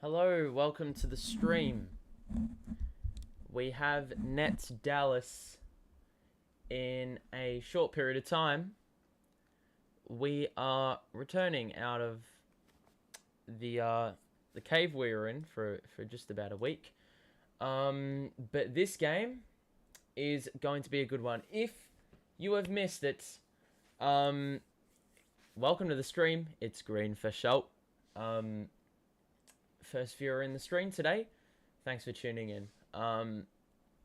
Hello, welcome to the stream. We have Nets Dallas in a short period of time. We are returning out of the cave we were in for just about a week. But this game is going to be a good one. If you have missed it, welcome to the stream. It's Green for Schultz. First viewer in the stream today. Thanks for tuning in.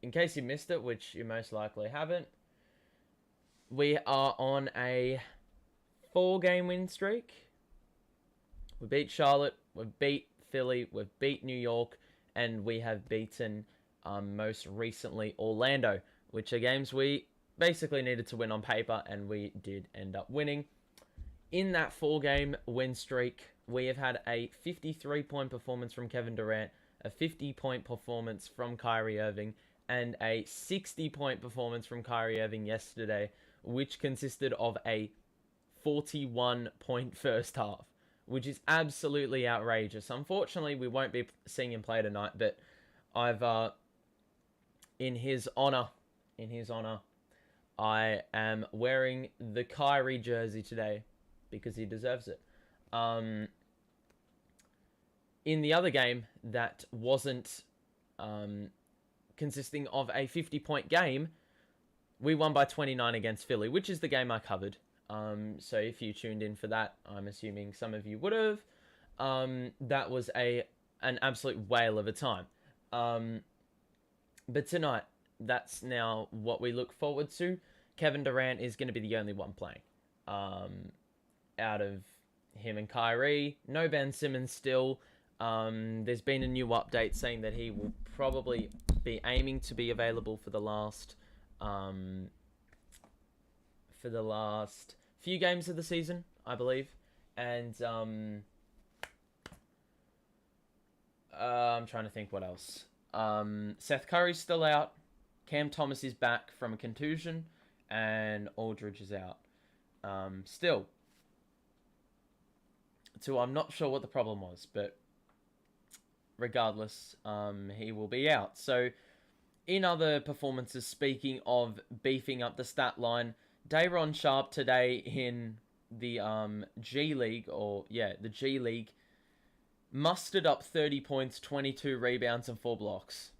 In case you missed it, which you most likely haven't, we are on a 4-game win streak. We beat Charlotte, we've beat Philly, we've beat New York, and we have beaten most recently Orlando, which are games we basically needed to win on paper, and we did end up winning. In that 4-game win streak, we have had a 53-point performance from Kevin Durant, a 50-point performance from Kyrie Irving, and a 60-point performance from Kyrie Irving yesterday, which consisted of a 41-point first half, which is absolutely outrageous. Unfortunately, we won't be seeing him play tonight, but I've, in his honor, I am wearing the Kyrie jersey today because he deserves it. In the other game that wasn't consisting of a 50-point game, we won by 29 against Philly, which is the game I covered. So if you tuned in for that, I'm assuming some of you would have. That was an absolute whale of a time. But tonight, that's now what we look forward to. Kevin Durant is going to be the only one playing. Out of him and Kyrie, no Ben Simmons still. There's been a new update saying that he will probably be aiming to be available for the last few games of the season, I believe. And I'm trying to think what else. Seth Curry's still out. Cam Thomas is back from a contusion, and Aldridge is out. Still. So I'm not sure what the problem was, but regardless, he will be out. So, in other performances, speaking of beefing up the stat line, Day'Ron Sharpe today in the G League, the G League, mustered up 30 points, 22 rebounds, and 4 blocks,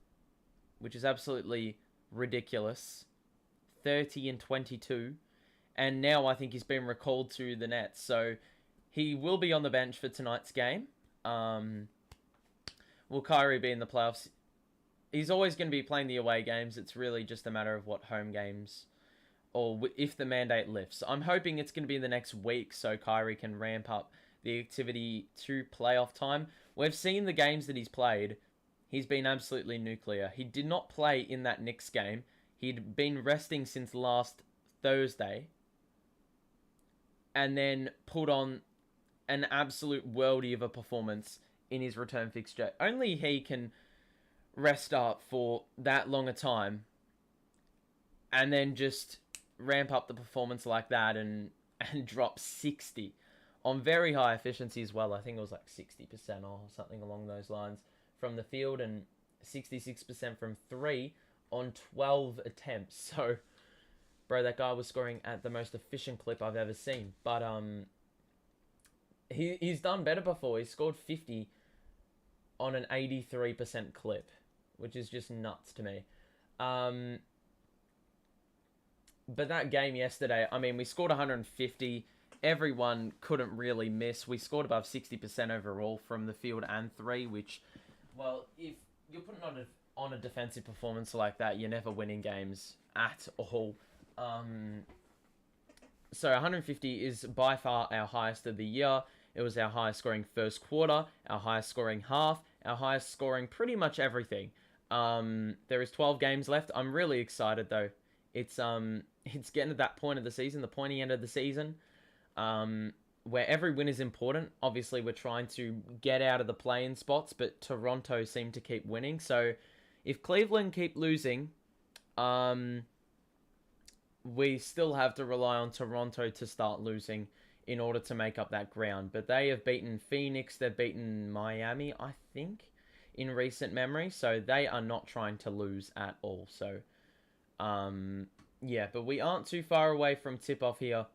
which is absolutely ridiculous. 30 and 22, and now I think he's been recalled to the Nets, so he will be on the bench for tonight's game. Will Kyrie be in the playoffs? He's always going to be playing the away games. It's really just a matter of what home games, or if the mandate lifts. I'm hoping it's going to be in the next week so Kyrie can ramp up the activity to playoff time. We've seen the games that he's played. He's been absolutely nuclear. He did not play in that Knicks game. He'd been resting since last Thursday, and then put on an absolute worldie of a performance in his return fixture. Only he can rest up for that long a time and then just ramp up the performance like that and drop 60 on very high efficiency as well. I think it was like 60% or something along those lines from the field, and 66% from 3 on 12 attempts. So, bro, that guy was scoring at the most efficient clip I've ever seen. But he's done better before. He scored 50 on an 83% clip, which is just nuts to me. But that game yesterday, I mean, we scored 150. Everyone couldn't really miss. We scored above 60% overall from the field and 3, which, well, if you're putting on a defensive performance like that, you're never winning games at all. So 150 is by far our highest of the year. It was our highest scoring first quarter, our highest scoring half, our highest scoring pretty much everything. There is 12 games left. I'm really excited though. It's getting to that point of the season, the pointy end of the season, where every win is important. Obviously, we're trying to get out of the play-in spots, but Toronto seem to keep winning. So if Cleveland keep losing, we still have to rely on Toronto to start losing in order to make up that ground. But they have beaten Phoenix, they've beaten Miami, I think, in recent memory. So they are not trying to lose at all. So, yeah, but we aren't too far away from tip-off here.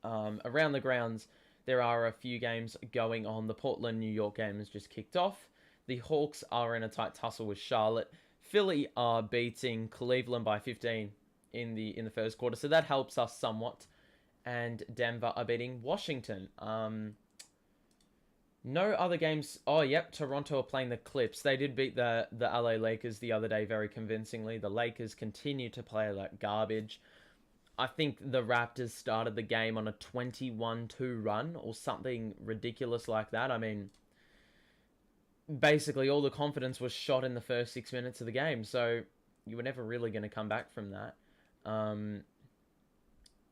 Around the grounds, there are a few games going on. The Portland-New York game has just kicked off. The Hawks are in a tight tussle with Charlotte. Philly are beating Cleveland by 15 in the first quarter, so that helps us somewhat. And Denver are beating Washington. No other games. Oh, yep, Toronto are playing the Clips. They did beat the LA Lakers the other day very convincingly. The Lakers continue to play like garbage. I think the Raptors started the game on a 21-2 run or something ridiculous like that. I mean, basically all the confidence was shot in the first 6 minutes of the game, so you were never really going to come back from that.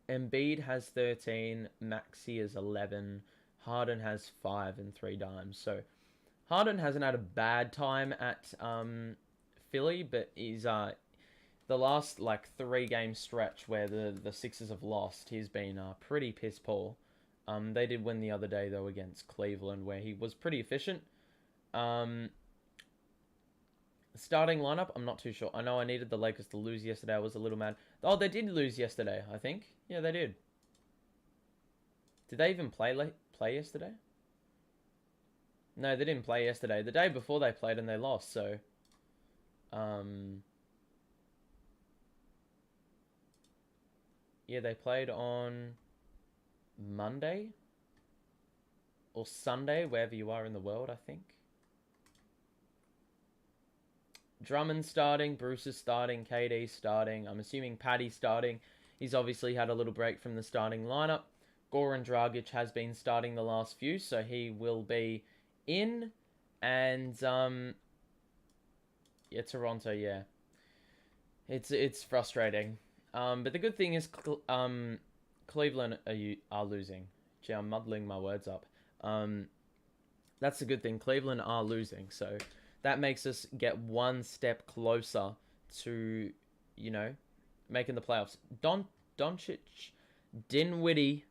Embiid has 13, Maxey is 11, Harden has 5 and 3 dimes. So Harden hasn't had a bad time at Philly, but he's the last like 3-game stretch where the Sixers have lost, he's been pretty piss poor. They did win the other day though against Cleveland, where he was pretty efficient. Starting lineup, I'm not too sure. I know I needed the Lakers to lose yesterday. I was a little mad. Oh, they did lose yesterday, I think. Yeah, they did. Did they even play yesterday? No, they didn't play yesterday. The day before they played and they lost, so... yeah, they played on Monday? Or Sunday, wherever you are in the world, I think. Drummond's starting, Bruce is starting, KD's starting. I'm assuming Patty's starting. He's obviously had a little break from the starting lineup. Goran Dragic has been starting the last few, so he will be in. And, yeah, Toronto, yeah. It's frustrating. But the good thing is Cleveland are losing. Gee, I'm muddling my words up. That's the good thing. Cleveland are losing, so... that makes us get one step closer to, you know, making the playoffs. Doncic, Dinwiddie,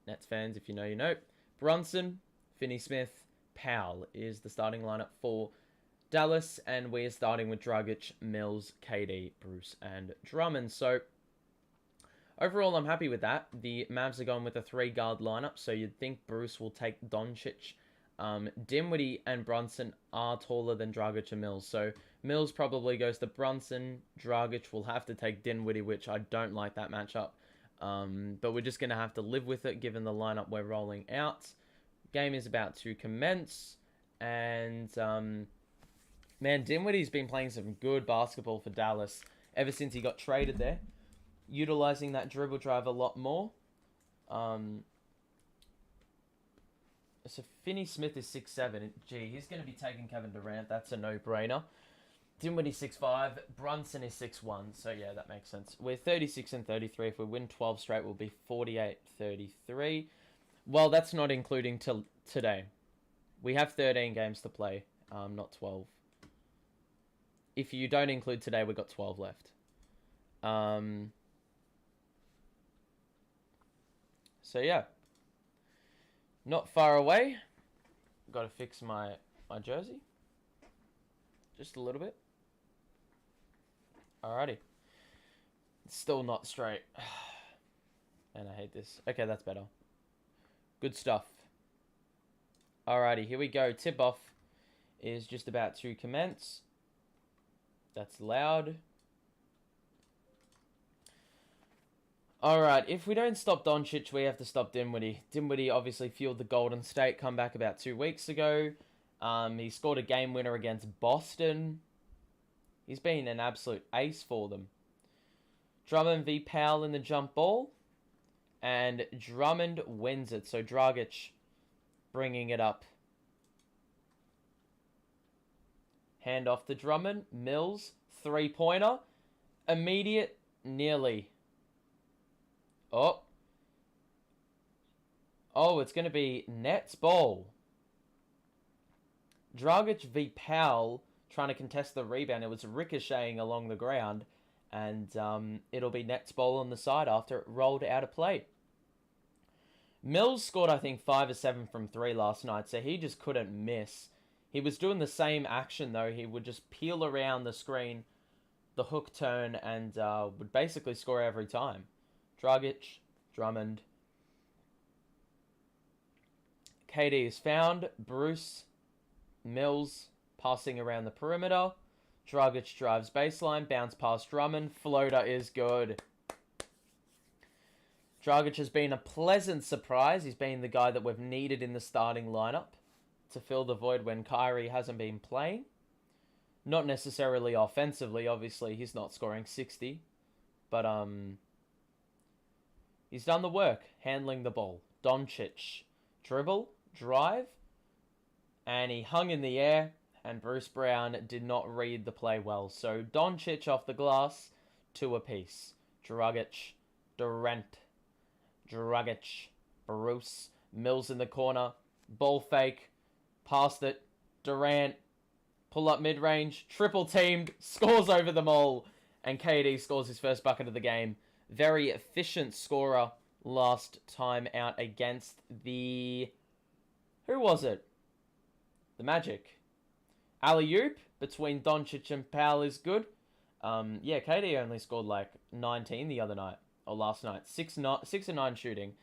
Nets fans, if you know, you know. Brunson, Finney-Smith, Powell is the starting lineup for Dallas. And we're starting with Dragic, Mills, KD, Bruce, and Drummond. So, overall, I'm happy with that. The Mavs are going with a 3-guard lineup, so you'd think Bruce will take Doncic. Dinwiddie and Brunson are taller than Dragic and Mills. So Mills probably goes to Brunson. Dragic will have to take Dinwiddie, which I don't like that matchup. But we're just going to have to live with it given the lineup we're rolling out. Game is about to commence. And, man, Dinwiddie's been playing some good basketball for Dallas ever since he got traded there. Utilizing that dribble drive a lot more. So Finney-Smith is 6'7". Gee, he's going to be taking Kevin Durant. That's a no-brainer. Dinwiddie 6'5". Brunson is 6'1". So, yeah, that makes sense. We're 36 and 33. If we win 12 straight, we'll be 48-33. Well, that's not including today. We have 13 games to play, not 12. If you don't include today, we've got 12 left. So, yeah. Not far away. Got to fix my jersey. Just a little bit. Alrighty. It's still not straight. And I hate this. Okay, that's better. Good stuff. Alrighty, here we go. Tip-off is just about to commence. That's loud. Alright, if we don't stop Doncic, we have to stop Dinwiddie. Dinwiddie obviously fueled the Golden State comeback about 2 weeks ago. He scored a game winner against Boston. He's been an absolute ace for them. Drummond v. Powell in the jump ball. And Drummond wins it. So Dragic bringing it up. Hand off to Drummond. Mills, 3-pointer. Immediate, nearly. Oh, it's going to be Nets ball. Dragic v. Powell trying to contest the rebound. It was ricocheting along the ground. And it'll be Nets ball on the side after it rolled out of play. Mills scored, I think, 5 or 7 from 3 last night, so he just couldn't miss. He was doing the same action, though. He would just peel around the screen, the hook turn, and would basically score every time. Dragic, Drummond. KD is found. Bruce, Mills passing around the perimeter. Dragic drives baseline, bounce past Drummond. Floater is good. Dragic has been a pleasant surprise. He's been the guy that we've needed in the starting lineup to fill the void when Kyrie hasn't been playing. Not necessarily offensively, obviously. He's not scoring 60. But he's done the work, handling the ball. Doncic, dribble, drive, and he hung in the air, and Bruce Brown did not read the play well. So Doncic off the glass, 2 apiece. Dragic, Durant, Dragic, Bruce, Mills in the corner, ball fake, past it, Durant, pull up mid-range, triple teamed, scores over them all, and KD scores his first bucket of the game. Very efficient scorer last time out against the... Who was it? The Magic. Alley-oop between Doncic and Powell is good. Yeah, KD only scored like 19 the other night. Or last night. 6 and 9 shooting.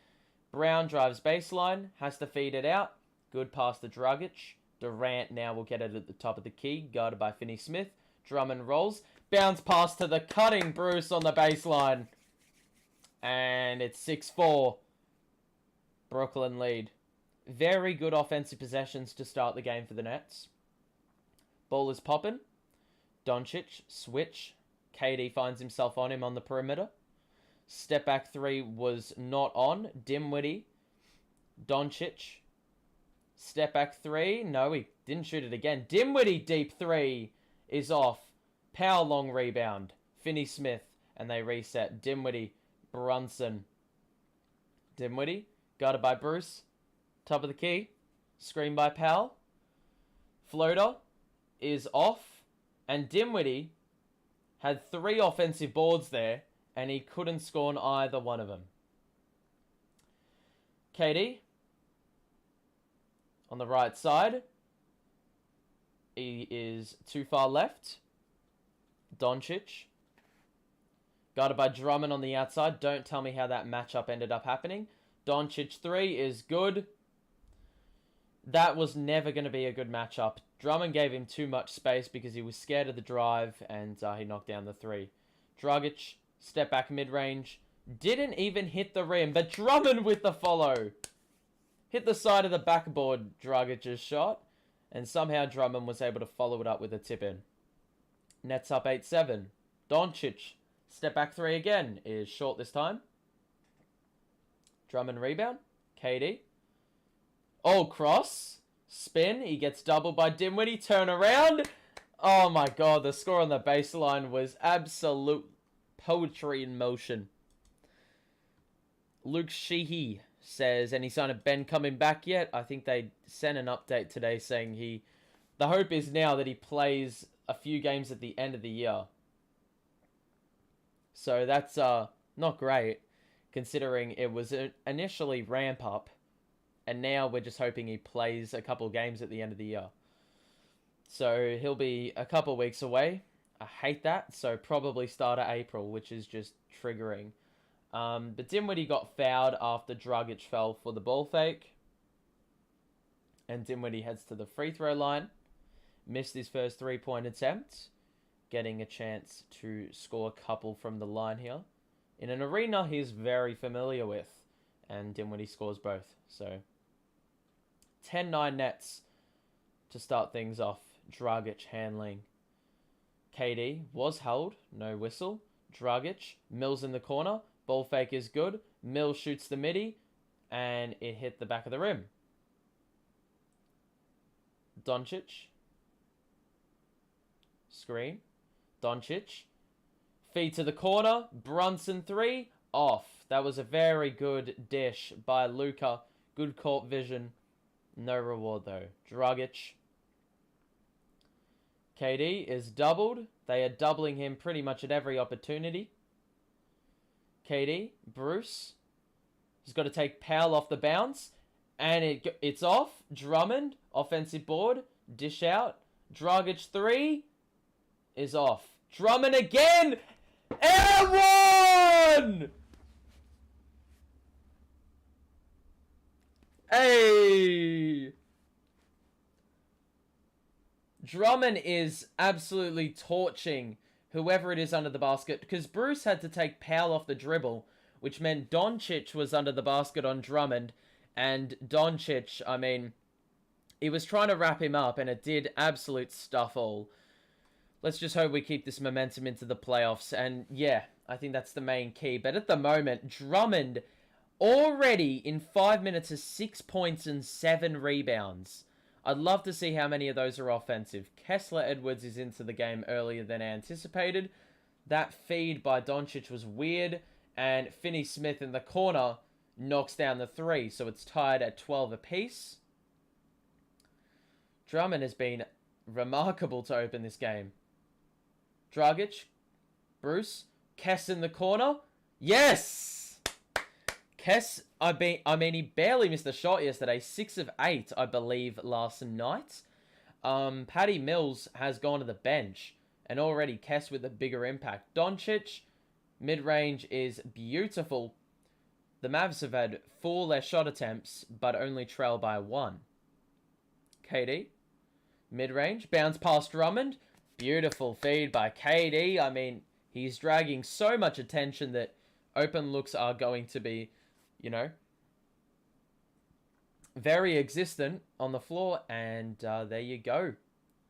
Brown drives baseline. Has to feed it out. Good pass to Dragic. Durant now will get it at the top of the key. Guarded by Finney-Smith. Drummond rolls. Bounce pass to the cutting Bruce on the baseline. And it's 6-4. Brooklyn lead. Very good offensive possessions to start the game for the Nets. Ball is popping. Doncic, switch. KD finds himself on him on the perimeter. Step back 3 was not on. Dinwiddie. Doncic. Step back 3. No, he didn't shoot it again. Dinwiddie deep 3 is off. Powell long rebound. Finney-Smith. And they reset. Dinwiddie. Brunson. Dinwiddie. Guarded by Bruce. Top of the key. Screen by Powell. Floater is off. And Dinwiddie had 3 offensive boards there. And he couldn't score on either one of them. KD. On the right side. He is too far left. Doncic. Guarded by Drummond on the outside. Don't tell me how that matchup ended up happening. Doncic 3 is good. That was never going to be a good matchup. Drummond gave him too much space because he was scared of the drive, and he knocked down the 3. Dragic, step back mid-range. Didn't even hit the rim, but Drummond with the follow. Hit the side of the backboard, Dragic's shot, and somehow Drummond was able to follow it up with a tip-in. Nets up 8-7. Doncic, step back 3 again, is short this time. Drummond rebound. KD. Oh, cross. Spin. He gets doubled by Dinwiddie. Turn around. Oh my god, the score on the baseline was absolute poetry in motion. Luke Sheehy says, any sign of Ben coming back yet? I think they sent an update today saying the hope is now that he plays a few games at the end of the year. So that's not great, considering it was initially ramp up, and now we're just hoping he plays a couple games at the end of the year. So he'll be a couple weeks away. I hate that. So probably start of April, which is just triggering. But Dinwiddie got fouled after Dragic fell for the ball fake. And Dinwiddie heads to the free throw line. Missed his first 3-point attempt. Getting a chance to score a couple from the line here. In an arena he's very familiar with. And Dinwiddie scores both. So 10-9 Nets to start things off. Dragic handling. KD was held. No whistle. Dragic. Mills in the corner. Ball fake is good. Mills shoots the midi. And it hit the back of the rim. Doncic. Screen. Doncic. Feed to the corner. Brunson 3. Off. That was a very good dish by Luka. Good court vision. No reward though. Dragic. KD is doubled. They are doubling him pretty much at every opportunity. KD. Bruce. He's got to take Powell off the bounce. And it's off. Drummond, offensive board. Dish out. Dragic 3 is off. Drummond again. And 1! Hey! Drummond is absolutely torching whoever it is under the basket, because Bruce had to take Powell off the dribble, which meant Doncic was under the basket on Drummond, and Doncic, I mean, he was trying to wrap him up, and it did absolute stuff all. Let's just hope we keep this momentum into the playoffs, and yeah, I think that's the main key. But at the moment, Drummond already in 5 minutes has 6 points and 7 rebounds. I'd love to see how many of those are offensive. Kessler Edwards is into the game earlier than anticipated. That feed by Doncic was weird. And Finney-Smith in the corner knocks down the 3. So it's tied at 12 apiece. Drummond has been remarkable to open this game. Dragic. Bruce. Kess in the corner. Yes! Kess, I mean, he barely missed a shot yesterday. 6 of 8, I believe, last night. Patty Mills has gone to the bench. And already Kess with a bigger impact. Doncic, mid-range is beautiful. The Mavs have had 4 less shot attempts, but only trail by 1. KD, mid-range, bounce past Drummond. Beautiful feed by KD. I mean, he's dragging so much attention that open looks are going to be, you know, very existent on the floor. And there you go.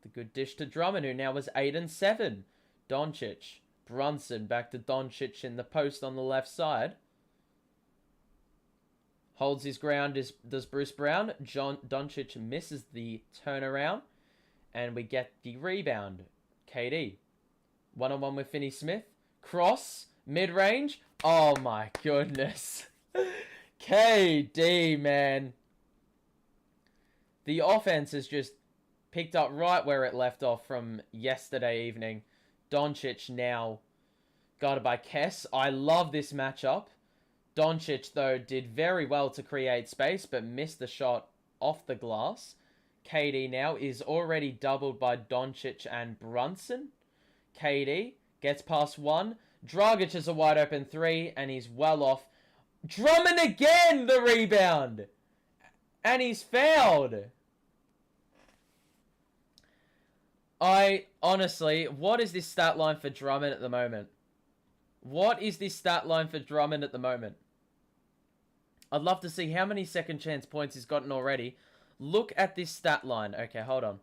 The good dish to Drummond, who now is 8 and 7. Doncic. Brunson back to Doncic in the post on the left side. Holds his ground does Bruce Brown. Doncic misses the turnaround. And we get the rebound. KD. One-on-one with Finney-Smith. Cross. Mid-range. Oh my goodness. KD, man. The offense has just picked up right where it left off from yesterday evening. Doncic now guarded by Kess. I love this matchup. Doncic, though, did very well to create space, but missed the shot off the glass. KD now is already doubled by Doncic and Brunson. KD gets past 1. Dragic is a wide open 3, and he's well off. Drummond again, the rebound! And he's fouled. Honestly, what is this stat line for Drummond at the moment? What is this stat line for Drummond at the moment? I'd love to see how many second chance points he's gotten already. Look at this stat line. Okay, hold on.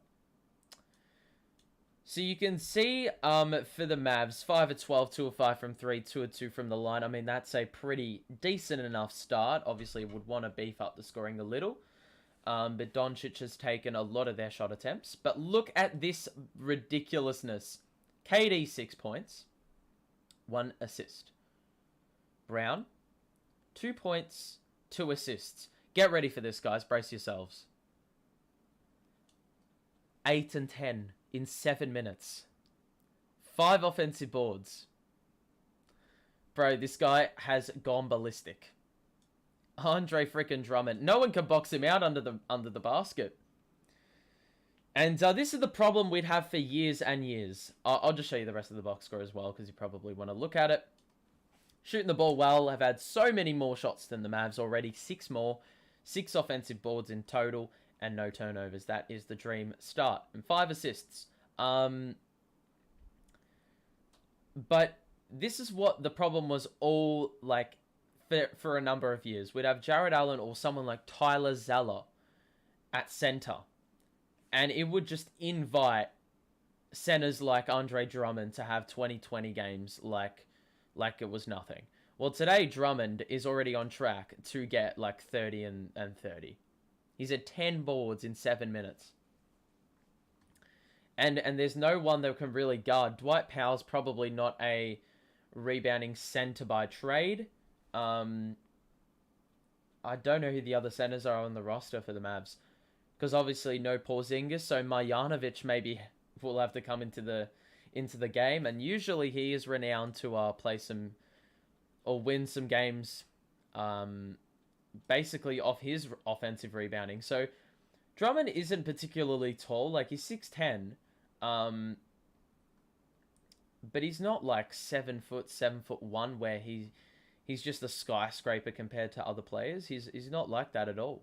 So you can see for the Mavs, 5 of 12, 2 of 5 from 3, 2 of 2 from the line. I mean, that's a pretty decent enough start. Obviously, would want to beef up the scoring a little. But Doncic has taken a lot of their shot attempts. But look at this ridiculousness. KD, 6 points. 1 assist. Brown, 2 points, 2 assists. Get ready for this, guys. Brace yourselves. 8 and 10 in 7 minutes. 5 offensive boards. Bro, this guy has gone ballistic. Andre frickin' Drummond. No one can box him out under the basket. And this is the problem we'd have for years and years. I'll just show you the rest of the box score as well, because you probably want to look at it. Shooting the ball well. Have had so many more shots than the Mavs already. 6 more. 6 offensive boards in total. And no turnovers. That is the dream start. And 5 assists. But this is what the problem was all like for a number of years. We'd have Jared Allen or someone like Tyler Zeller at center. And it would just invite centers like Andre Drummond to have 20-20 games like it was nothing. Well, today Drummond is already on track to get like 30 and 30. He's at 10 boards in 7 minutes. And there's no one that can really guard. Dwight Powell's probably not a rebounding center by trade. I don't know who the other centers are on the roster for the Mavs. Because obviously no Porzingis, so Marjanovic maybe will have to come into the game. And usually he is renowned to play some or win some games basically off his offensive rebounding. So Drummond isn't particularly tall. Like, he's 6'10", but he's not like 7 foot, 7'1", where he's just a skyscraper compared to other players. He's not like that at all.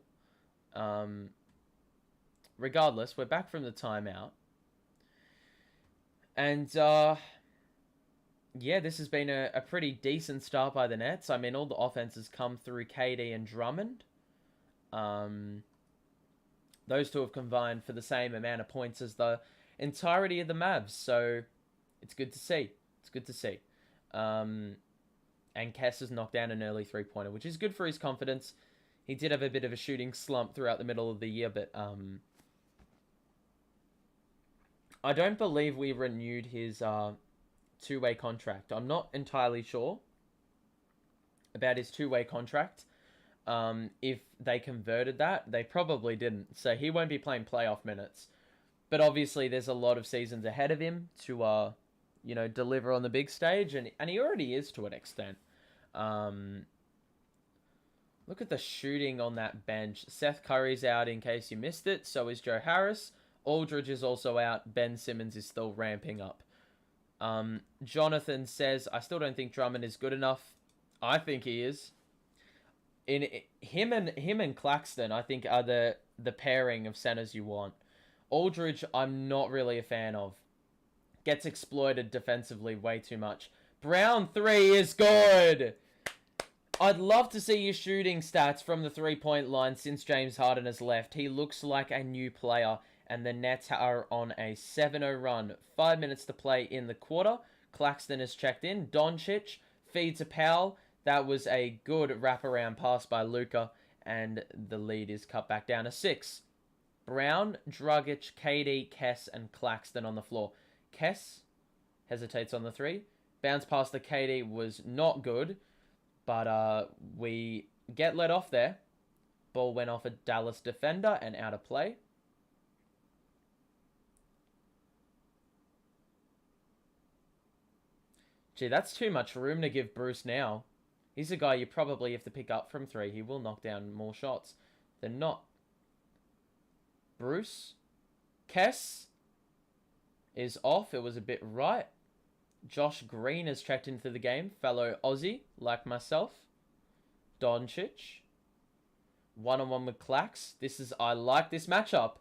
Regardless, we're back from the timeout. And, yeah, this has been a pretty decent start by the Nets. I mean, all the offenses come through KD and Drummond. Those two have combined for the same amount of points as the entirety of the Mavs. So, it's good to see. It's good to see. And Kess has knocked down an early three-pointer, which is good for his confidence. He did have a bit of a shooting slump throughout the middle of the year, but I don't believe we renewed his two-way contract. I'm not entirely sure about his two-way contract. If they converted that, they probably didn't. So he won't be playing playoff minutes. But obviously, there's a lot of seasons ahead of him to, deliver on the big stage, and he already is to an extent. Look at the shooting on that bench. Seth Curry's out in case you missed it. So is Joe Harris. Aldridge is also out. Ben Simmons is still ramping up. Jonathan says, I still don't think Drummond is good enough. I think he is. In him and Claxton, I think, are the pairing of centers you want. Aldridge, I'm not really a fan of. Gets exploited defensively way too much. Brown 3 is good. I'd love to see your shooting stats from the three-point line since James Harden has left. He looks like a new player, and the Nets are on a 7-0 run. 5 minutes to play in the quarter. Claxton has checked in. Doncic feeds a Powell. That was a good wraparound pass by Luka, and the lead is cut back down to 6. Brown, Dragic, KD, Kess, and Claxton on the floor. Kess hesitates on the 3. Bounce past the KD was not good, but we get let off there. Ball went off a Dallas defender and out of play. Gee, that's too much room to give Bruce now. He's a guy you probably have to pick up from 3. He will knock down more shots than not. Bruce. Kess is off. It was a bit right. Josh Green has checked into the game. Fellow Aussie, like myself. Doncic. One-on-one with Clax. I like this matchup.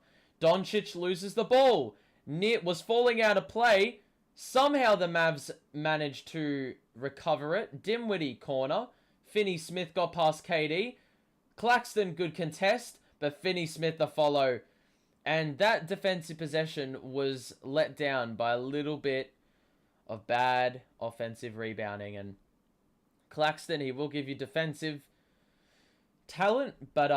Doncic loses the ball. Was falling out of play. Somehow the Mavs managed to recover it. Dinwiddie corner. Finney-Smith got past KD. Claxton, good contest. But Finney-Smith the follow. And that defensive possession was let down by a little bit of bad offensive rebounding. And Claxton, he will give you defensive talent, but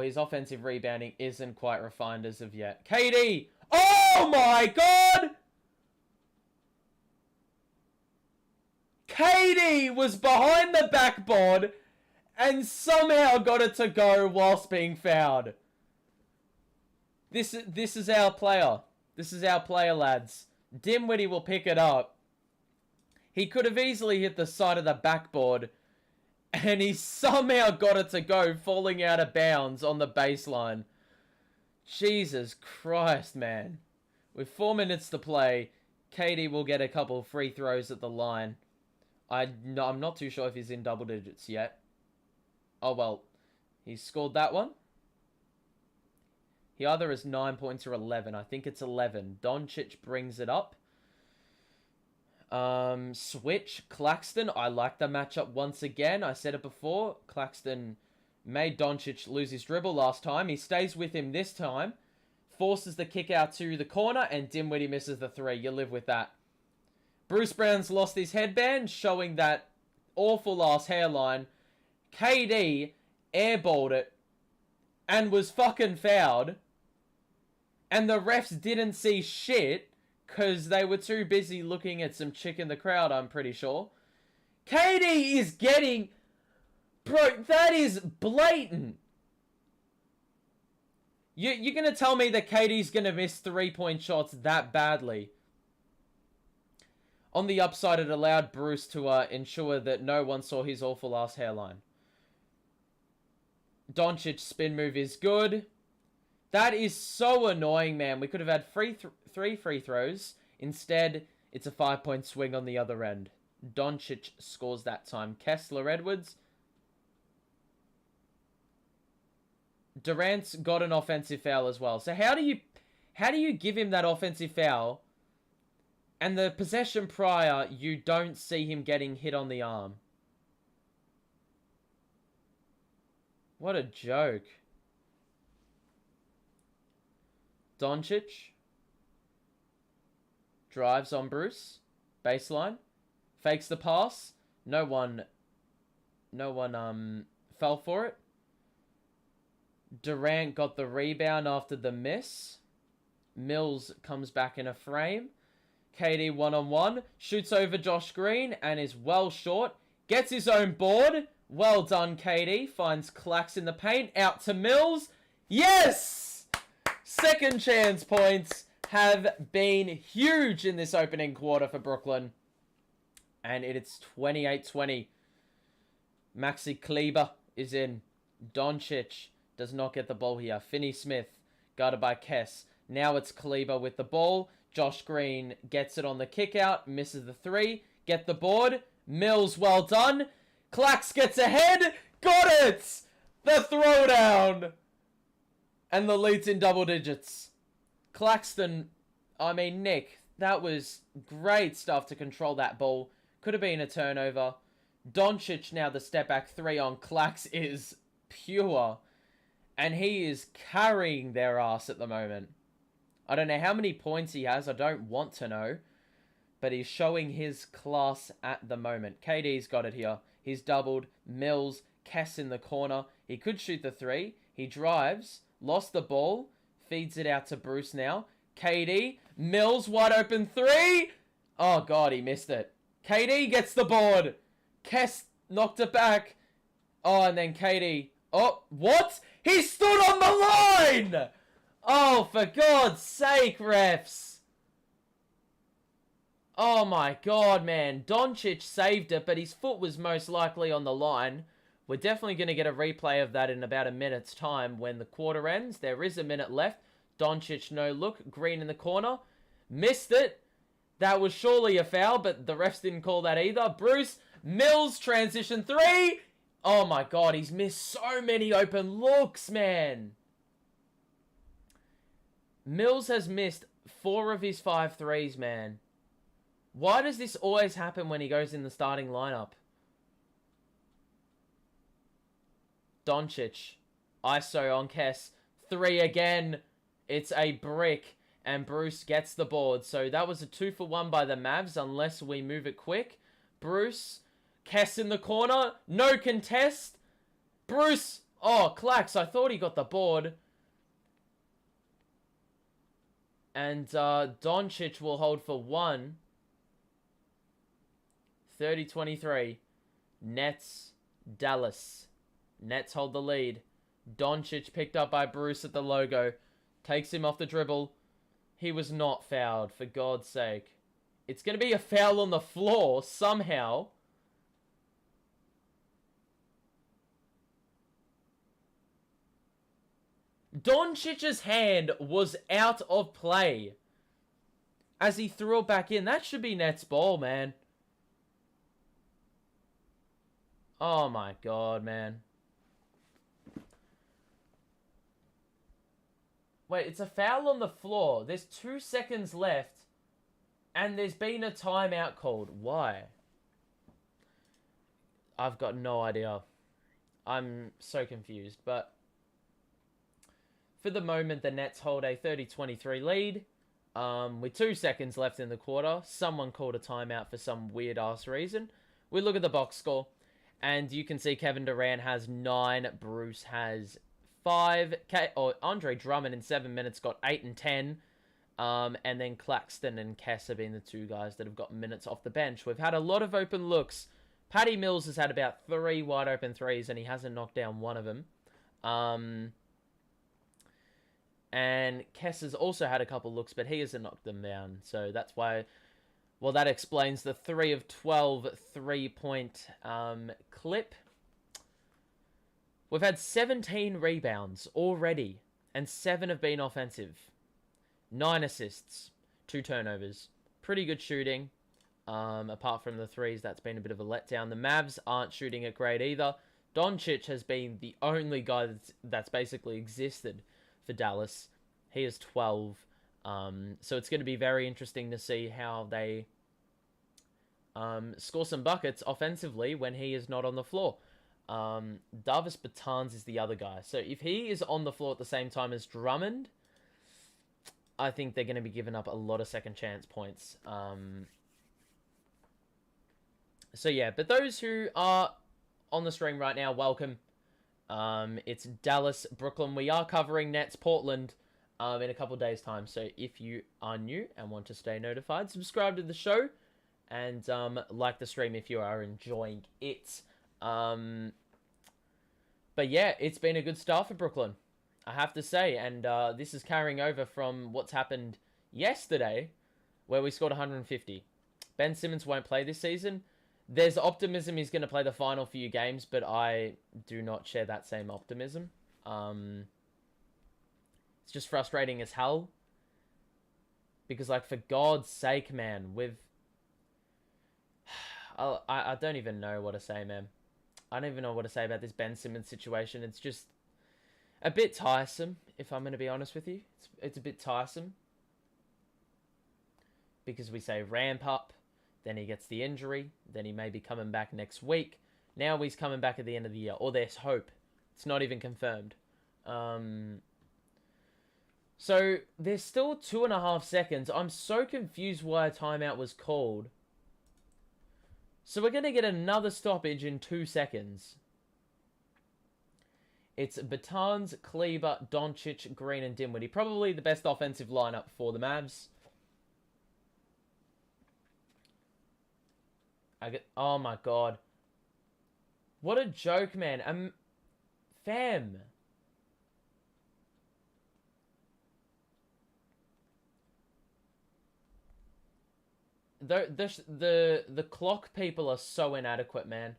his offensive rebounding isn't quite refined as of yet. KD! Oh my god! KD was behind the backboard and somehow got it to go whilst being fouled. This is our player. This is our player, lads. Dinwiddie will pick it up. He could have easily hit the side of the backboard, and he somehow got it to go, falling out of bounds on the baseline. Jesus Christ, man. With 4 minutes to play, KD will get a couple free throws at the line. I'm not too sure if he's in double digits yet. Oh, well. He scored that one. He either has 9 points or 11. I think it's 11. Doncic brings it up. Switch. Claxton. I like the matchup once again. I said it before. Claxton made Doncic lose his dribble last time. He stays with him this time. Forces the kick out to the corner. And Dinwiddie misses the 3. You live with that. Bruce Brown's lost his headband, showing that awful ass hairline. KD airballed it and was fucking fouled. And the refs didn't see shit because they were too busy looking at some chick in the crowd, I'm pretty sure. KD is getting... Bro, that is blatant. You're going to tell me that KD's going to miss 3-point shots that badly? On the upside, it allowed Bruce to ensure that no one saw his awful ass hairline. Doncic spin move is good. That is so annoying, man. We could have had three free throws. Instead, it's a 5-point swing on the other end. Doncic scores that time. Kessler Edwards. Durant's got an offensive foul as well. So how do you give him that offensive foul, and the possession prior, you don't see him getting hit on the arm? What a joke. Doncic drives on Bruce. Baseline. Fakes the pass. No one fell for it. Durant got the rebound after the miss. Mills comes back in a frame. KD one-on-one. Shoots over Josh Green and is well short. Gets his own board. Well done, KD. Finds Clax in the paint. Out to Mills. Yes! Second chance points have been huge in this opening quarter for Brooklyn. And it's 28-20. Maxi Kleber is in. Doncic does not get the ball here. Finney-Smith, guarded by Kess. Now it's Kleber with the ball. Josh Green gets it on the kick out. Misses the three. Get the board. Mills, well done. Clax gets ahead. Got it! The throwdown! And the lead's in double digits. Nick, that was great stuff to control that ball. Could have been a turnover. Doncic now the step back three on Clax is pure. And he is carrying their ass at the moment. I don't know how many points he has. I don't want to know. But he's showing his class at the moment. KD's got it here. He's doubled. Mills. Kess in the corner. He could shoot the three. He drives. Lost the ball. Feeds it out to Bruce now. KD. Mills wide open three. Oh, God, he missed it. KD gets the board. Kess knocked it back. Oh, and then KD. Oh, what? He stood on the line! Oh, for God's sake, refs. Oh, my God, man. Doncic saved it, but his foot was most likely on the line. We're definitely going to get a replay of that in about a minute's time when the quarter ends. There is a minute left. Doncic, no look. Green in the corner. Missed it. That was surely a foul, but the refs didn't call that either. Bruce, Mills, transition three. Oh my God, he's missed so many open looks, man. Mills has missed 4 of his 5 threes, man. Why does this always happen when he goes in the starting lineup? Doncic, ISO on Kess, 3 again. It's a brick, and Bruce gets the board. So that was a 2-for-1 by the Mavs, unless we move it quick. Bruce, Kess in the corner, no contest. Bruce, oh, Clax, I thought he got the board. And Doncic will hold for 1. 30-23. Nets, Dallas. Nets hold the lead. Doncic picked up by Bruce at the logo. Takes him off the dribble. He was not fouled, for God's sake. It's going to be a foul on the floor, somehow. Doncic's hand was out of play as he threw it back in. That should be Nets ball, man. Oh my God, man. Wait, it's a foul on the floor. There's 2 seconds left, and there's been a timeout called. Why? I've got no idea. I'm so confused, but for the moment, the Nets hold a 30-23 lead. With 2 seconds left in the quarter, someone called a timeout for some weird-ass reason. We look at the box score, and you can see Kevin Durant has 9, Bruce has 5. Andre Drummond in 7 minutes got 8 and 10. And then Claxton and Kess have been the 2 guys that have got minutes off the bench. We've had a lot of open looks. Patty Mills has had about 3 wide open threes, and he hasn't knocked down one of them. And Kess has also had a couple looks, but he hasn't knocked them down. So that's why, well, that explains the 3 of 12 3-point clip. We've had 17 rebounds already, and 7 have been offensive. 9 assists, 2 turnovers. Pretty good shooting. Apart from the threes, that's been a bit of a letdown. The Mavs aren't shooting it great either. Doncic has been the only guy that's basically existed for Dallas. He is 12. So it's going to be very interesting to see how they score some buckets offensively when he is not on the floor. Davis Bertans is the other guy. So if he is on the floor at the same time as Drummond, I think they're going to be giving up a lot of second chance points. So yeah, but those who are on the stream right now, welcome. It's Dallas, Brooklyn. We are covering Nets, Portland in a couple of days' time. So if you are new and want to stay notified, subscribe to the show and like the stream if you are enjoying it. But yeah, it's been a good start for Brooklyn, I have to say. And this is carrying over from what's happened yesterday, where we scored 150. Ben Simmons won't play this season. There's optimism he's going to play the final few games, but I do not share that same optimism. It's just frustrating as hell. Because, like, for God's sake, man, I don't even know what to say, man. I don't even know what to say about this Ben Simmons situation. It's just a bit tiresome, if I'm going to be honest with you. It's a bit tiresome. Because we say ramp up. Then he gets the injury. Then he may be coming back next week. Now he's coming back at the end of the year. Or there's hope. It's not even confirmed. So there's still 2.5 seconds. I'm so confused why a timeout was called. So we're going to get another stoppage in 2 seconds. It's Bertans, Kleber, Doncic, Green, and Dinwiddie. Probably the best offensive lineup for the Mavs. Oh my god. What a joke, man. Fam. The clock people are so inadequate, man.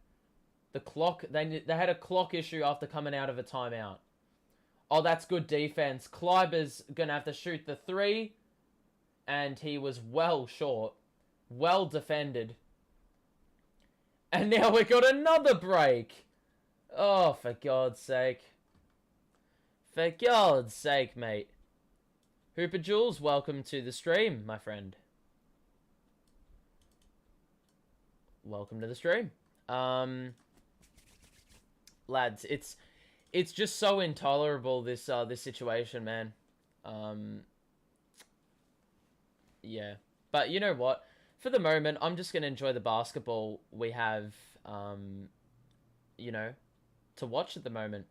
The clock, they had a clock issue after coming out of a timeout. Oh, that's good defense. Kleiber's gonna have to shoot the 3. And he was well short. Well defended. And now we got another break. Oh, for God's sake. For God's sake, mate. Hooper Jules, welcome to the stream, my friend. Welcome to the stream. Lads, it's just so intolerable, this situation, man. Yeah. But you know what? For the moment, I'm just going to enjoy the basketball we have, you know, to watch at the moment.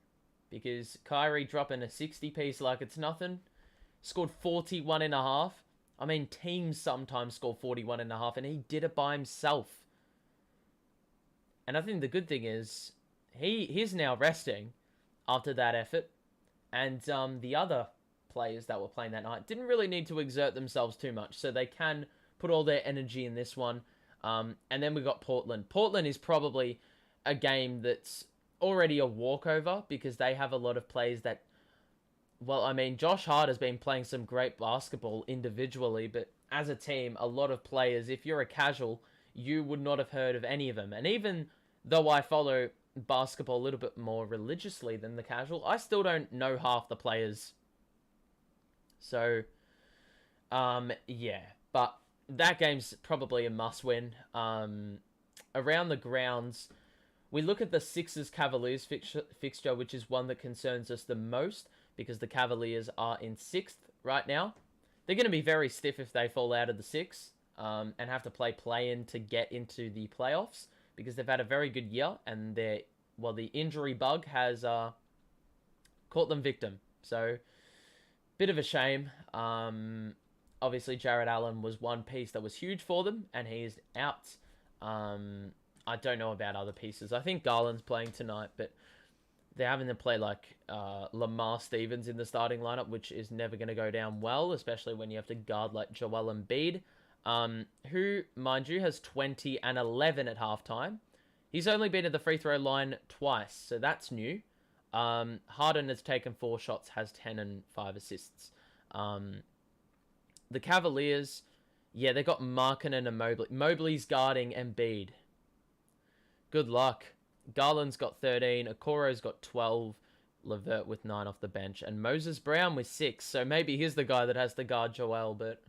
Because Kyrie dropping a 60 piece like it's nothing. Scored 41.5. I mean, teams sometimes score 41.5, and he did it by himself. And I think the good thing is, he's now resting after that effort. And the other players that were playing that night didn't really need to exert themselves too much. So they can put all their energy in this one. And then we got Portland. Portland is probably a game that's already a walkover because they have a lot of players that... Well, I mean, Josh Hart has been playing some great basketball individually, but as a team, a lot of players, if you're a casual, you would not have heard of any of them. And even though I follow basketball a little bit more religiously than the casual, I still don't know half the players. So, yeah. But that game's probably a must-win. Around the grounds, we look at the Sixers-Cavaliers fixture, which is one that concerns us the most, because the Cavaliers are in 6th right now. They're going to be very stiff if they fall out of the 6 and have to play-in to get into the playoffs, because they've had a very good year, and the injury bug has caught them victim. So, bit of a shame. Obviously, Jared Allen was one piece that was huge for them, and he is out. I don't know about other pieces. I think Garland's playing tonight, but they're having to play like Lamar Stevens in the starting lineup, which is never going to go down well, especially when you have to guard like Joel Embiid, who, mind you, has 20 and 11 at halftime. He's only been at the free throw line twice, so that's new. Harden has taken 4 shots, has 10 and 5 assists. The Cavaliers, yeah, they got Markkanen and Mobley. Mobley's guarding Embiid. Good luck. Garland's got 13. Okoro's got 12. Levert with 9 off the bench. And Moses Brown with 6. So maybe he's the guy that has to guard Joel. But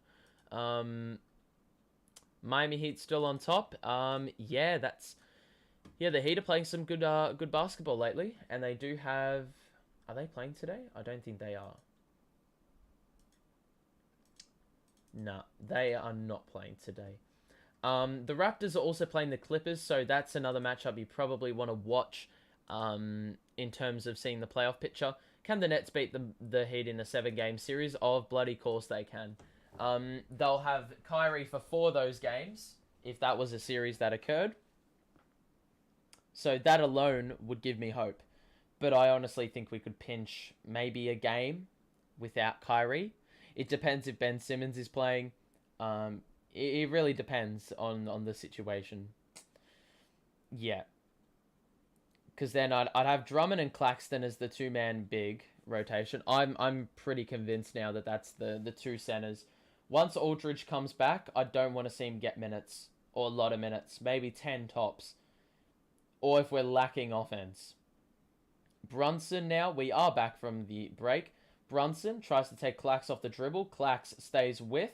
Miami Heat still on top. Yeah, that's... Yeah, the Heat are playing some good basketball lately. And they do have... Are they playing today? I don't think they are. No, they are not playing today. The Raptors are also playing the Clippers, so that's another matchup you probably want to watch in terms of seeing the playoff picture. Can the Nets beat the Heat in a 7-game series? Of bloody course they can. They'll have Kyrie for 4 of those games, if that was a series that occurred. So that alone would give me hope. But I honestly think we could pinch maybe a game without Kyrie. It depends if Ben Simmons is playing. It really depends on the situation. Yeah. Because then I'd have Drummond and Claxton as the 2-man big rotation. I'm pretty convinced now that that's the 2 centers. Once Aldridge comes back, I don't want to see him get minutes. Or a lot of minutes. Maybe 10 tops. Or if we're lacking offense. Brunson now. We are back from the break. Brunson tries to take Clax off the dribble. Clax stays with.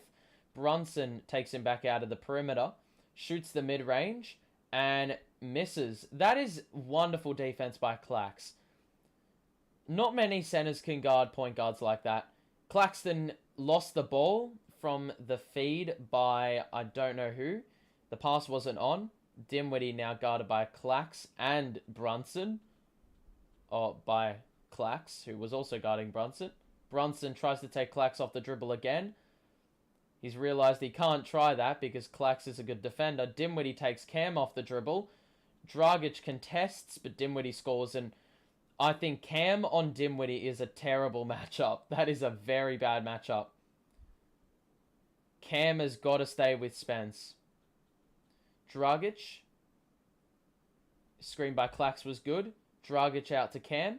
Brunson takes him back out of the perimeter. Shoots the mid-range. And misses. That is wonderful defense by Clax. Not many centers can guard point guards like that. Claxton lost the ball from the feed by I don't know who. The pass wasn't on. Dinwiddie now guarded by Clax and Brunson. Or by Clax, who was also guarding Brunson. Brunson tries to take Clax off the dribble again. He's realized he can't try that because Clax is a good defender. Dinwiddie takes Cam off the dribble. Dragic contests, but Dinwiddie scores. And I think Cam on Dinwiddie is a terrible matchup. That is a very bad matchup. Cam has got to stay with Spence. Dragic. Screen by Clax was good. Dragic out to Cam.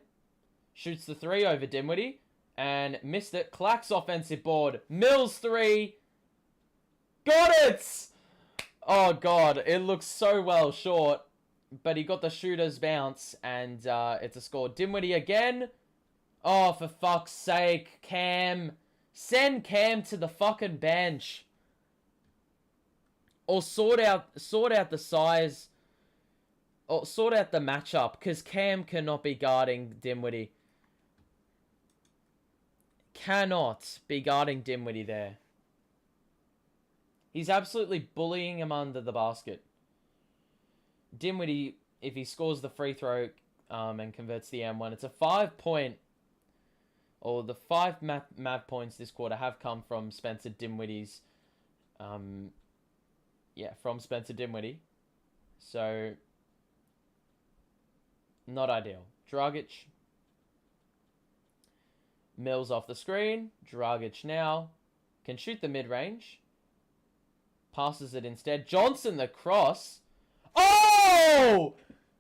Shoots the 3 over Dinwiddie. And missed it. Clax offensive board. Mills 3. Got it! Oh, God. It looks so well short. But he got the shooter's bounce. And it's a score. Dinwiddie again. Oh, for fuck's sake. Cam. Send Cam to the fucking bench. Or sort out the size. Or sort out the matchup. Because Cam cannot be guarding Dinwiddie. Cannot be guarding Dinwiddie there. He's absolutely bullying him under the basket. Dinwiddie, if he scores the free throw and converts the M1, it's a 5-point... Or the 5 Mav points this quarter have come from Spencer Dinwiddie's... from Spencer Dinwiddie. So... Not ideal. Dragic. Mills off the screen. Dragic now. Can shoot the mid-range. Passes it instead. Johnson the cross. Oh!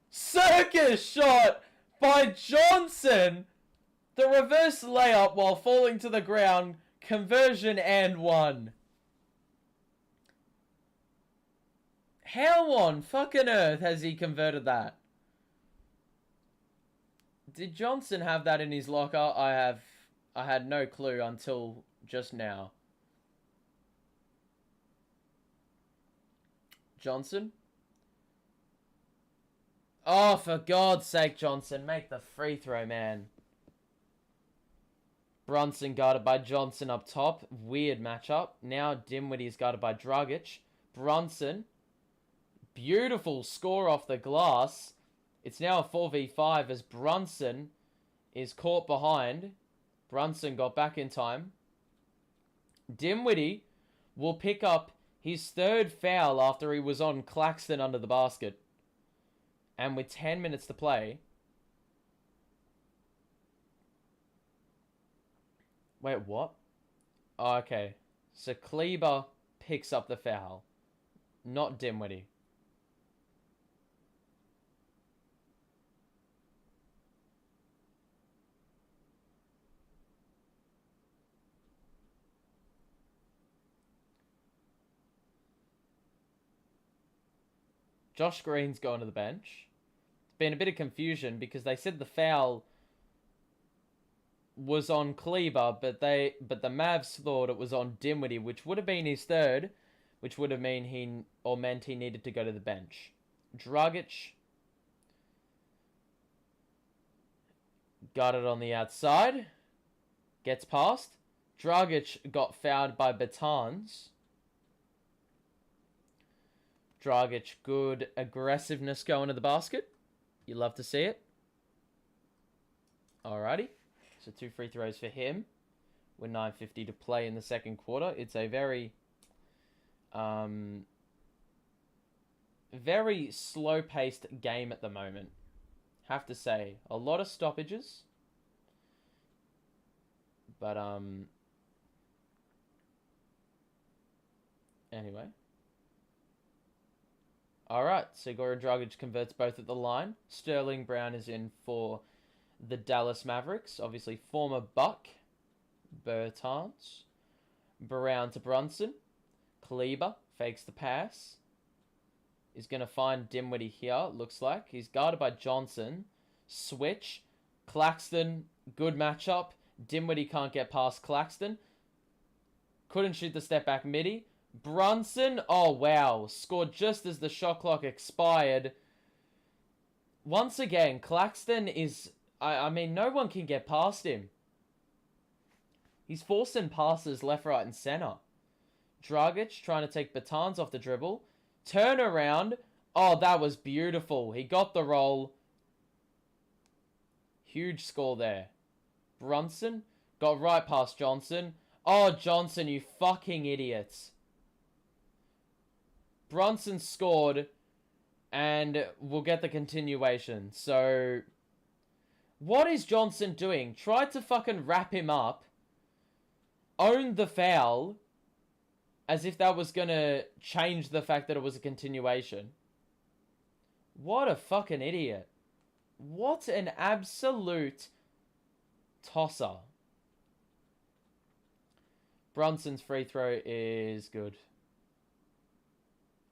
Circus shot by Johnson. The reverse layup while falling to the ground. Conversion and 1. How on fucking earth has he converted that? Did Johnson have that in his locker? I had no clue until just now. Johnson? Oh, for God's sake, Johnson. Make the free throw, man. Brunson guarded by Johnson up top. Weird matchup. Now Dinwiddie's guarded by Dragic. Brunson. Beautiful score off the glass. It's now a 4v5 as Brunson is caught behind. Brunson got back in time. Dinwiddie will pick up his 3rd foul after he was on Claxton under the basket. And with 10 minutes to play... Wait, what? Oh, okay. So Kleber picks up the foul. Not Dinwiddie. Josh Green's going to the bench. It's been a bit of confusion because they said the foul was on Kleber, but the Mavs thought it was on Dinwiddie, which would have been his third, which would have meant he needed to go to the bench. Dragic got it on the outside, gets past. Dragic got fouled by Bertans. Dragic, good aggressiveness going to the basket. You love to see it. Alrighty. So 2 free throws for him. With 9:50 to play in the second quarter. It's a very very slow-paced game at the moment. Have to say. A lot of stoppages. But, anyway. Alright, so Goran Dragic converts both at the line. Sterling Brown is in for the Dallas Mavericks. Obviously, former Buck. Bertans. Brown to Brunson. Kleber fakes the pass. Is going to find Dinwiddie here, looks like. He's guarded by Johnson. Switch. Claxton, good matchup. Dinwiddie can't get past Claxton. Couldn't shoot the step back midi. Brunson, oh wow, scored just as the shot clock expired. Once again, Claxton is, I mean, no one can get past him. He's forcing passes left, right, and center. Dragic trying to take Bertans off the dribble. Turn around. Oh, that was beautiful. He got the roll. Huge score there. Brunson got right past Johnson. Oh, Johnson, you fucking idiots. Brunson scored, and we'll get the continuation. So, what is Johnson doing? Tried to fucking wrap him up. Owned the foul. As if that was going to change the fact that it was a continuation. What a fucking idiot. What an absolute tosser. Brunson's free throw is good.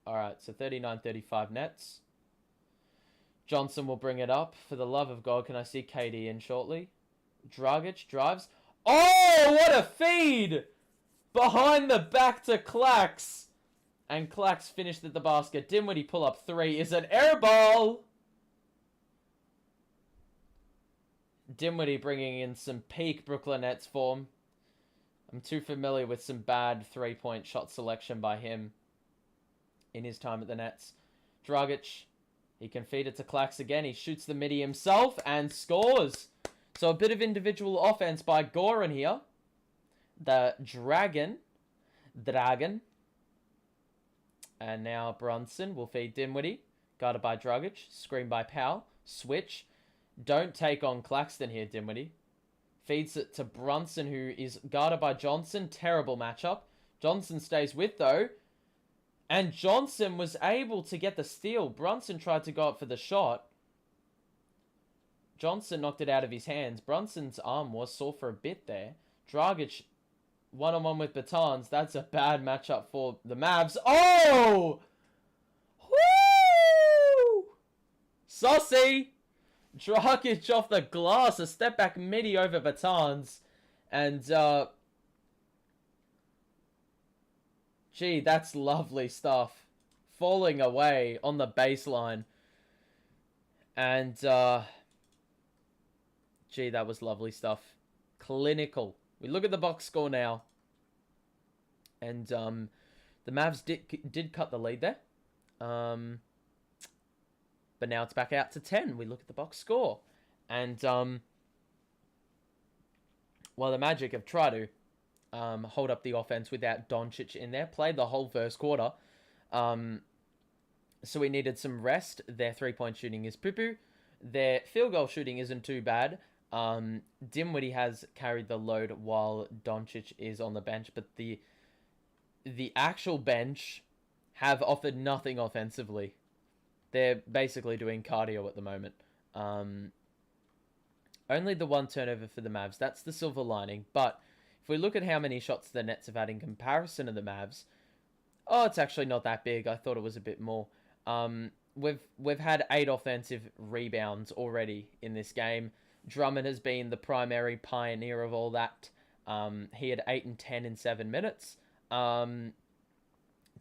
Alright, so 39-35 Nets. Johnson will bring it up. For the love of God, can I see KD in shortly? Dragic drives. Oh, what a feed! Behind the back to Clax. And Clax finished at the basket. Dinwiddie pull up 3 is an air ball. Dinwiddie bringing in some peak Brooklyn Nets form. I'm too familiar with some bad 3-point shot selection by him in his time at the Nets. Dragic, he can feed it to Clax again. He shoots the midi himself and scores. So a bit of individual offense by Goran here. The Dragon. And now Brunson will feed Dinwiddie. Guarded by Dragic. Screen by Powell. Switch. Don't take on Claxton here, Dinwiddie. Feeds it to Brunson, who is guarded by Johnson. Terrible matchup. Johnson stays with, though. And Johnson was able to get the steal. Brunson tried to go up for the shot. Johnson knocked it out of his hands. Brunson's arm was sore for a bit there. Dragic one-on-one with Bertans. That's a bad matchup for the Mavs. Oh! Woo! Saucy! Dragic off the glass. A step back midi over Bertans. And, gee, that's lovely stuff. Falling away on the baseline. And, gee, that was lovely stuff. Clinical. We look at the box score now. And the Mavs did cut the lead there. But now it's back out to 10. We look at the box score. And well, the Magic have tried to hold up the offense without Doncic in there. Played the whole first quarter. So we needed some rest. Their three-point shooting is poo-poo. Their field goal shooting isn't too bad. Dinwiddie has carried the load while Doncic is on the bench, but the actual bench have offered nothing offensively. They're basically doing cardio at the moment. Only the one turnover for the Mavs. That's the silver lining. But if we look at how many shots the Nets have had in comparison to the Mavs, oh, it's actually not that big. I thought it was a bit more. we've had 8 offensive rebounds already in this game. Drummond has been the primary pioneer of all that. He had 8 and 10 in 7 minutes.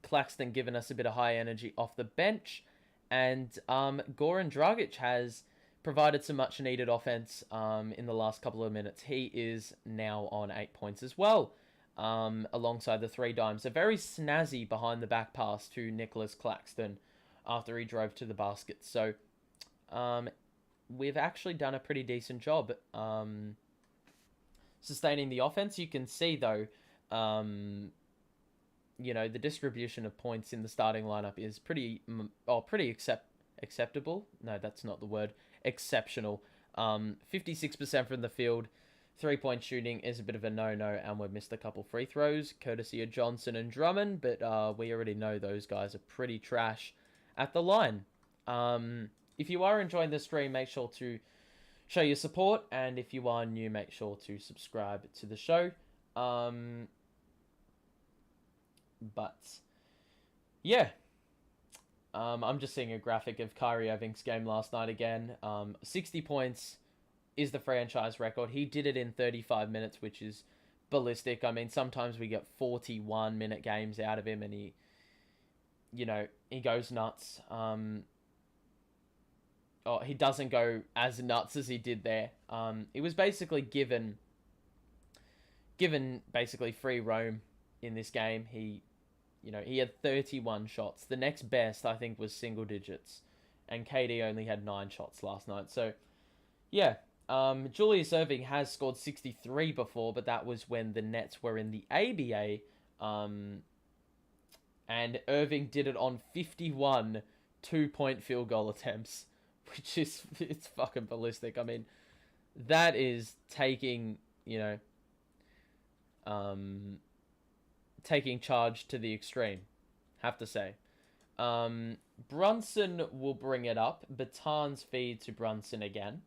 Claxton given us a bit of high energy off the bench. And Goran Dragic has provided some much needed offense in the last couple of minutes. He is now on 8 points as well, alongside the 3 dimes. A very snazzy behind the back pass to Nicholas Claxton after he drove to the basket. So we've actually done a pretty decent job sustaining the offense. You can see, though, the distribution of points in the starting lineup is pretty acceptable. No, that's not the word. Exceptional. 56% from the field. 3-point shooting is a bit of a no-no, and we've missed a couple free throws, courtesy of Johnson and Drummond, but we already know those guys are pretty trash at the line. If you are enjoying the stream, make sure to show your support, and if you are new, make sure to subscribe to the show. But yeah, I'm just seeing a graphic of Kyrie Irving's game last night again. 60 points is the franchise record. He did it in 35 minutes, which is ballistic. I mean, sometimes we get 41-minute games out of him, and he goes nuts. He doesn't go as nuts as he did there. It was basically given basically free roam in this game. He had 31 shots. The next best, I think, was single digits. And KD only had 9 shots last night. So, yeah. Julius Erving has scored 63 before, but that was when the Nets were in the ABA. And Irving did it on 51 2-point field goal attempts, which is, it's fucking ballistic. I mean, that is taking charge to the extreme, have to say. Brunson will bring it up. Baton's feed to Brunson again.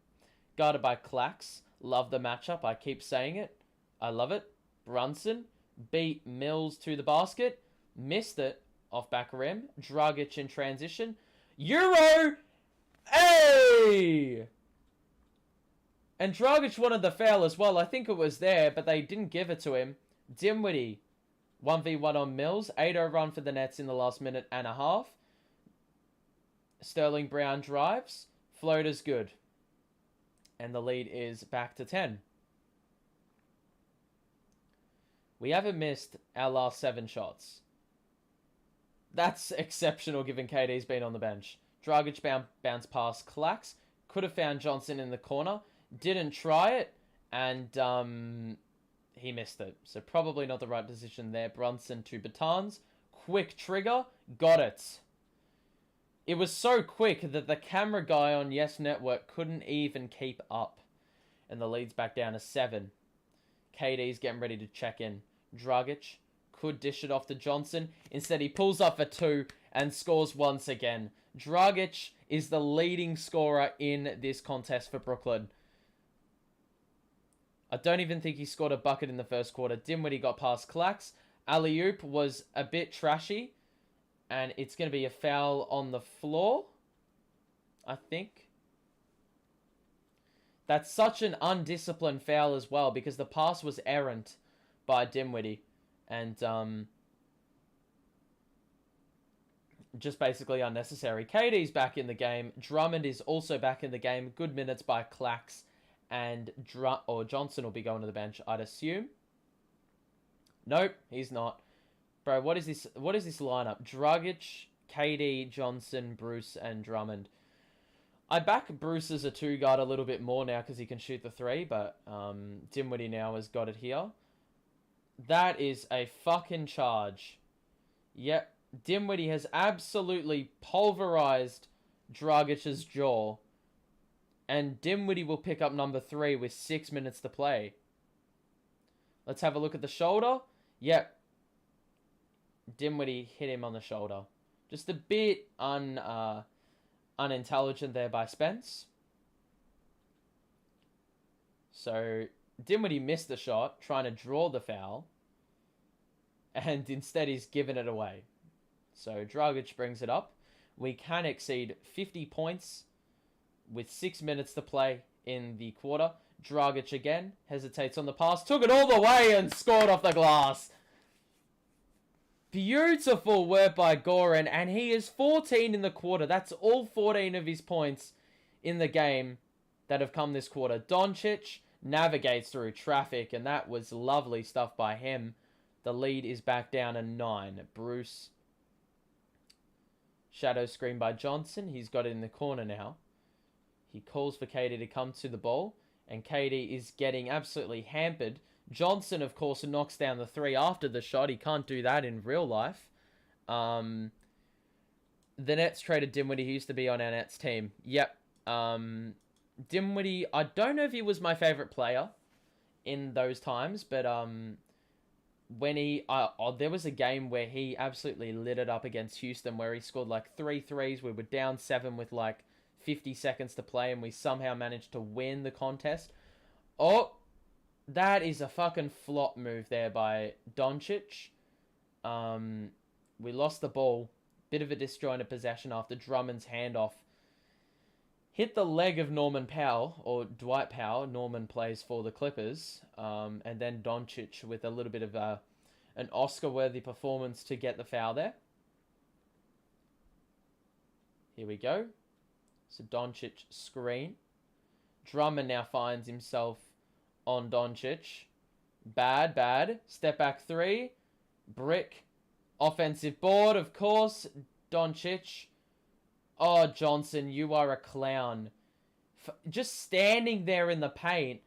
Guarded by Clax. Love the matchup. I keep saying it. I love it. Brunson beat Mills to the basket. Missed it off back rim. Dragic in transition. Euro! Hey! And Dragic wanted the foul as well. I think it was there, but they didn't give it to him. Dinwiddie 1v1 on Mills. 8-0 run for the Nets in the last minute and a half. Sterling Brown drives. Floater's good. And the lead is back to 10. We haven't missed our last 7 shots. That's exceptional given KD's been on the bench. Dragic bounce past Clax. Could have found Johnson in the corner. Didn't try it. And he missed it. So probably not the right position there. Brunson to Batons. Quick trigger. Got it. It was so quick that the camera guy on Yes Network couldn't even keep up. And the lead's back down to 7. KD's getting ready to check in. Dragic could dish it off to Johnson. Instead, he pulls up for 2 and scores once again. Dragic is the leading scorer in this contest for Brooklyn. I don't even think he scored a bucket in the first quarter. Dinwiddie got past Clax. Alley-oop was a bit trashy. And it's going to be a foul on the floor, I think. That's such an undisciplined foul as well, because the pass was errant by Dinwiddie. And just basically unnecessary. KD's back in the game. Drummond is also back in the game. Good minutes by Clax. And Johnson will be going to the bench, I'd assume. Nope, he's not. Bro, what is this lineup? Dragic, KD, Johnson, Bruce, and Drummond. I back Bruce as a 2-guard a little bit more now because he can shoot the 3, but Dinwiddie now has got it here. That is a fucking charge. Yep, Dinwiddie has absolutely pulverized Dragic's jaw. And Dinwiddie will pick up number 3 with 6 minutes to play. Let's have a look at the shoulder. Yep. Dinwiddie hit him on the shoulder. Just a bit unintelligent there by Spence. So Dinwiddie missed the shot, trying to draw the foul. And instead he's given it away. So Dragic brings it up. we can exceed 50 points with 6 minutes to play in the quarter. Dragic again hesitates on the pass, took it all the way and scored off the glass. Beautiful work by Goran, and he is 14 in the quarter. That's all 14 of his points in the game that have come this quarter. Doncic navigates through traffic, and that was lovely stuff by him. The lead is back down to 9. Bruce. Shadow screen by Johnson. He's got it in the corner now. He calls for KD to come to the ball, and KD is getting absolutely hampered. Johnson, of course, knocks down the 3 after the shot. He can't do that in real life. The Nets traded Dinwiddie. He used to be on our Nets team. Yep. Dinwiddie, I don't know if he was my favorite player in those times, but when he there was a game where he absolutely lit it up against Houston, where he scored like 3 threes. We were down 7 with like 50 seconds to play, and we somehow managed to win the contest. Oh, that is a fucking flop move there by Doncic. We lost the ball. Bit of a disjointed possession after Drummond's handoff hit the leg of Norman Powell, or Dwight Powell. Norman plays for the Clippers. And then Doncic with a little bit of an Oscar-worthy performance to get the foul there. Here we go. So Doncic screen. Drummond now finds himself on Doncic. Bad. Step back 3. Brick. Offensive board, of course. Doncic. Oh, Johnson, you are a clown. Just standing there in the paint.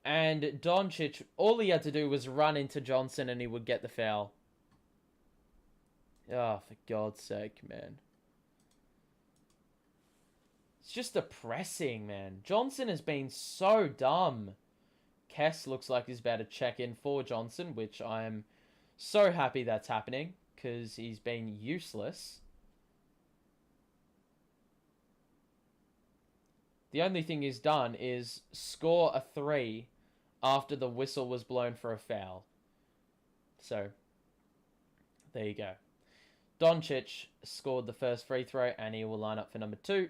And Doncic, all he had to do was run into Johnson and he would get the foul. Oh, for God's sake, man. It's just depressing, man. Johnson has been so dumb. Kess looks like he's about to check in for Johnson, which I'm so happy that's happening, because he's been useless. The only thing he's done is score a 3 after the whistle was blown for a foul. So, there you go. Doncic scored the first free throw, and he will line up for number 2.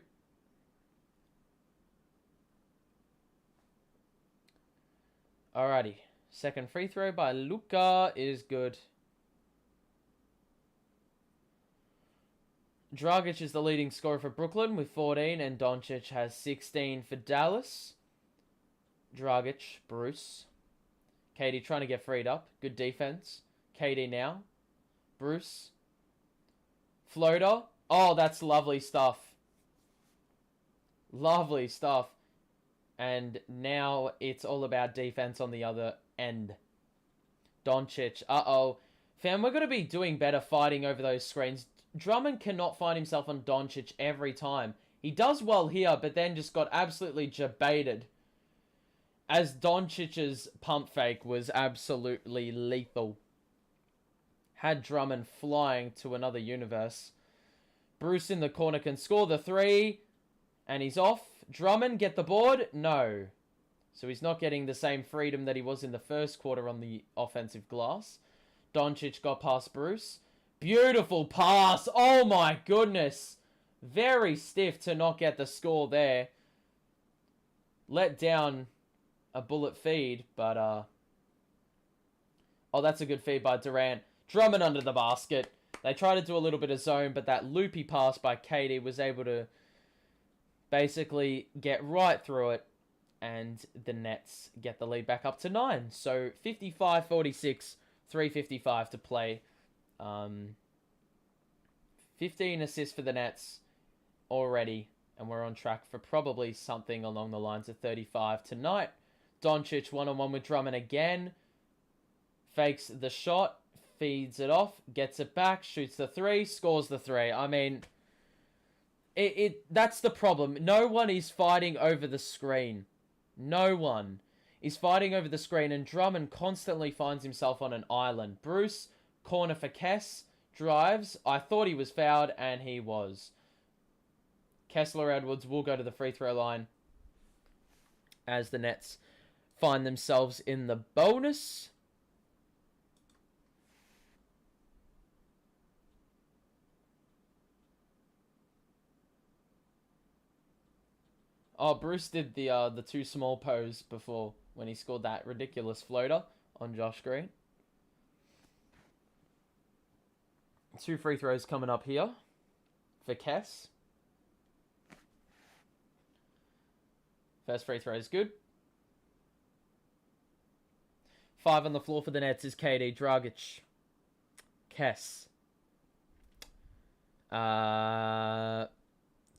Alrighty. Second free throw by Luka is good. Dragic is the leading scorer for Brooklyn with 14, and Doncic has 16 for Dallas. Dragic, Bruce. KD trying to get freed up. Good defense. KD now. Bruce. Floater. Oh, that's lovely stuff. Lovely stuff. And now it's all about defense on the other end. Doncic. Uh-oh. Fam, we're going to be doing better fighting over those screens. Drummond cannot find himself on Doncic every time. He does well here, but then just got absolutely jebaited. As Doncic's pump fake was absolutely lethal. Had Drummond flying to another universe. Bruce in the corner can score the 3. And he's off. Drummond, get the board? No. So he's not getting the same freedom that he was in the first quarter on the offensive glass. Doncic got past Bruce. Beautiful pass. Oh my goodness. Very stiff to not get the score there. Let down a bullet feed, but oh, that's a good feed by Durant. Drummond under the basket. They tried to do a little bit of zone, but that loopy pass by KD was able to basically get right through it, and the Nets get the lead back up to 9. So 55-46, 3:55 to play. 15 assists for the Nets already, and we're on track for probably something along the lines of 35 tonight. Doncic one-on-one with Drummond again. Fakes the shot, feeds it off, gets it back, shoots the 3, scores the 3. I mean, that's the problem. No one is fighting over the screen. No one is fighting over the screen, and Drummond constantly finds himself on an island. Bruce, corner for Kess, drives. I thought he was fouled, and he was. Kessler-Edwards will go to the free throw line as the Nets find themselves in the bonus. Oh, Bruce did the too small pose before when he scored that ridiculous floater on Josh Green. 2 free throws coming up here for Kess. First free throw is good. 5 on the floor for the Nets is KD, Dragic, Kess. KD,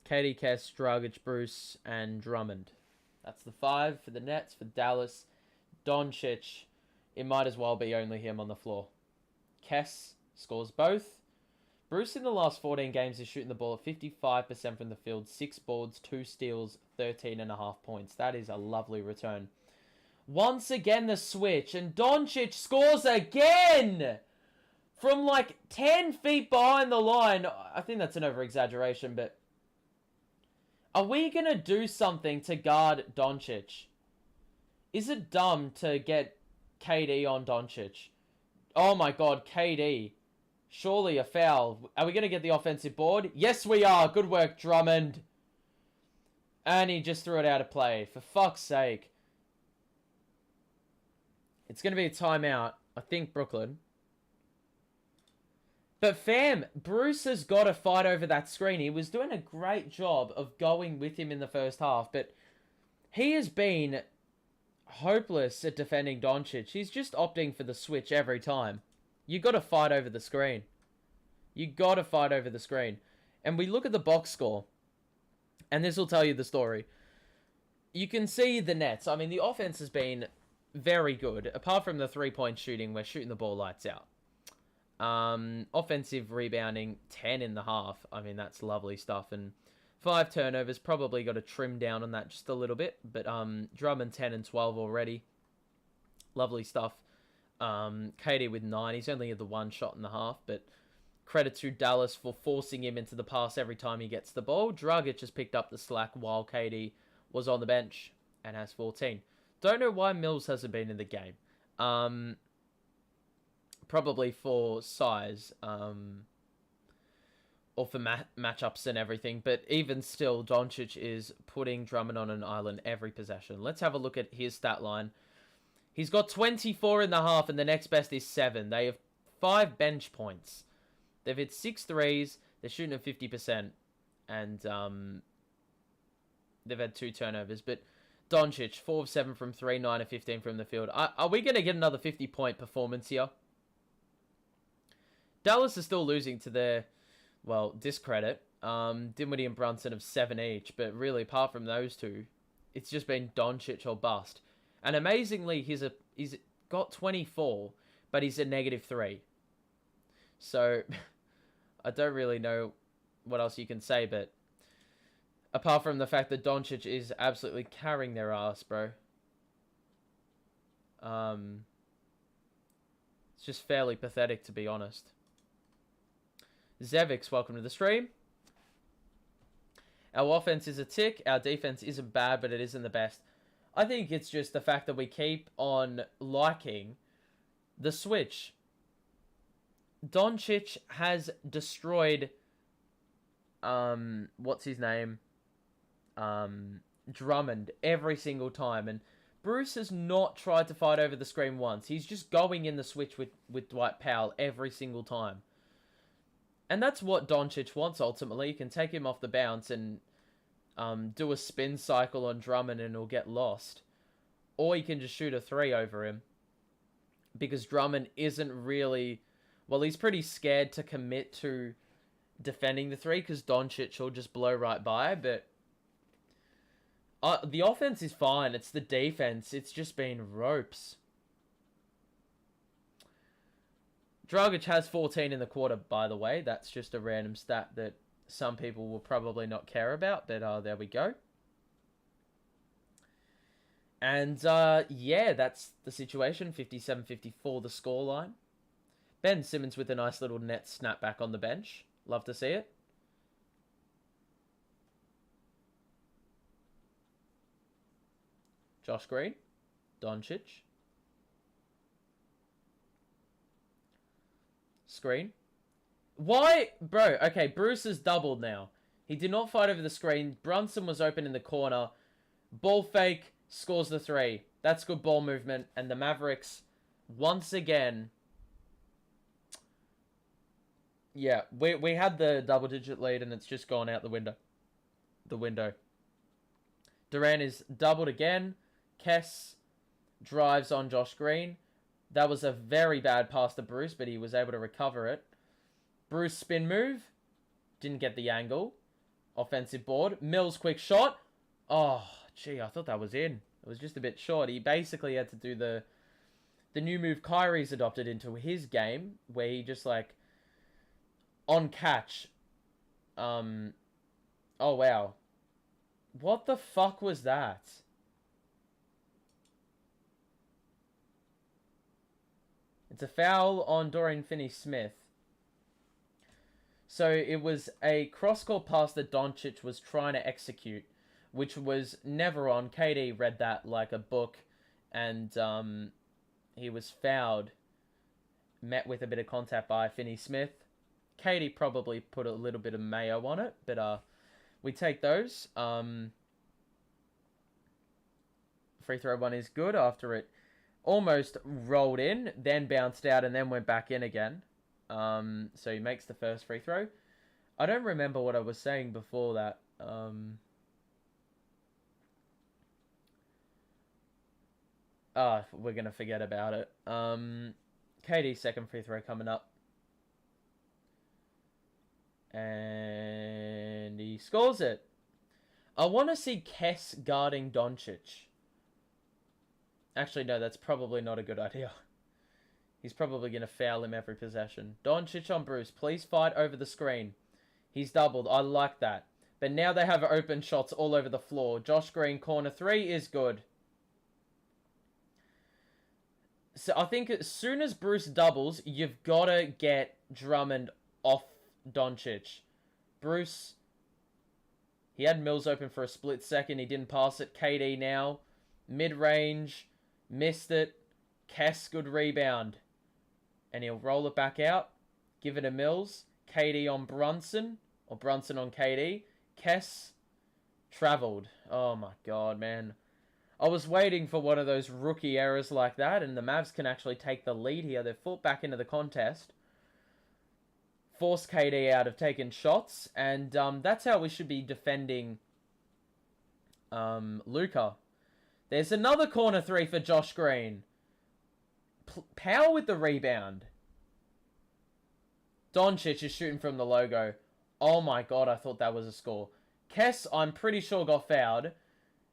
Kess, Dragic, Bruce, and Drummond. That's the 5 for the Nets. For Dallas, Doncic. It might as well be only him on the floor. Kess scores both. Bruce in the last 14 games is shooting the ball at 55% from the field. 6 boards, 2 steals, 13.5 points. That is a lovely return. Once again, the switch. And Doncic scores again! From like 10 feet behind the line. I think that's an over-exaggeration, but... Are we going to do something to guard Doncic? Is it dumb to get KD on Doncic? Oh my god, KD. Surely a foul. Are we going to get the offensive board? Yes, we are. Good work, Drummond. And he just threw it out of play. For fuck's sake. It's going to be a timeout. I think Brooklyn. But fam, Bruce has got to fight over that screen. He was doing a great job of going with him in the first half. But he has been hopeless at defending Doncic. He's just opting for the switch every time. You got to fight over the screen. You got to fight over the screen. And we look at the box score. And this will tell you the story. You can see the Nets. I mean, the offense has been very good. Apart from the 3-point shooting, we're shooting the ball lights out. Offensive rebounding, 10 in the half. I mean, that's lovely stuff. And 5 turnovers. Probably got to trim down on that just a little bit. But Drummond 10 and 12 already. Lovely stuff. KD with 9. He's only had the 1 shot in the half, but credit to Dallas for forcing him into the pass every time he gets the ball. Dragic has picked up the slack while KD was on the bench and has 14. Don't know why Mills hasn't been in the game. Probably for size, or for matchups and everything, but even still, Doncic is putting Drummond on an island every possession. Let's have a look at his stat line. He's got 24 in the half, and the next best is 7. They have 5 bench points. They've hit 6 threes. They're shooting at 50%. And they've had 2 turnovers. But Doncic, 4 of 7 from 3, 9 of 15 from the field. Are we going to get another 50-point performance here? Dallas is still losing to their, well, discredit. Dinwiddie and Brunson have 7 each. But really, apart from those two, it's just been Doncic or bust. And amazingly, he's got 24, but he's a -3. So, I don't really know what else you can say, but apart from the fact that Doncic is absolutely carrying their ass, bro. It's just fairly pathetic, to be honest. Zevix, welcome to the stream. Our offense is a tick. Our defense isn't bad, but it isn't the best. I think it's just the fact that we keep on liking the switch. Doncic has destroyed, what's his name? Drummond every single time. And Bruce has not tried to fight over the screen once. He's just going in the switch with Dwight Powell every single time. And that's what Doncic wants ultimately. You can take him off the bounce and do a spin cycle on Drummond and he'll get lost. Or you can just shoot a 3 over him. Because Drummond isn't really... Well, he's pretty scared to commit to defending the 3 because Doncic will just blow right by. But the offense is fine. It's the defense. It's just been ropes. Dragic has 14 in the quarter, by the way. That's just a random stat that some people will probably not care about, but there we go. And yeah, that's the situation. 57-54 the scoreline. Ben Simmons with a nice little net snapback on the bench. Love to see it. Josh Green. Doncic. Screen. Why? Bro, okay, Bruce has doubled now. He did not fight over the screen. Brunson was open in the corner. Ball fake, scores the 3. That's good ball movement. And the Mavericks, once again... Yeah, we had the double-digit lead, and it's just gone out the window. Durant is doubled again. Kess drives on Josh Green. That was a very bad pass to Bruce, but he was able to recover it. Bruce spin move. Didn't get the angle. Offensive board. Mills quick shot. Oh, gee, I thought that was in. It was just a bit short. He basically had to do the new move Kyrie's adopted into his game, where he just, like, on catch. Oh, wow. What the fuck was that? It's a foul on Dorian Finney-Smith. So it was a cross-court pass that Doncic was trying to execute, which was never on. KD read that like a book, and he was fouled. Met with a bit of contact by Finney-Smith. KD probably put a little bit of mayo on it, but we take those. Free throw one is good after it almost rolled in, then bounced out, and then went back in again. So he makes the first free throw. I don't remember what I was saying before that. We're going to forget about it. KD's second free throw coming up. And he scores it. I want to see Kess guarding Doncic. Actually, no, that's probably not a good idea. He's probably going to foul him every possession. Doncic on Bruce. Please fight over the screen. He's doubled. I like that. But now they have open shots all over the floor. Josh Green, corner 3 is good. So I think as soon as Bruce doubles, you've got to get Drummond off Doncic. Bruce, he had Mills open for a split second. He didn't pass it. KD now. Mid-range. Missed it. Kess, good rebound. And he'll roll it back out. Give it to Mills. KD on Brunson. Or Brunson on KD. Kess traveled. Oh my god, man. I was waiting for one of those rookie errors like that, and the Mavs can actually take the lead here. They've fought back into the contest. Force KD out of taking shots, and that's how we should be defending Luka. There's another corner 3 for Josh Green. Power with the rebound. Doncic is shooting from the logo. Oh my god, I thought that was a score. Kess, I'm pretty sure, got fouled.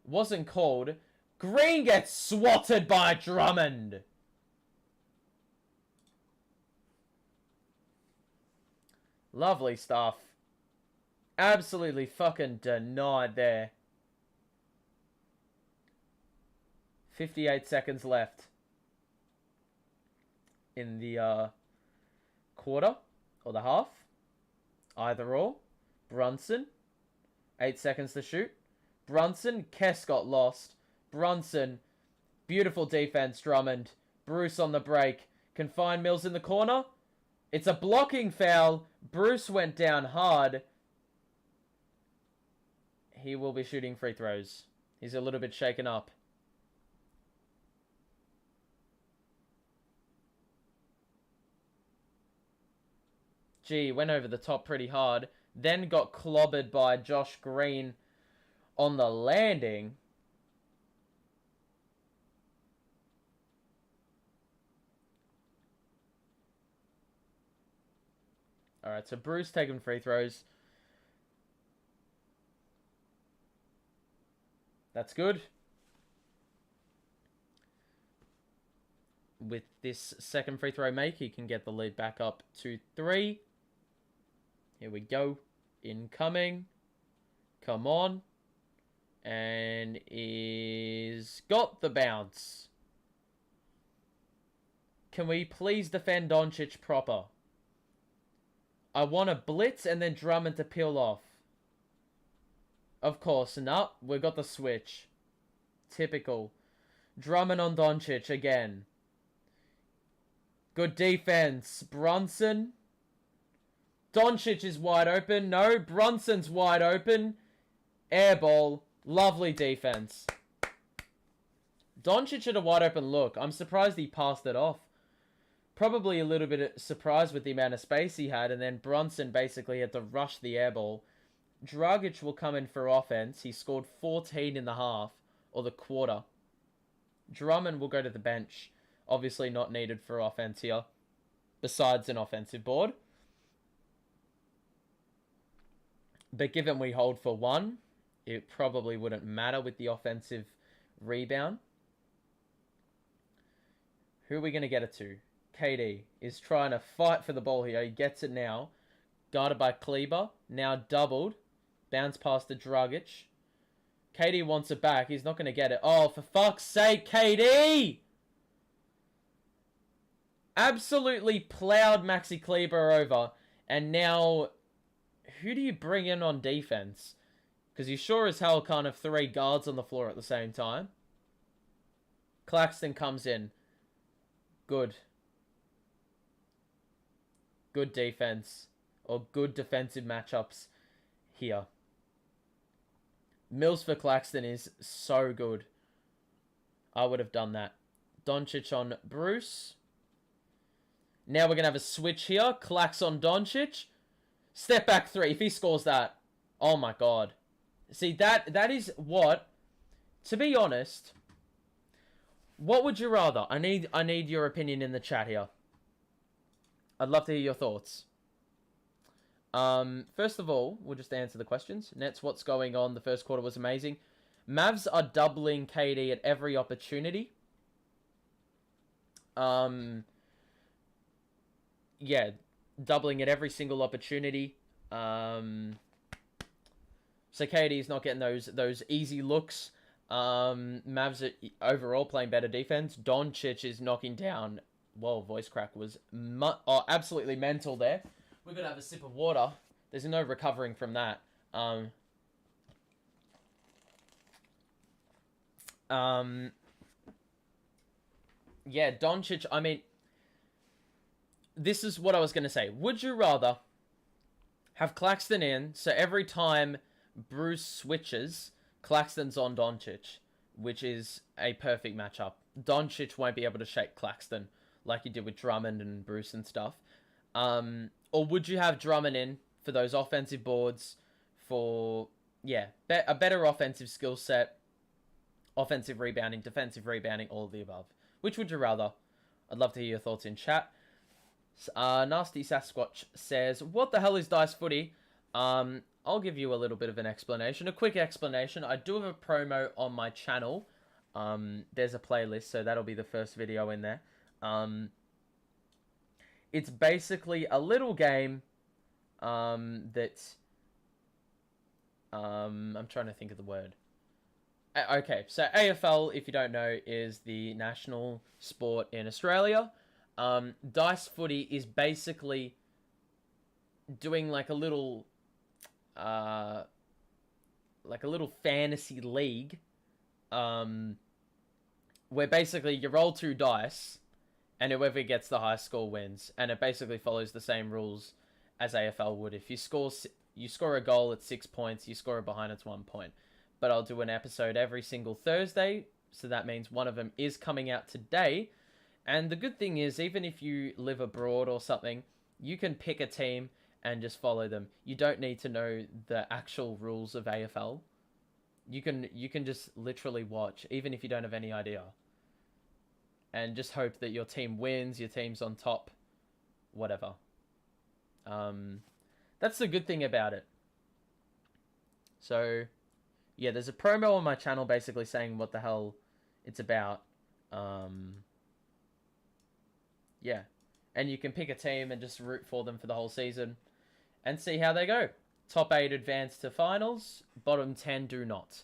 Wasn't called. Green gets swatted by Drummond. Lovely stuff. Absolutely fucking denied there. 58 seconds left in the quarter or the half. Either or. Brunson. 8 seconds to shoot. Brunson. Kess got lost. Brunson. Beautiful defense, Drummond. Bruce on the break. Can find Mills in the corner. It's a blocking foul. Bruce went down hard. He will be shooting free throws. He's a little bit shaken up. Gee, went over the top pretty hard. Then got clobbered by Josh Green on the landing. Alright, so Bruce taking free throws. That's good. With this second free throw make, he can get the lead back up to 3. Here we go. Incoming. Come on. And is got the bounce. Can we please defend Doncic proper? I want to blitz and then Drummond to peel off. Of course, no. We got the switch. Typical. Drummond on Doncic again. Good defense. Brunson. Doncic is wide open. No, Brunson's wide open. Air ball. Lovely defense. Doncic had a wide open look. I'm surprised he passed it off. Probably a little bit surprised with the amount of space he had. And then Brunson basically had to rush the air ball. Dragic will come in for offense. He scored 14 in the half. Or the quarter. Drummond will go to the bench. Obviously not needed for offense here. Besides an offensive board. But given we hold for 1, it probably wouldn't matter with the offensive rebound. Who are we going to get it to? KD is trying to fight for the ball here. He gets it now. Guarded by Kleber. Now doubled. Bounce past to Dragic. KD wants it back. He's not going to get it. Oh, for fuck's sake, KD! Absolutely plowed Maxi Kleber over. And now, who do you bring in on defense? Because you sure as hell can't have 3 guards on the floor at the same time. Claxton comes in. Good. Good defense. Or good defensive matchups here. Mills for Claxton is so good. I would have done that. Doncic on Bruce. Now we're going to have a switch here. Clax on Doncic. Step back 3. If he scores that. Oh my god. See, that is what... To be honest... What would you rather? I need your opinion in the chat here. I'd love to hear your thoughts. First of all, we'll just answer the questions. Nets, what's going on? The first quarter was amazing. Mavs are doubling KD at every opportunity. Yeah, doubling at every single opportunity. So KD's not getting those easy looks. Mavs are overall playing better defense. Doncic is knocking down. Whoa, voice crack was absolutely mental there. We're gonna have a sip of water. There's no recovering from that. Yeah, Doncic. I mean, this is what I was gonna say. Would you rather have Claxton in, so every time Bruce switches, Claxton's on Doncic, which is a perfect matchup. Doncic won't be able to shake Claxton like he did with Drummond and Bruce and stuff. Or would you have Drummond in for those offensive boards for, yeah, a better offensive skill set, offensive rebounding, defensive rebounding, all of the above? Which would you rather? I'd love to hear your thoughts in chat. Nasty Sasquatch says, what the hell is Dice Footy? I'll give you a little bit of an explanation, a quick explanation. I do have a promo on my channel. There's a playlist, so that'll be the first video in there. It's basically a little game that... I'm trying to think of the word. Okay, so AFL, if you don't know, is the national sport in Australia. Dice Footy is basically doing like a little fantasy league, where basically you roll 2 dice, and whoever gets the highest score wins. And it basically follows the same rules as AFL would. If you score a goal, it's 6 points. You score a behind, it's 1 point. But I'll do an episode every single Thursday, so that means one of them is coming out today. And the good thing is, even if you live abroad or something, you can pick a team and just follow them. You don't need to know the actual rules of AFL. You can just literally watch, even if you don't have any idea. And just hope that your team wins, your team's on top, whatever. That's the good thing about it. So, yeah, there's a promo on my channel basically saying what the hell it's about. Yeah. And you can pick a team and just root for them for the whole season and see how they go. Top 8 advance to finals. Bottom 10 do not.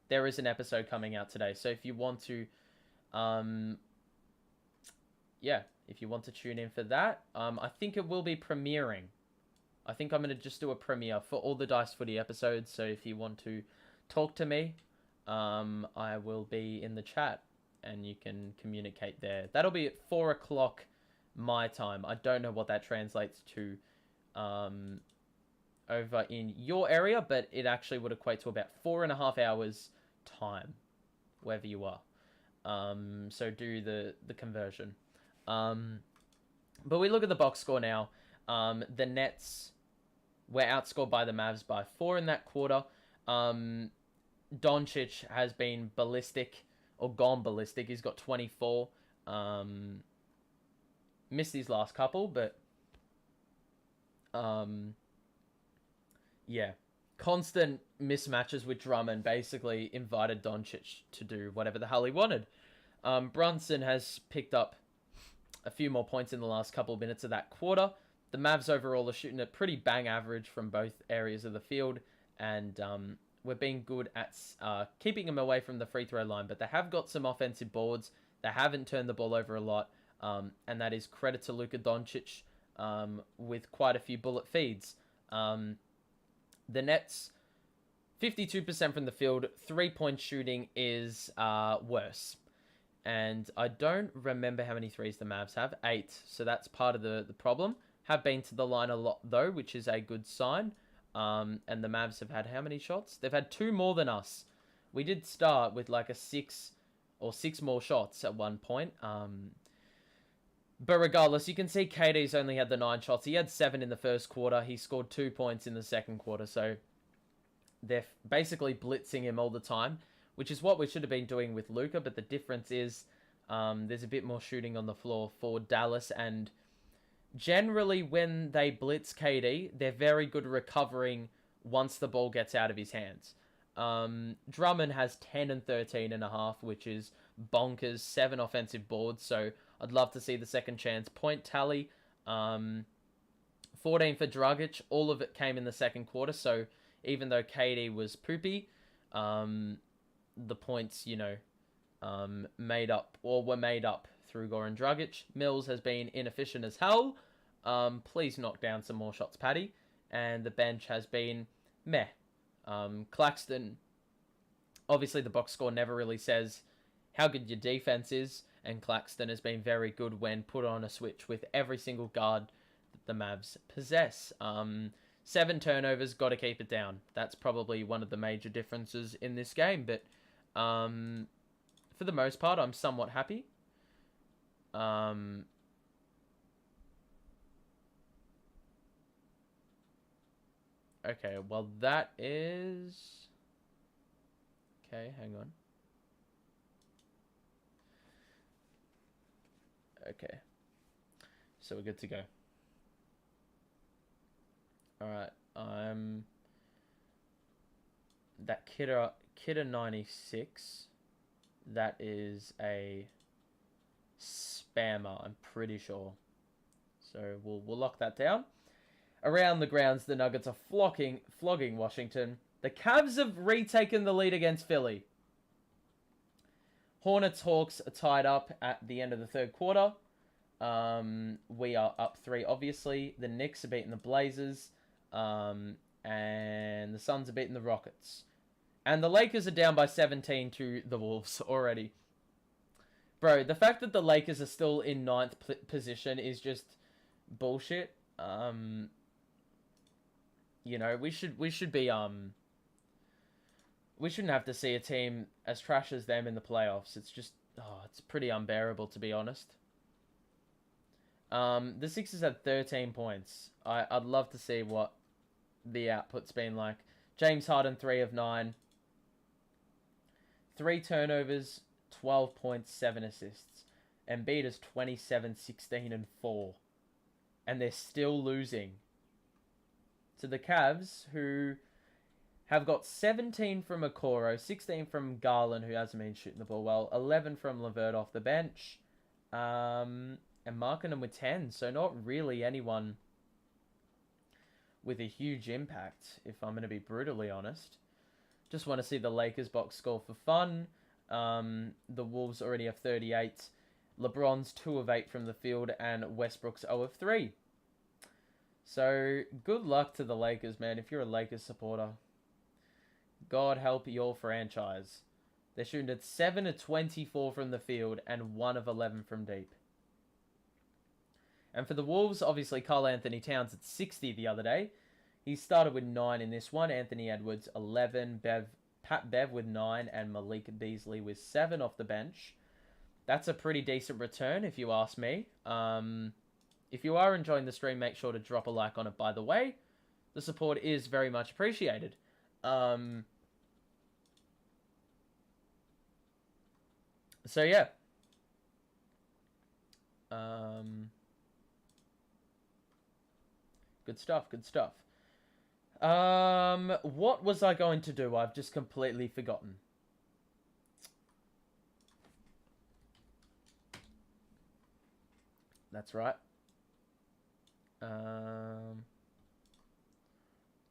There is an episode coming out today. So if you want to... yeah, if you want to tune in for that. I think it will be premiering. I think I'm going to just do a premiere for all the Dice Footy episodes. So if you want to talk to me, I will be in the chat. And you can communicate there. That'll be at 4 o'clock my time. I don't know what that translates to over in your area, but it actually would equate to about 4.5 hours time, wherever you are. So do the conversion. But we look at the box score now. The Nets were outscored by the Mavs by 4 in that quarter. Doncic has been ballistic, or gone ballistic. He's got 24. Missed his last couple, but yeah. Constant mismatches with Drummond basically invited Doncic to do whatever the hell he wanted. Brunson has picked up a few more points in the last couple of minutes of that quarter. The Mavs overall are shooting a pretty bang average from both areas of the field, and we're being good at keeping them away from the free throw line, but they have got some offensive boards. They haven't turned the ball over a lot, and that is credit to Luka Doncic with quite a few bullet feeds. The Nets, 52% from the field, 3-point shooting is worse. And I don't remember how many threes the Mavs have. 8, so that's part of the problem. Have been to the line a lot, though, which is a good sign. And the Mavs have had how many shots? They've had 2 more than us. We did start with like a 6 more shots at one point. But regardless, you can see KD's only had the 9 shots. He had 7 in the first quarter. He scored 2 points in the second quarter. So they're basically blitzing him all the time, which is what we should have been doing with Luka. But the difference is there's a bit more shooting on the floor for Dallas. And generally when they blitz KD, they're very good recovering once the ball gets out of his hands. Drummond has 10 and 13.5, which is bonkers. 7 offensive boards, so I'd love to see the second chance point tally. 14 for Dragic. All of it came in the second quarter, so even though KD was poopy, the points, were made up through Goran Dragic. Mills has been inefficient as hell. Please knock down some more shots, Paddy. And the bench has been meh. Claxton, obviously the box score never really says how good your defense is, and Claxton has been very good when put on a switch with every single guard that the Mavs possess. 7 turnovers, got to keep it down. That's probably one of the major differences in this game, but for the most part, I'm somewhat happy. Okay, well that is... Okay, hang on. Okay. So we're good to go. Alright, that Kidder 96, that is a spammer, I'm pretty sure. So we'll lock that down. Around the grounds, the Nuggets are flogging Washington. The Cavs have retaken the lead against Philly. Hornets, Hawks are tied up at the end of the third quarter. We are up 3, obviously. The Knicks are beating the Blazers. And the Suns are beating the Rockets. And the Lakers are down by 17 to the Wolves already. Bro, the fact that the Lakers are still in 9th position is just bullshit. We should be, we shouldn't have to see a team as trash as them in the playoffs. It's just, it's pretty unbearable, to be honest. The Sixers had 13 points. I'd love to see what the output's been like. James Harden, 3 of 9. 3 turnovers, 12 points, 7 assists. Embiid is 27, 16, and 4. And they're still losing to the Cavs, who have got 17 from Okoro, 16 from Garland, who hasn't been shooting the ball well, 11 from LeVert off the bench, and marking them with 10. So not really anyone with a huge impact, if I'm going to be brutally honest. Just want to see the Lakers box score for fun. The Wolves already have 38. LeBron's 2 of 8 from the field, and Westbrook's 0 of 3. So, good luck to the Lakers, man. If you're a Lakers supporter, God help your franchise. They're shooting at 7 of 24 from the field and 1 of 11 from deep. And for the Wolves, obviously, Karl Anthony Towns at 60 the other day. He started with 9 in this one. Anthony Edwards 11, Pat Bev with 9, and Malik Beasley with 7 off the bench. That's a pretty decent return, if you ask me. If you are enjoying the stream, make sure to drop a like on it, by the way. The support is very much appreciated. So, yeah. Good stuff, good stuff. What was I going to do? I've just completely forgotten. That's right.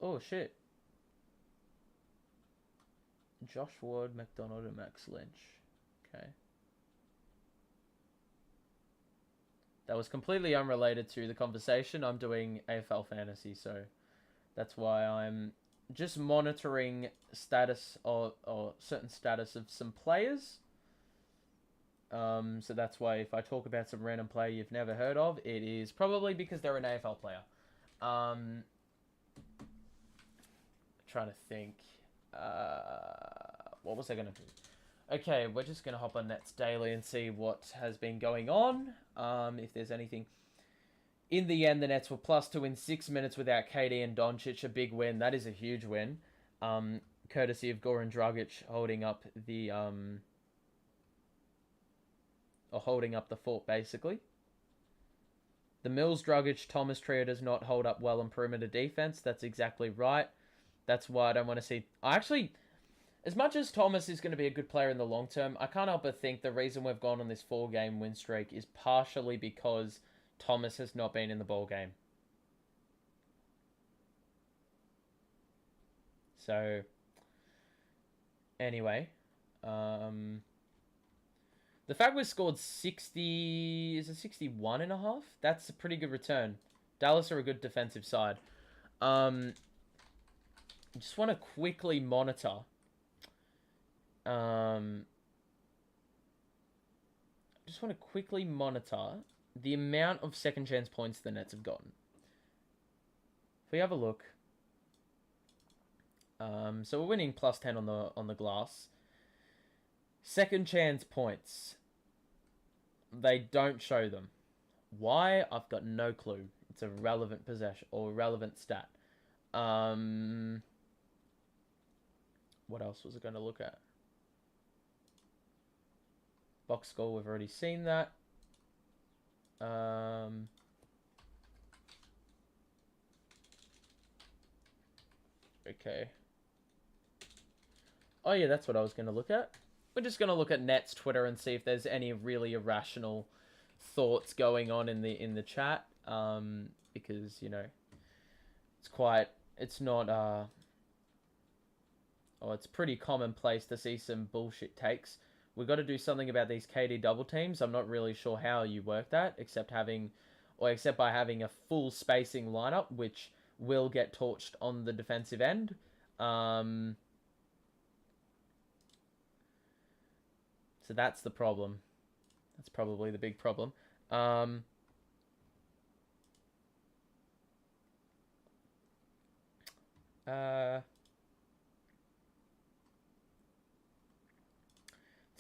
Oh, shit. Josh Ward, McDonald, and Max Lynch. Okay. That was completely unrelated to the conversation. I'm doing AFL Fantasy, so that's why I'm just monitoring status or certain status of some players. So that's why if I talk about some random player you've never heard of, it is probably because they're an AFL player. Trying to think. What was I going to do? Okay, we're just going to hop on Nets Daily and see what has been going on. If there's anything. In the end, the Nets were +2 in 6 minutes without KD and Doncic. A big win. That is a huge win. Courtesy of Goran Dragic holding up the... or holding up the fort, basically. The Mills, Dragic, Thomas trio does not hold up well on perimeter defense. That's exactly right. That's why I don't want to see... Actually, as much as Thomas is going to be a good player in the long term, I can't help but think the reason we've gone on this 4-game win streak is partially because Thomas has not been in the ball game. So, anyway, the fact we scored 60, is it 61 and a half? That's a pretty good return. Dallas are a good defensive side. Just want to quickly monitor. Just want to quickly monitor the amount of second chance points the Nets have gotten. If we have a look. So we're winning +10 on the glass. Second chance points. They don't show them. Why? I've got no clue. It's a relevant possession or relevant stat. What else was I going to look at? Box score, we've already seen that. Okay. Oh yeah, that's what I was going to look at. We're just going to look at Nets Twitter and see if there's any really irrational thoughts going on in the chat. Because, you know, it's not, it's pretty commonplace to see some bullshit takes. We've got to do something about these KD double teams. I'm not really sure how you work that, except by having a full spacing lineup, which will get torched on the defensive end. So that's the problem. That's probably the big problem. Let's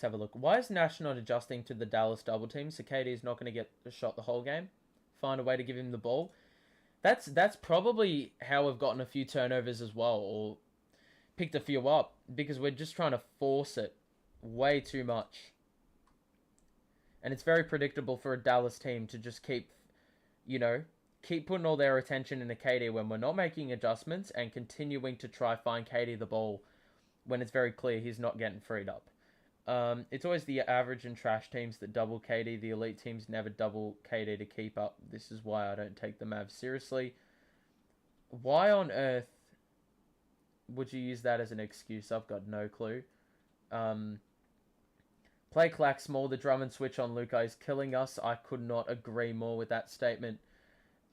have a look. Why is Nash not adjusting to the Dallas double team? So KD is not going to get a shot the whole game. Find a way to give him the ball. That's probably how we've gotten a few turnovers as well, or picked a few up, because we're just trying to force it way too much. And it's very predictable for a Dallas team to just keep putting all their attention into KD when we're not making adjustments and continuing to try find KD the ball when it's very clear he's not getting freed up. It's always the average and trash teams that double KD. The elite teams never double KD to keep up. This is why I don't take the Mavs seriously. Why on earth would you use that as an excuse? I've got no clue. Play Clack small. The drum and switch on Luka is killing us. I could not agree more with that statement.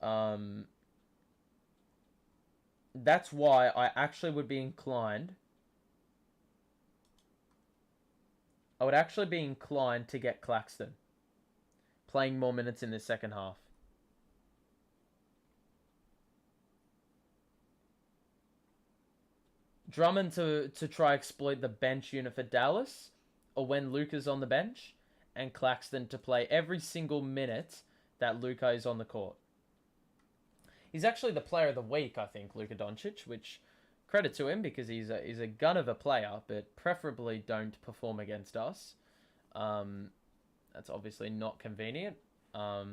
That's why I actually would be inclined... I would actually be inclined to get Claxton playing more minutes in the second half. Drummond to try exploit the bench unit for Dallas, or when Luka's on the bench, and Claxton to play every single minute that Luka is on the court. He's actually the player of the week, I think, Luka Doncic, which credit to him because he's a gun of a player, but preferably don't perform against us. That's obviously not convenient. But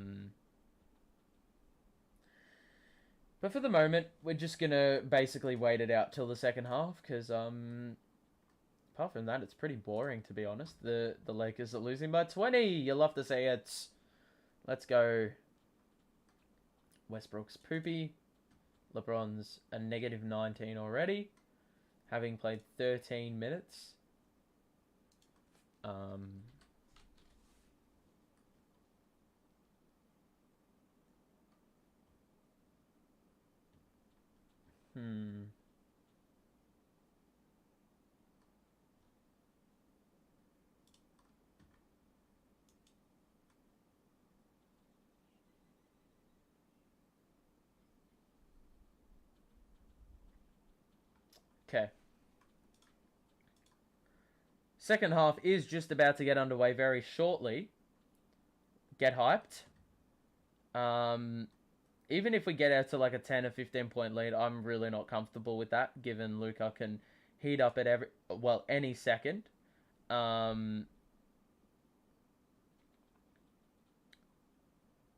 for the moment, we're just going to basically wait it out till the second half because apart from that, it's pretty boring, to be honest. The Lakers are losing by 20. You'll love to say it. Let's go. Westbrook's poopy. LeBron's a negative 19 already, having played 13 minutes. Okay. Second half is just about to get underway very shortly. Get hyped. Even if we get out to like a 10 or 15 point lead, I'm really not comfortable with that, given Luka can heat up at any second.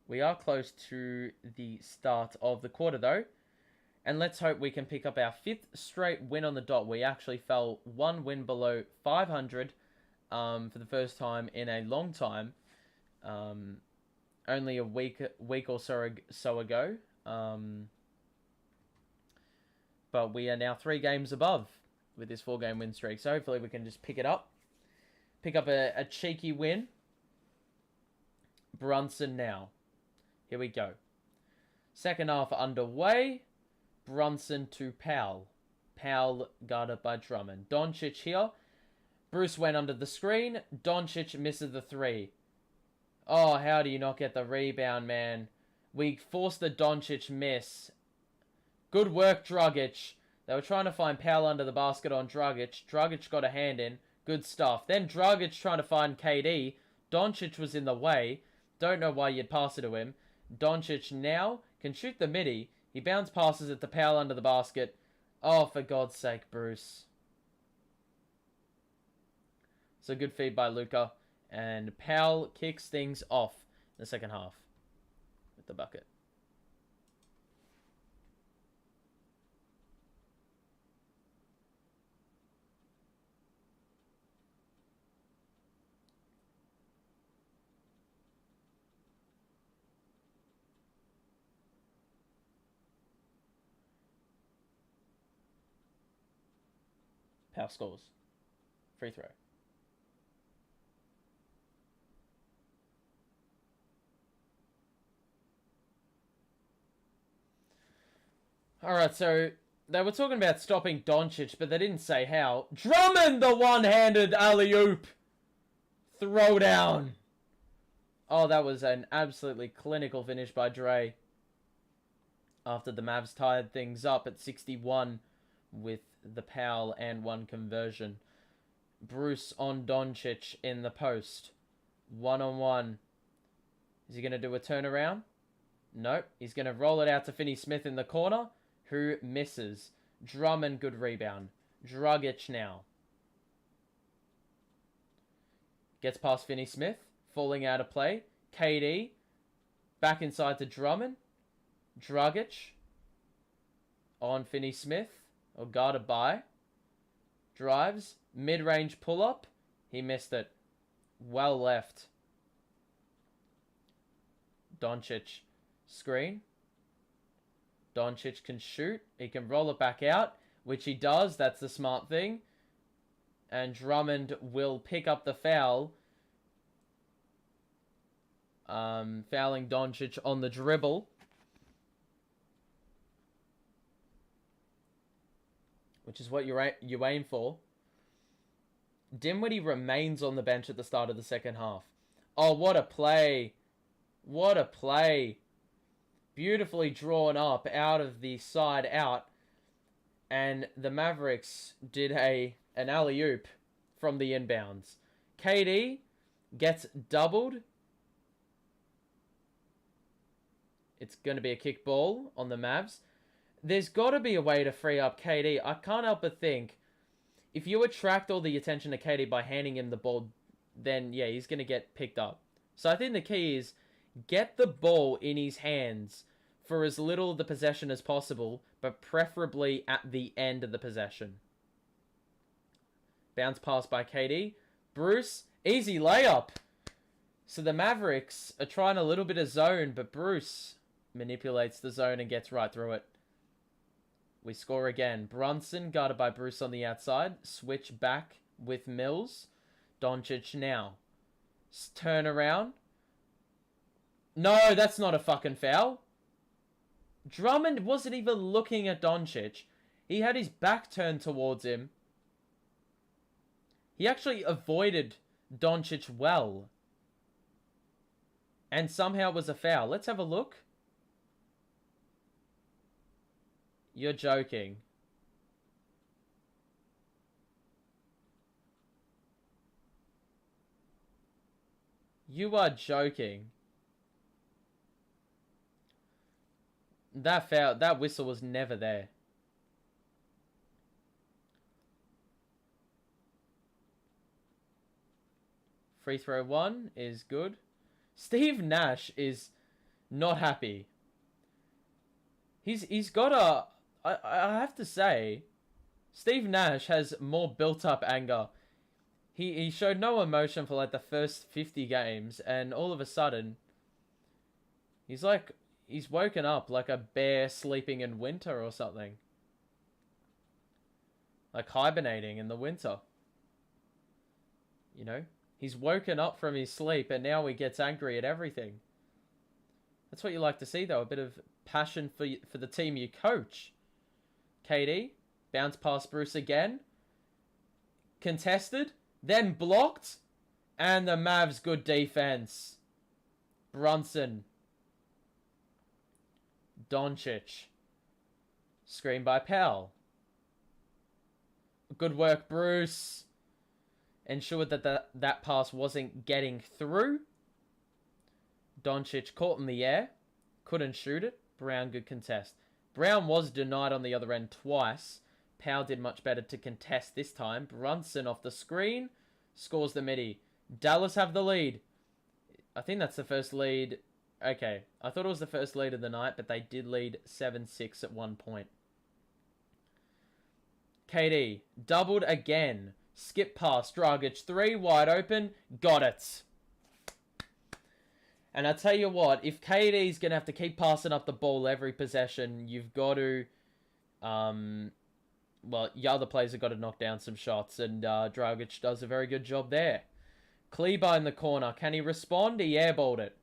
We are close to the start of the quarter though. And let's hope we can pick up our 5th straight win on the dot. We actually fell 1 win below 500 for the first time in a long time. Only a week or so ago. But we are now 3 games above with this 4-game win streak. So hopefully we can just pick it up. Pick up a cheeky win. Brunson now. Here we go. Second half underway. Brunson to Powell. Powell guarded by Drummond. Doncic here. Bruce went under the screen. Doncic misses the 3. Oh, how do you not get the rebound, man? We forced the Doncic miss. Good work, Dragic. They were trying to find Powell under the basket on Dragic. Dragic got a hand in. Good stuff. Then Dragic trying to find KD. Doncic was in the way. Don't know why you'd pass it to him. Doncic now can shoot the midi. He bounce passes it to Powell under the basket. Oh, for God's sake, Bruce. So good feed by Luka. And Powell kicks things off in the second half with the bucket. Powell scores. Free throw. Alright, so they were talking about stopping Doncic, but they didn't say how. Drummond, the one-handed alley-oop. Throw down. Oh, that was an absolutely clinical finish by Dre. After the Mavs tied things up at 61 with the Powell and 1 conversion. Bruce on Doncic in the post. 1-on-1. Is he going to do a turnaround? Nope. He's going to roll it out to Finney Smith in the corner, who misses. Drummond, good rebound. Dragic now. Gets past Finney Smith. Falling out of play. KD. Back inside to Drummond. Dragic. On Finney Smith. Or guarded by. Drives. Mid-range pull-up. He missed it. Well left. Doncic. Screen. Doncic can shoot. He can roll it back out, which he does. That's the smart thing. And Drummond will pick up the foul. Fouling Doncic on the dribble. Which is what you aim for. Dinwiddie remains on the bench at the start of the second half. Oh, what a play. What a play. Beautifully drawn up out of the side out. and the Mavericks did an alley-oop from the inbounds. KD gets doubled. It's going to be a kick ball on the Mavs. There's got to be a way to free up KD. I can't help but think, if you attract all the attention to KD by handing him the ball, then yeah, he's going to get picked up. So I think the key is get the ball in his hands for as little of the possession as possible, but preferably at the end of the possession. Bounce pass by KD. Bruce, easy layup. So the Mavericks are trying a little bit of zone, but Bruce manipulates the zone and gets right through it. We score again. Brunson guarded by Bruce on the outside. Switch back with Mills. Doncic now. Turn around. No, that's not a fucking foul. Drummond wasn't even looking at Doncic. He had his back turned towards him. He actually avoided Doncic well. And somehow it was a foul. Let's have a look. You're joking. You are joking. That foul, that whistle was never there. Free throw 1 is good. Steve Nash is not happy. He's got a... I have to say, Steve Nash has more built-up anger. He showed no emotion for like the first 50 games, and all of a sudden, he's woken up like a bear sleeping in winter or something. Like hibernating in the winter. You know? He's woken up from his sleep and now he gets angry at everything. That's what you like to see though, a bit of passion for the team you coach. KD, bounce past Bruce again. Contested, then blocked. And the Mavs good defense. Brunson. Doncic. Screen by Powell. Good work, Bruce. Ensured that that pass wasn't getting through. Doncic caught in the air. Couldn't shoot it. Brown, good contest. Brown was denied on the other end twice. Powell did much better to contest this time. Brunson off the screen. Scores the midi. Dallas have the lead. I think that's the first lead. Okay. I thought it was the first lead of the night, but they did lead 7-6 at one point. KD. Doubled again. Skip pass. Dragic. 3. Wide open. Got it. And I tell you what, if KD's going to have to keep passing up the ball every possession, you've got to... well, your other players have got to knock down some shots, and Dragic does a very good job there. Kleber in the corner. Can he respond? He airballed it.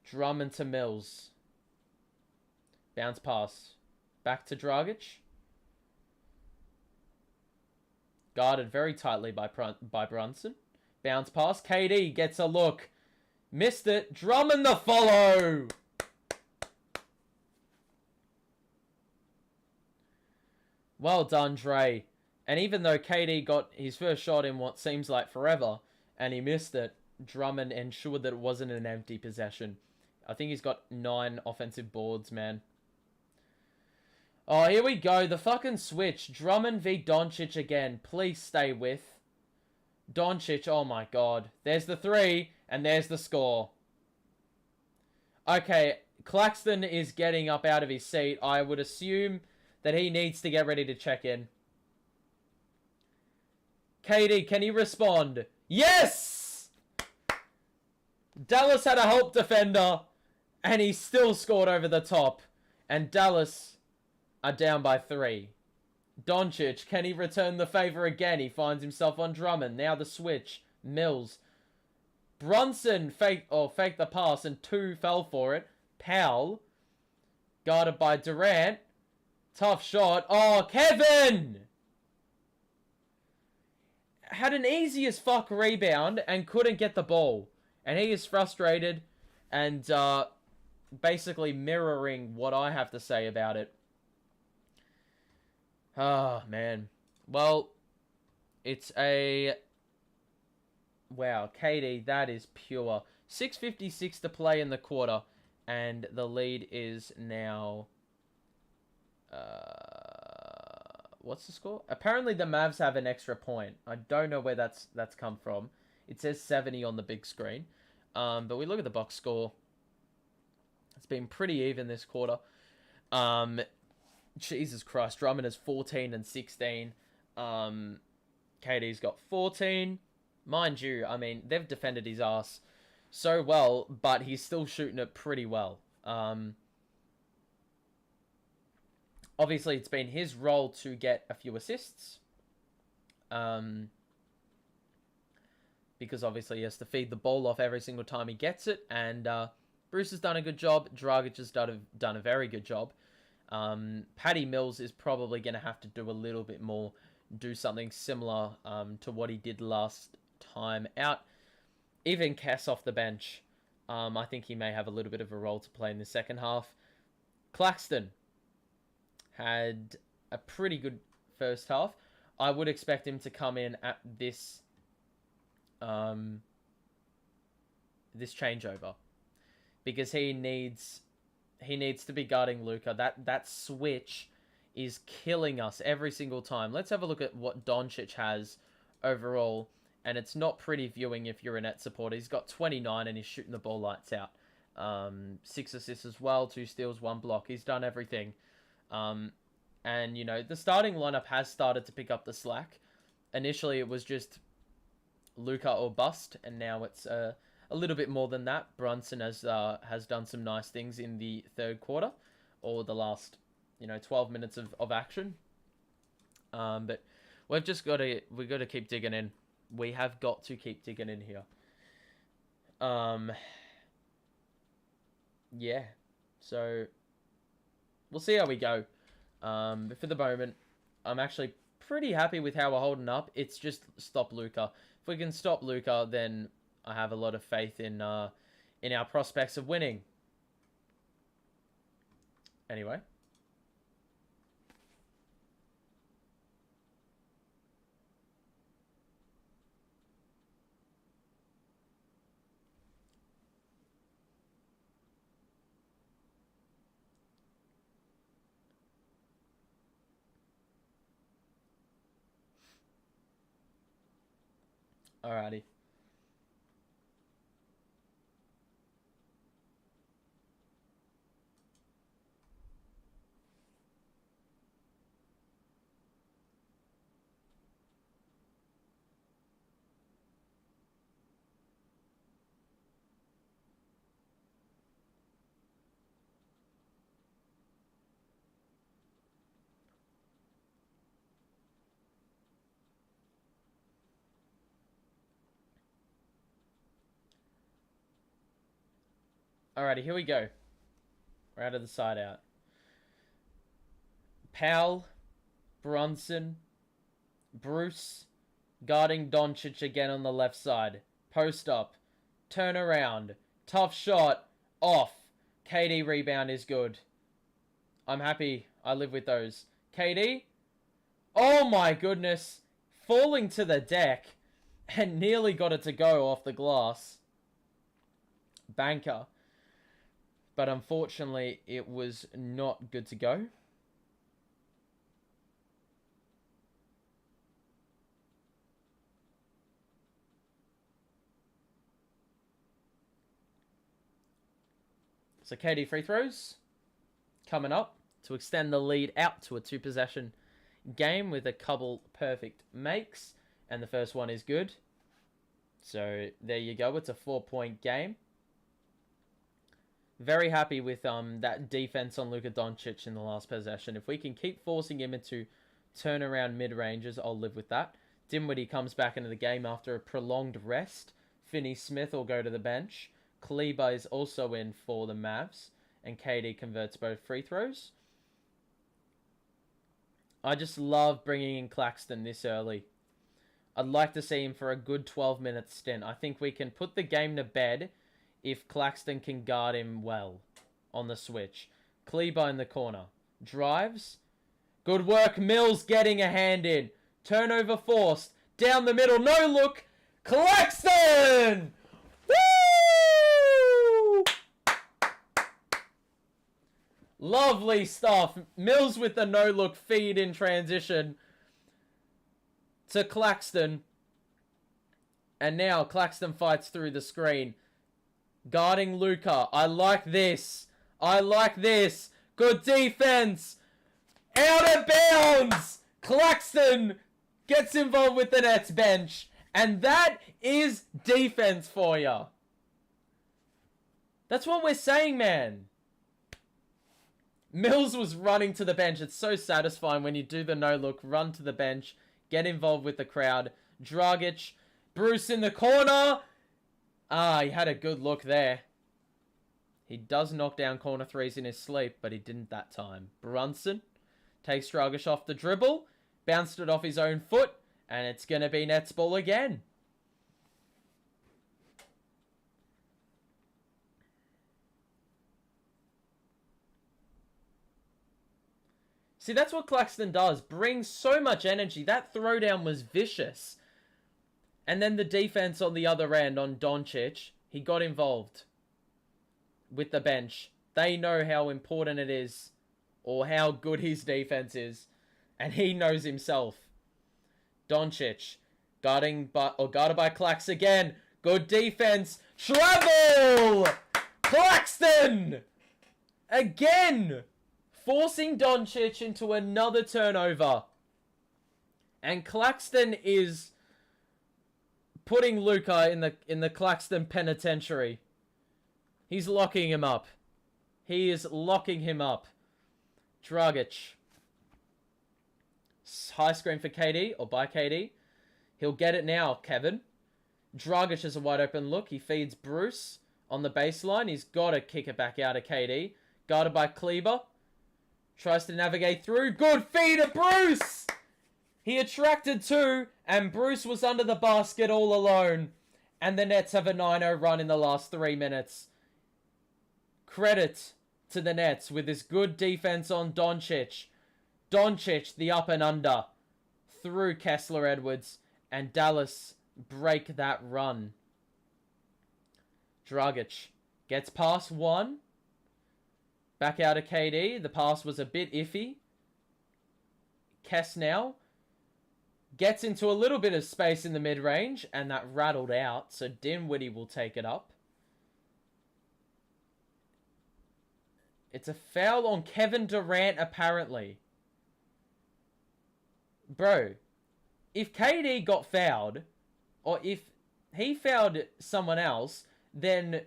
Drummond to Mills. Bounce pass. Back to Dragic. Guarded very tightly by Brunson. Bounce pass. KD gets a look. Missed it. Drummond the follow. Well done, Dre. And even though KD got his first shot in what seems like forever, and he missed it, Drummond ensured that it wasn't an empty possession. I think he's got 9 offensive boards, man. Oh, here we go. The fucking switch. Drummond v. Doncic again. Please stay with. Doncic, oh my god. There's the 3, and there's the score. Okay, Claxton is getting up out of his seat. I would assume that he needs to get ready to check in. KD, can he respond? Yes! Dallas had a help defender, and he still scored over the top. And Dallas are down by 3. Doncic, can he return the favor again? He finds himself on Drummond. Now the switch. Mills. Brunson faked the pass, and 2 fell for it. Powell, guarded by Durant. Tough shot. Oh, Kevin! Had an easy as fuck rebound and couldn't get the ball. And he is frustrated and basically mirroring what I have to say about it. Oh, man. Well, it's a... Wow, KD, that is pure. 6:56 to play in the quarter, and the lead is now... what's the score? Apparently the Mavs have an extra point. I don't know where that's come from. It says 70 on the big screen. But we look at the box score. It's been pretty even this quarter. Jesus Christ, Drummond is 14 and 16. KD's got 14. Mind you, I mean, they've defended his ass so well, but he's still shooting it pretty well. Obviously, it's been his role to get a few assists. Because obviously he has to feed the ball off every single time he gets it. And Bruce has done a good job. Dragic has done a very good job. Patty Mills is probably going to have to do a little bit more. Do something similar to what he did last time out. Even Cass off the bench. I think he may have a little bit of a role to play in the second half. Claxton had a pretty good first half. I would expect him to come in at this this changeover, because he needs to be guarding Luka. That switch is killing us every single time. Let's have a look at what Doncic has overall, and it's not pretty viewing if you're a Nets supporter. He's got 29 and he's shooting the ball lights out. 6 assists as well, 2 steals, 1 block. He's done everything. And, you know, the starting lineup has started to pick up the slack. Initially, it was just Luka or bust, and now it's a little bit more than that. Brunson has done some nice things in the third quarter, or the last, 12 minutes of action. But we've got to keep digging in. We have got to keep digging in here. Yeah. So we'll see how we go. But for the moment, I'm actually pretty happy with how we're holding up. It's just stop Luka. If we can stop Luka, then I have a lot of faith in our prospects of winning. Anyway. Alrighty. Alrighty, here we go. We're out of the side out. Powell, Brunson, Bruce, guarding Doncic again on the left side. Post up. Turn around. Tough shot. Off. KD rebound is good. I'm happy. I live with those. KD? Oh my goodness. Falling to the deck. And nearly got it to go off the glass. Banker. But unfortunately, it was not good to go. So KD free throws coming up to extend the lead out to a 2-possession game with a couple perfect makes. And the first one is good. So there you go. It's a 4-point game. Very happy with that defense on Luka Doncic in the last possession. If we can keep forcing him into turnaround mid-ranges, I'll live with that. Dinwiddie comes back into the game after a prolonged rest. Finney-Smith will go to the bench. Kleber is also in for the Mavs. And KD converts both free throws. I just love bringing in Claxton this early. I'd like to see him for a good 12-minute stint. I think we can put the game to bed if Claxton can guard him well on the switch. Kleber in the corner. Drives. Good work, Mills getting a hand in. Turnover forced. Down the middle, no look. Claxton! Woo! Lovely stuff. Mills with the no-look feed in transition to Claxton. And now Claxton fights through the screen. Guarding Luka. I like this. I like this. Good defense. Out of bounds. Claxton gets involved with the Nets bench. And that is defense for you. That's what we're saying, man. Mills was running to the bench. It's so satisfying when you do the no-look, run to the bench, get involved with the crowd. Dragic, Bruce in the corner. Ah, he had a good look there. He does knock down corner threes in his sleep, but he didn't that time. Brunson takes Dragic off the dribble, bounced it off his own foot, and it's going to be Nets ball again. See, that's what Claxton does. Brings so much energy. That throwdown was vicious. And then the defense on the other end on Doncic, he got involved with the bench. They know how important it is or how good his defense is. And he knows himself. Doncic guarded by Clax again. Good defense. Travel! Claxton! Again! Forcing Doncic into another turnover. And Claxton is putting Luka in the Claxton penitentiary. He's locking him up. He is locking him up. Dragic. High screen for KD, or by KD. He'll get it now, Kevin. Dragic has a wide open look. He feeds Bruce on the baseline. He's got to kick it back out of KD. Guarded by Kleber. Tries to navigate through. Good feed to Bruce! He attracted two, and Bruce was under the basket all alone. And the Nets have a 9-0 run in the last 3 minutes. Credit to the Nets with this good defense on Doncic. Doncic, the up and under. Through Kessler Edwards. And Dallas break that run. Dragic gets past one. Back out of KD. The pass was a bit iffy. Kess now gets into a little bit of space in the mid-range, and that rattled out, so Dinwiddie will take it up. It's a foul on Kevin Durant, apparently. Bro, if KD got fouled, or if he fouled someone else, then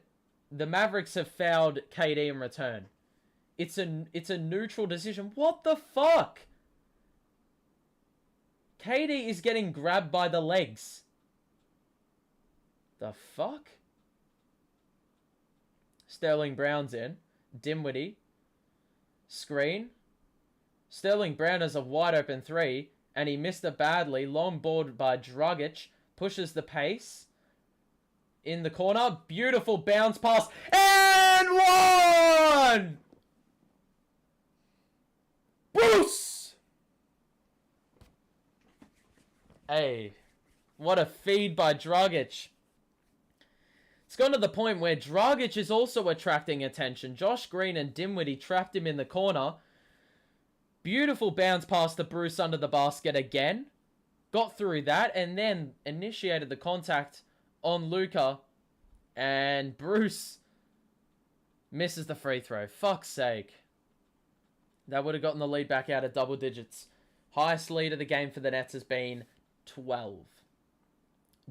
the Mavericks have fouled KD in return. It's a neutral decision. What the fuck? KD is getting grabbed by the legs. The fuck? Sterling Brown's in. Dinwiddie. Screen. Sterling Brown has a wide open three, and he missed it badly. Long board by Dragic. Pushes the pace. In the corner. Beautiful bounce pass. And one! Bruce! Hey, what a feed by Dragic. It's gone to the point where Dragic is also attracting attention. Josh Green and Dinwiddie trapped him in the corner. Beautiful bounce pass to Bruce under the basket again. Got through that and then initiated the contact on Luka. And Bruce misses the free throw. Fuck's sake. That would have gotten the lead back out of double digits. Highest lead of the game for the Nets has been 12.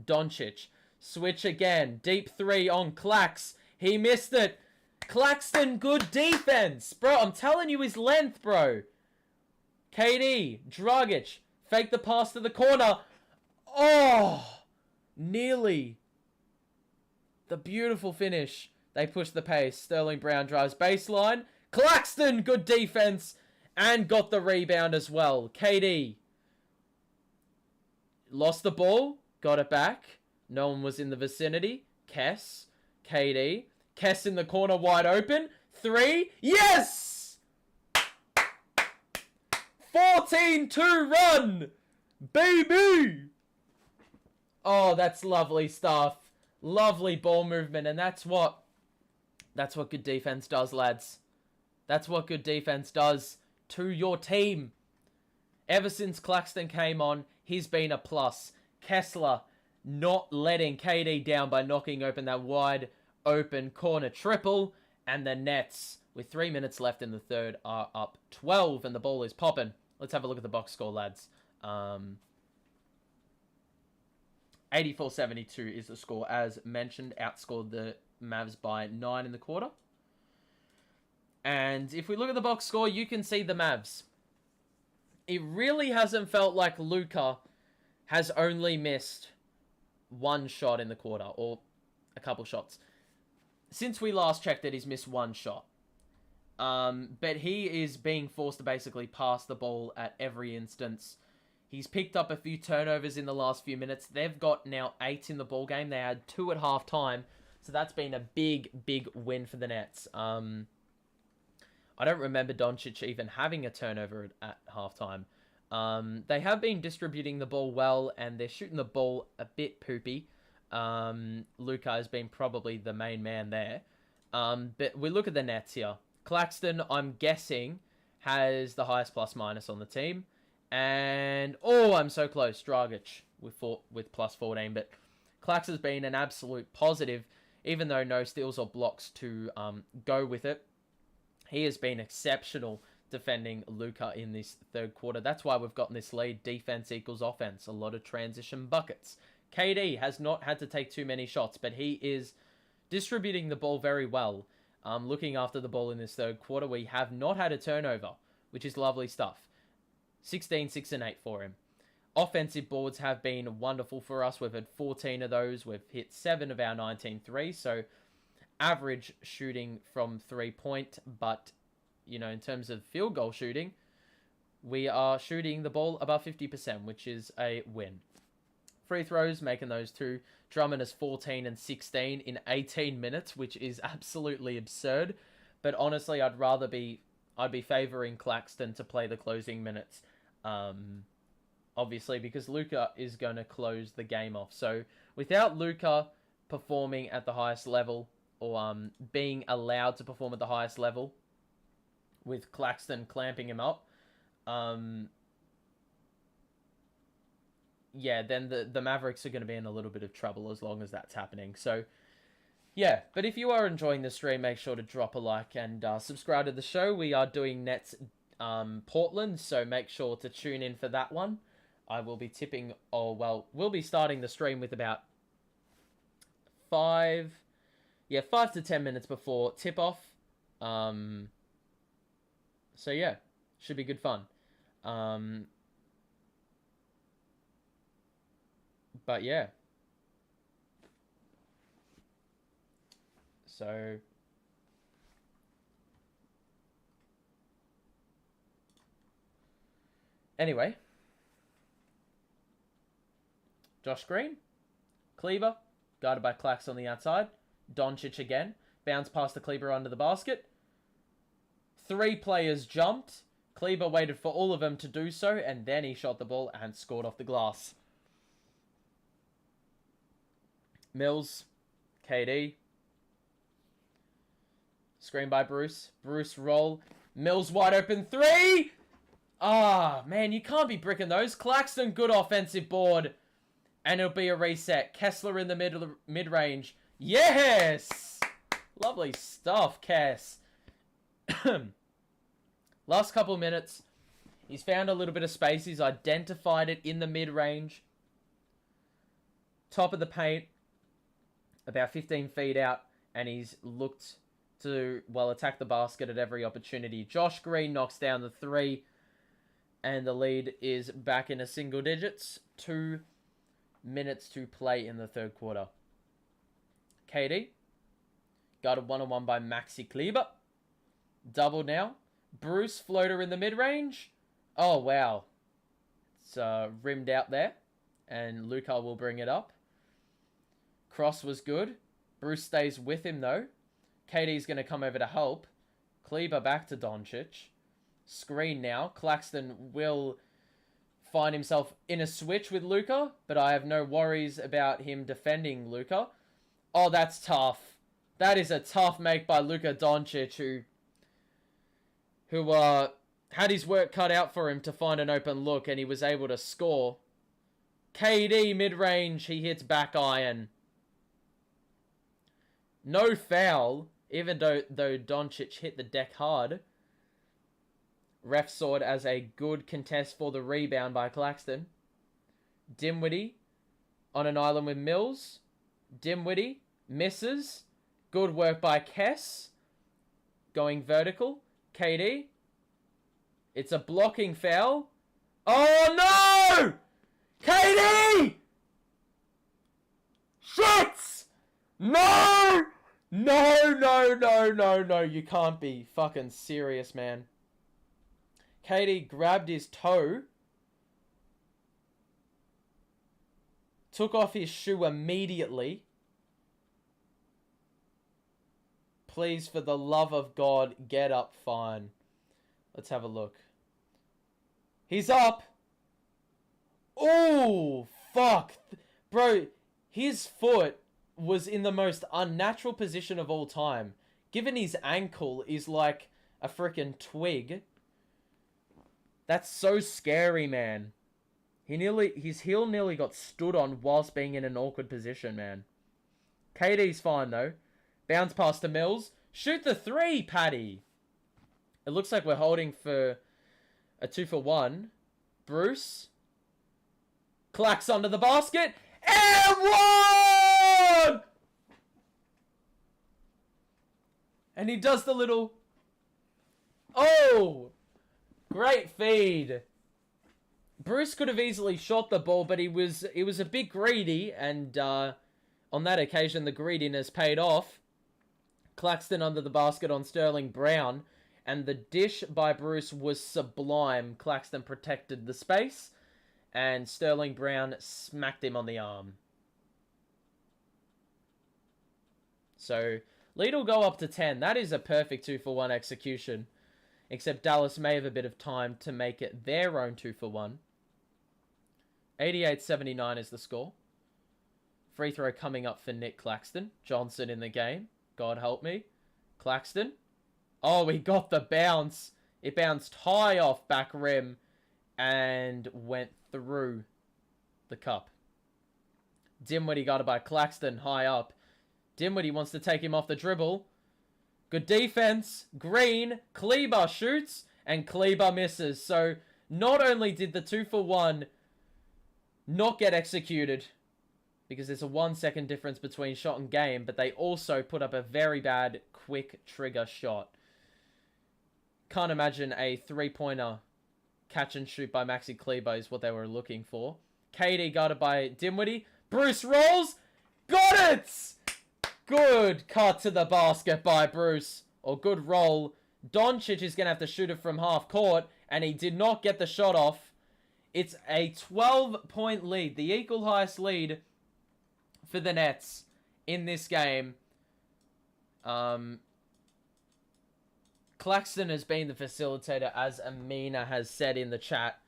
Doncic. Switch again. Deep three on Clax. He missed it. Claxton, good defense. Bro, I'm telling you his length, bro. KD. Dragic. Fake the pass to the corner. Oh! Nearly. The beautiful finish. They push the pace. Sterling Brown drives baseline. Claxton, good defense. And got the rebound as well. KD. Lost the ball. Got it back. No one was in the vicinity. Kess. KD. Kess in the corner wide open. Three. Yes! 14-2 run! Baby! Oh, that's lovely stuff. Lovely ball movement, and that's what good defense does, lads. That's what good defense does to your team. Ever since Claxton came on, he's been a plus. Kessler not letting KD down by knocking open that wide open corner triple. And the Nets, with 3 minutes left in the third, are up 12 and the ball is popping. Let's have a look at the box score, lads. 84-72 is the score. As mentioned, outscored the Mavs by 9 in the quarter. And if we look at the box score, you can see the Mavs. It really hasn't felt like Luka has only missed one shot in the quarter, or a couple shots. Since we last checked it, he's missed one shot. But he is being forced to basically pass the ball at every instance. He's picked up a few turnovers in the last few minutes. They've got now 8 in the ball game. They had 2 at halftime. So that's been a big, big win for the Nets. I don't remember Doncic even having a turnover at halftime. They have been distributing the ball well, and they're shooting the ball a bit poopy. Luka has been probably the main man there. But we look at the Nets here. Claxton, I'm guessing, has the highest plus-minus on the team. And, oh, I'm so close. Dragic with plus 14. But Clax has been an absolute positive, even though no steals or blocks to go with it. He has been exceptional defending Luka in this third quarter. That's why we've gotten this lead. Defense equals offense. A lot of transition buckets. KD has not had to take too many shots, but he is distributing the ball very well. Looking after the ball in this third quarter, we have not had a turnover, which is lovely stuff. 16, 6, and 8 for him. Offensive boards have been wonderful for us. We've had 14 of those. We've hit 7 of our 19 threes. So average shooting from 3-point. But, you know, in terms of field goal shooting, we are shooting the ball above 50%, which is a win. Free throws, making those 2. Drummond is 14 and 16 in 18 minutes, which is absolutely absurd. But honestly, I'd be favoring Claxton to play the closing minutes. Obviously, because Luka is going to close the game off. So without Luka performing at the highest level, or being allowed to perform at the highest level, with Claxton clamping him up, yeah, then the Mavericks are going to be in a little bit of trouble as long as that's happening. So yeah, but if you are enjoying the stream, make sure to drop a like and subscribe to the show. We are doing Nets Portland, so make sure to tune in for that one. I will be tipping, we'll be starting the stream with about 5 to 10 minutes before tip-off. So yeah, should be good fun. But yeah. So anyway, Josh Green, Kleber, guarded by Clax on the outside. Doncic again, bounce past the Kleber under the basket. 3 players jumped. Kleber waited for all of them to do so, and then he shot the ball and scored off the glass. Mills, KD. Screen by Bruce. Bruce roll. Mills wide open 3. Ah, man, you can't be bricking those. Claxton, good offensive board. And it'll be a reset. Kessler in the mid-range. Yes! Lovely stuff, Cass. Last couple minutes. He's found a little bit of space. He's identified it in the mid-range. Top of the paint. About 15 feet out. And he's looked to, attack the basket at every opportunity. Josh Green knocks down the 3. And the lead is back in a single digits. 2 minutes to play in the third quarter. KD. Guarded one-on-one by Maxi Kleber. Double now. Bruce, floater in the mid-range. Oh, wow. It's rimmed out there. And Luka will bring it up. Cross was good. Bruce stays with him, though. KD's going to come over to help. Kleber back to Doncic. screen now. Claxton will find himself in a switch with Luka, but I have no worries about him defending Luka. Oh, that's tough. That is a tough make by Luka Doncic, who had his work cut out for him to find an open look, and he was able to score. KD mid-range, he hits back iron. No foul, even though Doncic hit the deck hard. Ref saw it as a good contest for the rebound by Claxton. Dinwiddie on an island with Mills. Dinwiddie misses. Good work by Kess. Going vertical. KD. It's a blocking foul. Oh no! KD! Shit! No! No. You can't be fucking serious, man. KD grabbed his toe. Took off his shoe immediately. Please, for the love of God, get up fine. Let's have a look. He's up. Oh, fuck. Bro, his foot was in the most unnatural position of all time. Given his ankle is like a freaking twig. That's so scary, man. His heel nearly got stood on whilst being in an awkward position, man. KD's fine, though. Bounce pass to Mills. Shoot the three, Paddy. It looks like we're holding for a 2-for-1. Bruce. Clacks under the basket. And one! And he does the little... Oh! Great feed. Bruce could have easily shot the ball, but he was a bit greedy, and on that occasion, the greediness paid off. Claxton under the basket on Sterling Brown, and the dish by Bruce was sublime. Claxton protected the space, and Sterling Brown smacked him on the arm. So, lead will go up to 10. That is a perfect 2-for-1 execution. Except Dallas may have a bit of time to make it their own 2-for-1. 88-79 is the score. Free throw coming up for Nick Claxton. Johnson in the game. God help me. Claxton. Oh, he got the bounce. It bounced high off back rim and went through the cup. Dinwiddie got it by Claxton high up. Dinwiddie wants to take him off the dribble. Good defense. Green. Kleber shoots. And Kleber misses. So, not only did the 2-for-1 not get executed, because there's a 1 second difference between shot and game, but they also put up a very bad quick trigger shot. Can't imagine a 3-pointer catch and shoot by Maxi Kleber is what they were looking for. KD got it by Dinwiddie. Bruce rolls. Got it! Good cut to the basket by Bruce. Or good roll. Doncic is going to have to shoot it from half court. And he did not get the shot off. It's a 12-point lead. The equal highest lead for the Nets in this game. Claxton has been the facilitator, as Amina has said in the chat.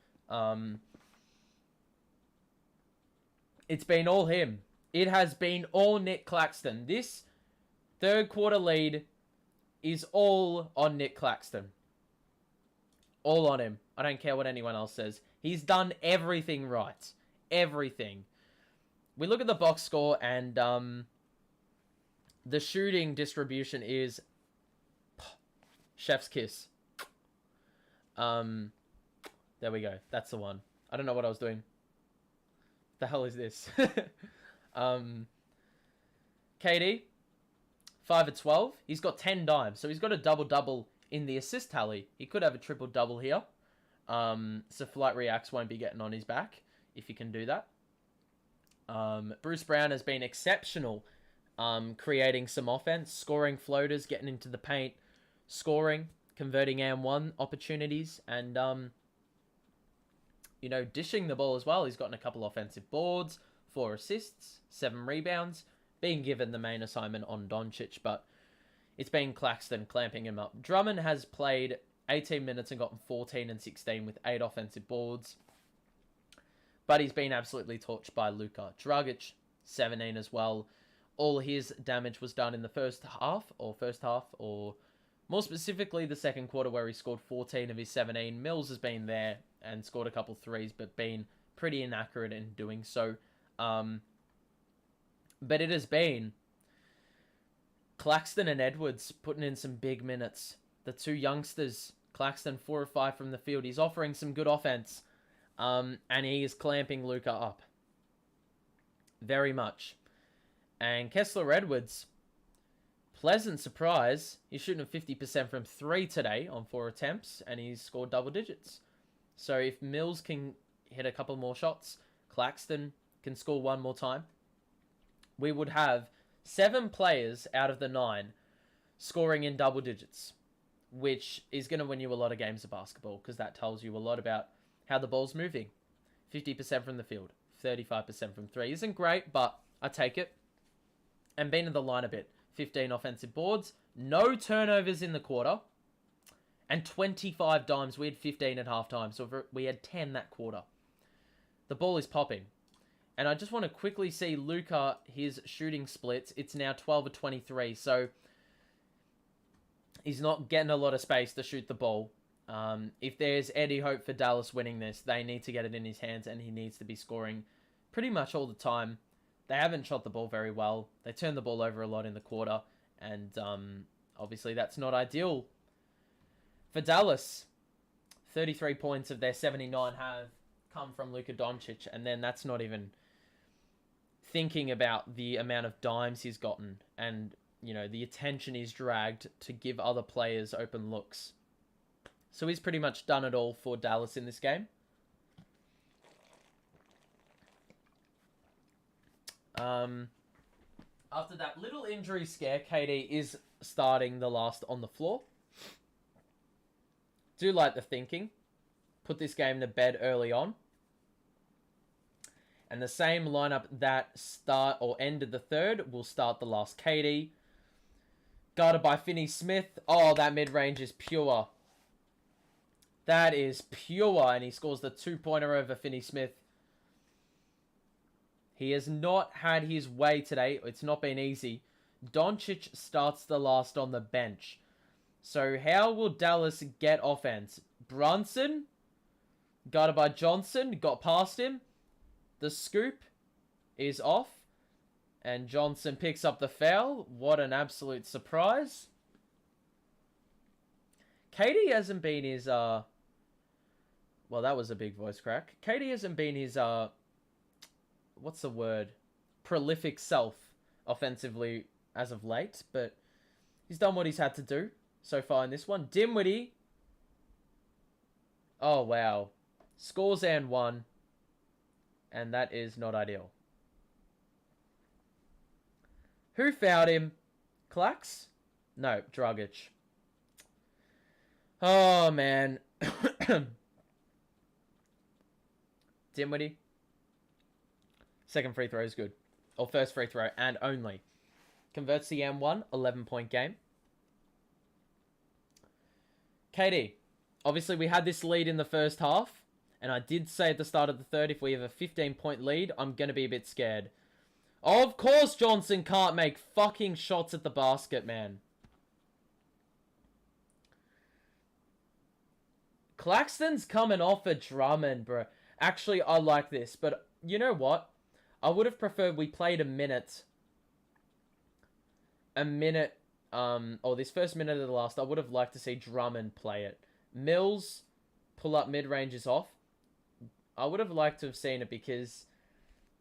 It's been all him. It has been all Nick Claxton. This third quarter lead is all on Nick Claxton. All on him. I don't care what anyone else says. He's done everything right. Everything. We look at the box score, and the shooting distribution is chef's kiss. There we go. That's the one. I don't know what I was doing. The hell is this? KD, 5 of 12. He's got 10 dimes, so he's got a double-double in the assist tally. He could have a triple-double here. So Flight Reacts won't be getting on his back, if he can do that. Bruce Brown has been exceptional, creating some offense, scoring floaters, getting into the paint, scoring, converting and-1 opportunities, and, you know, dishing the ball as well. He's gotten a couple offensive boards, 4 assists, 7 rebounds, being given the main assignment on Doncic, but it's been Claxton clamping him up. Drummond has played 18 minutes and gotten 14 and 16 with 8 offensive boards. But he's been absolutely torched by Luka. Dragic, 17 as well. All his damage was done in the first half, or more specifically the second quarter, where he scored 14 of his 17. Mills has been there and scored a couple threes, but been pretty inaccurate in doing so. But it has been Claxton and Edwards putting in some big minutes. The two youngsters, Claxton 4 or 5 from the field. He's offering some good offense. And he is clamping Luka up. Very much. And Kessler Edwards, pleasant surprise. He's shooting 50% from 3 today on 4 attempts, and he's scored double digits. So if Mills can hit a couple more shots, Claxton can score one more time, we would have 7 players out of the 9 scoring in double digits, which is going to win you a lot of games of basketball, because that tells you a lot about how the ball's moving. 50% from the field, 35% from 3. Isn't great, but I take it. And been in the line a bit. 15 offensive boards, no turnovers in the quarter, and 25 dimes. We had 15 at halftime, so we had 10 that quarter. The ball is popping. And I just want to quickly see Luka, his shooting splits. It's now 12 of 23, so he's not getting a lot of space to shoot the ball. If there's any hope for Dallas winning this, they need to get it in his hands, and he needs to be scoring pretty much all the time. They haven't shot the ball very well. They turned the ball over a lot in the quarter, and obviously that's not ideal for Dallas. 33 points of their 79 have come from Luka Doncic, and then that's not even thinking about the amount of dimes he's gotten and, you know, the attention he's dragged to give other players open looks. So he's pretty much done it all for Dallas in this game. After that little injury scare, KD is starting the last on the floor. Do like the thinking. Put this game to bed early on. And the same lineup that start or ended the third will start the last. KD, guarded by Finney-Smith. Oh, that mid-range is pure. That is pure, and he scores the 2-pointer over Finney-Smith. He has not had his way today. It's not been easy. Doncic starts the last on the bench. So how will Dallas get offense? Brunson, guarded by Johnson, got past him. The scoop is off. And Johnson picks up the foul. What an absolute surprise. KD hasn't been his, well, that was a big voice crack. KD hasn't been his, what's the word? Prolific self offensively as of late, but he's done what he's had to do so far in this one. Dinwiddie. Oh, wow. Scores and 1. And that is not ideal. Who fouled him? Clax? No, Dragic. Oh, man. Dinwiddie. Second free throw is good. Or first free throw and only. Converts the M1, 11-point game. KD. Obviously, we had this lead in the first half. And I did say at the start of the third, if we have a 15-point lead, I'm going to be a bit scared. Of course Johnson can't make fucking shots at the basket, man. Claxton's coming off a Drummond, bro. Actually, I like this. But you know what? I would have preferred we played a minute, or this first minute of the last, I would have liked to see Drummond play it. Mills, pull up mid-range is off. I would have liked to have seen it because,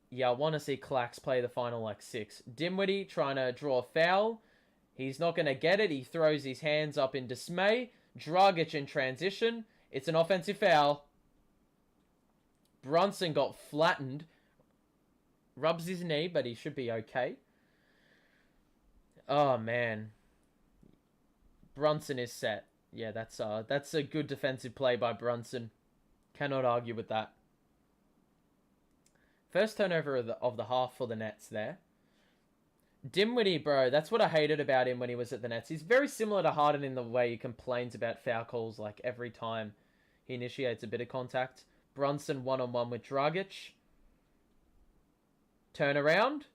yeah, I want to see Clax play the final 6. Dinwiddie trying to draw a foul. He's not going to get it. He throws his hands up in dismay. Dragic in transition. It's an offensive foul. Brunson got flattened. Rubs his knee, but he should be okay. Oh, man. Brunson is set. Yeah, that's a good defensive play by Brunson. Cannot argue with that. First turnover of the half for the Nets there. Dinwiddie, bro, that's what I hated about him when he was at the Nets. He's very similar to Harden in the way he complains about foul calls like every time he initiates a bit of contact. Brunson one-on-one with Dragic. Turn around.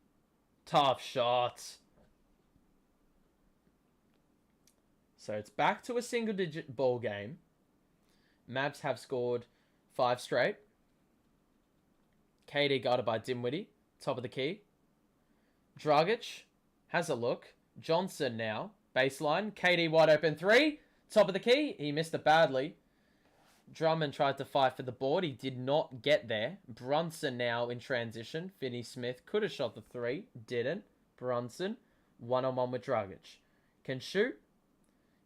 Tough shot. So it's back to a single-digit ball game. Mavs have scored 5 straight. KD guarded by Dinwiddie. Top of the key. Dragic has a look. Johnson now. Baseline. KD wide open 3. Top of the key. He missed it badly. Drummond tried to fight for the board. He did not get there. Brunson now in transition. Finney-Smith could have shot the 3. Didn't. Brunson. One-on-one with Dragic. Can shoot.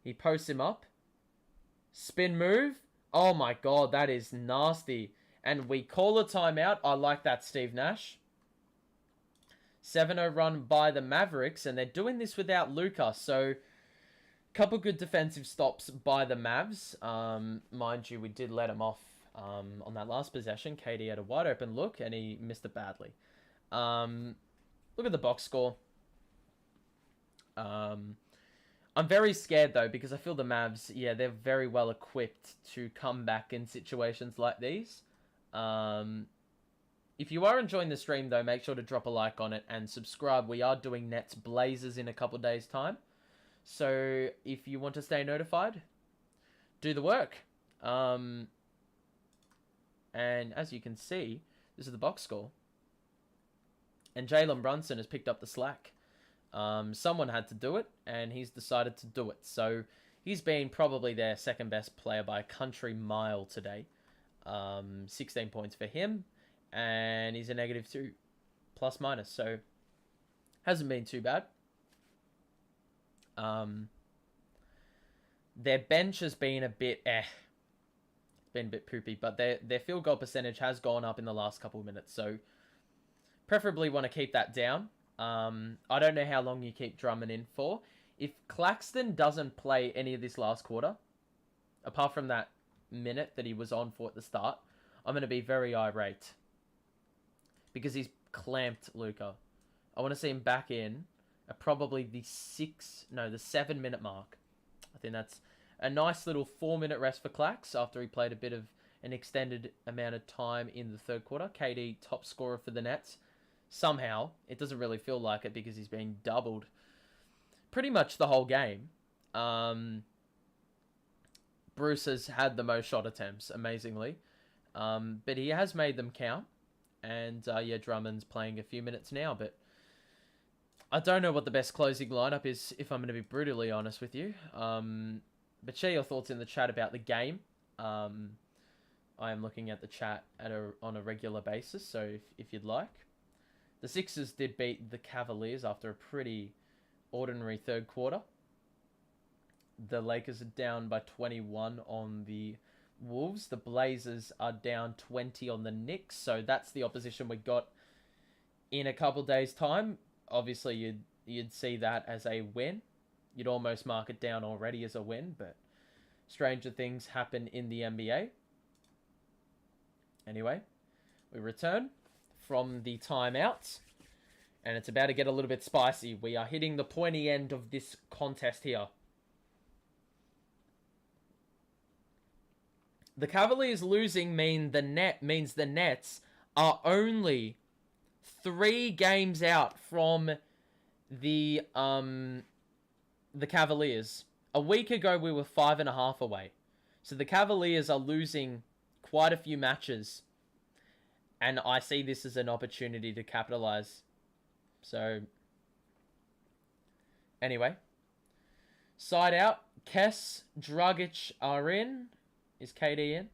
He posts him up. Spin move. Oh my god, that is nasty. And we call a timeout. I like that, Steve Nash. 7-0 run by the Mavericks, and they're doing this without Luka, so couple good defensive stops by the Mavs. Mind you, we did let him off on that last possession. KD had a wide open look, and he missed it badly. Look at the box score. I'm very scared, though, because I feel the Mavs, yeah, they're very well equipped to come back in situations like these. If you are enjoying the stream, though, make sure to drop a like on it and subscribe. We are doing Nets Blazers in a couple days' time. So if you want to stay notified, do the work. And as you can see, this is the box score. And Jalen Brunson has picked up the slack. Someone had to do it, and he's decided to do it. So he's been probably their second best player by a country mile today. 16 points for him. And he's a -2 plus minus, so hasn't been too bad. Their bench has been a bit It's been a bit poopy, but their field goal percentage has gone up in the last couple of minutes, so preferably want to keep that down. I don't know how long you keep Drummond in for. If Claxton doesn't play any of this last quarter, apart from that minute that he was on for at the start, I'm going to be very irate. Because he's clamped Luka. I want to see him back in at probably the 7-minute mark. I think that's a nice little 4-minute rest for Clax after he played a bit of an extended amount of time in the third quarter. KD, top scorer for the Nets. Somehow, it doesn't really feel like it because he's been doubled pretty much the whole game. Bruce has had the most shot attempts, amazingly. But he has made them count. And, yeah, Drummond's playing a few minutes now, but I don't know what the best closing lineup is, if I'm going to be brutally honest with you. But share your thoughts in the chat about the game. I am looking at the chat on a regular basis, so if you'd like. The Sixers did beat the Cavaliers after a pretty ordinary third quarter. The Lakers are down by 21 on the Wolves. The Blazers are down 20 on the Knicks, so that's the opposition we got in a couple days' time. Obviously, you'd see that as a win. You'd almost mark it down already as a win, but stranger things happen in the NBA. Anyway, we return from the timeout, and it's about to get a little bit spicy. We are hitting the pointy end of this contest here. The Cavaliers losing means the Nets are only 3 games out from the Cavaliers. A week ago, we were 5.5 away. So the Cavaliers are losing quite a few matches. And I see this as an opportunity to capitalize. So, anyway. Side out. Kess, Dragic are in. Is KD in?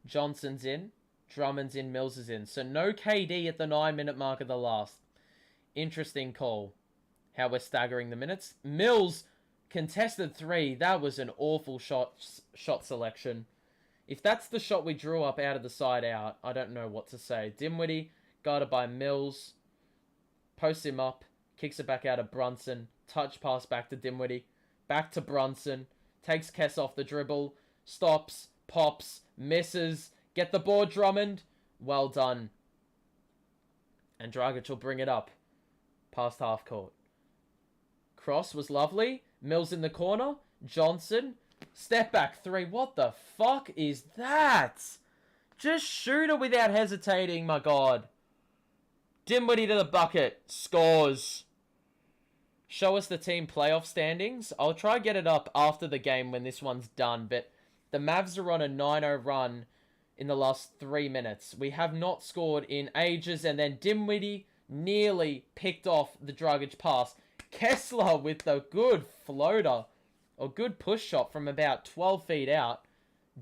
Johnson's in. Drummond's in. Mills is in. So no KD at the 9-minute mark of the last. Interesting call. How we're staggering the minutes. Mills contested 3. That was an awful shot selection. If that's the shot we drew up out of the side out, I don't know what to say. Dinwiddie guarded by Mills. Posts him up. Kicks it back out of Brunson. Touch pass back to Dinwiddie. Back to Brunson. Takes Kess off the dribble. Stops. Pops. Misses. Get the board, Drummond. Well done. And Dragic will bring it up. past half court. Cross was lovely. Mills in the corner. Johnson. Step back three. What the fuck is that? Just shoot it without hesitating, my God. Dinwiddie to the bucket. Scores. Show us the team playoff standings. I'll try get it up after the game when this one's done. But the Mavs are on a 9-0 run in the last 3 minutes. We have not scored in ages. And then Dinwiddie nearly picked off the Dragic pass. Kessler with the good floater. Or good push shot from about 12 feet out.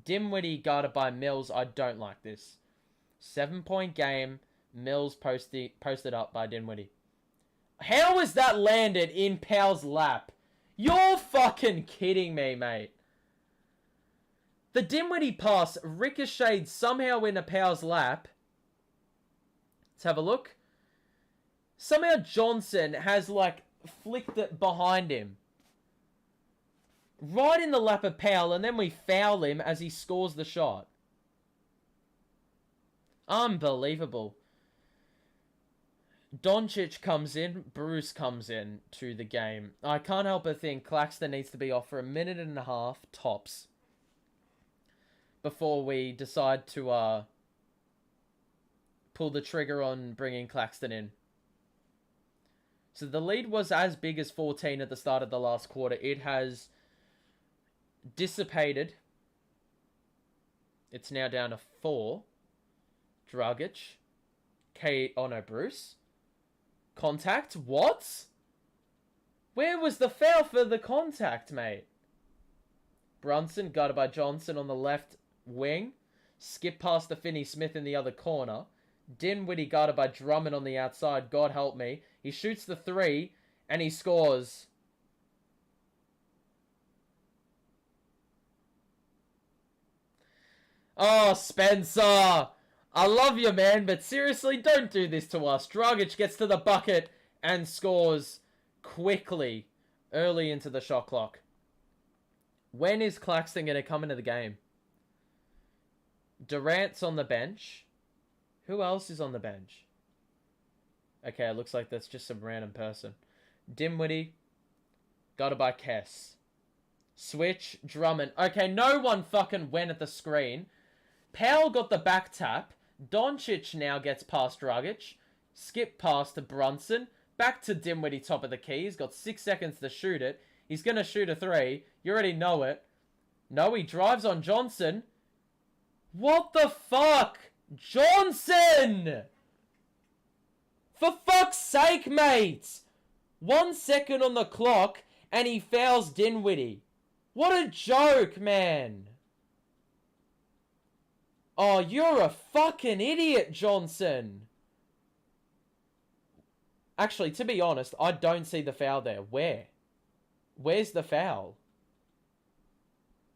Dinwiddie guarded by Mills. I don't like this. 7-point game. Mills posted up by Dinwiddie. How was that landed in Powell's lap? You're fucking kidding me, mate. The Dinwiddie pass ricocheted somehow into Powell's lap. Let's have a look. Somehow Johnson has, like, flicked it behind him. Right in the lap of Powell, and then we foul him as he scores the shot. Unbelievable. Doncic comes in, Bruce comes in to the game. I can't help but think Claxton needs to be off for 1.5 minutes tops before we decide to pull the trigger on bringing Claxton in. So the lead was as big as 14 at the start of the last quarter. It has dissipated. It's now down to 4. Dragic. Bruce. Contact? What? Where was the foul for the contact, mate? Brunson, guarded by Johnson on the left wing. Skip past to Finney Smith in the other corner. Dinwiddie guarded by Drummond on the outside. God help me. He shoots the 3, and he scores. Oh, Spencer! I love you, man, but seriously, don't do this to us. Dragic gets to the bucket and scores quickly early into the shot clock. When is Claxton going to come into the game? Durant's on the bench. Who else is on the bench? Okay, it looks like that's just some random person. Dinwiddie, guarded by Kess. Switch, Drummond. Okay, no one fucking went at the screen. Powell got the back tap. Doncic now gets past Dragic. Skip pass to Brunson. Back to Dinwiddie, top of the key. He's got 6 seconds to shoot it. He's going to shoot a 3. You already know it. No, he drives on Johnson. What the fuck? Johnson! For fuck's sake, mate! 1 second on the clock, and he fouls Dinwiddie. What a joke, man. Oh, you're a fucking idiot, Johnson. Actually, to be honest, I don't see the foul there. Where? Where's the foul?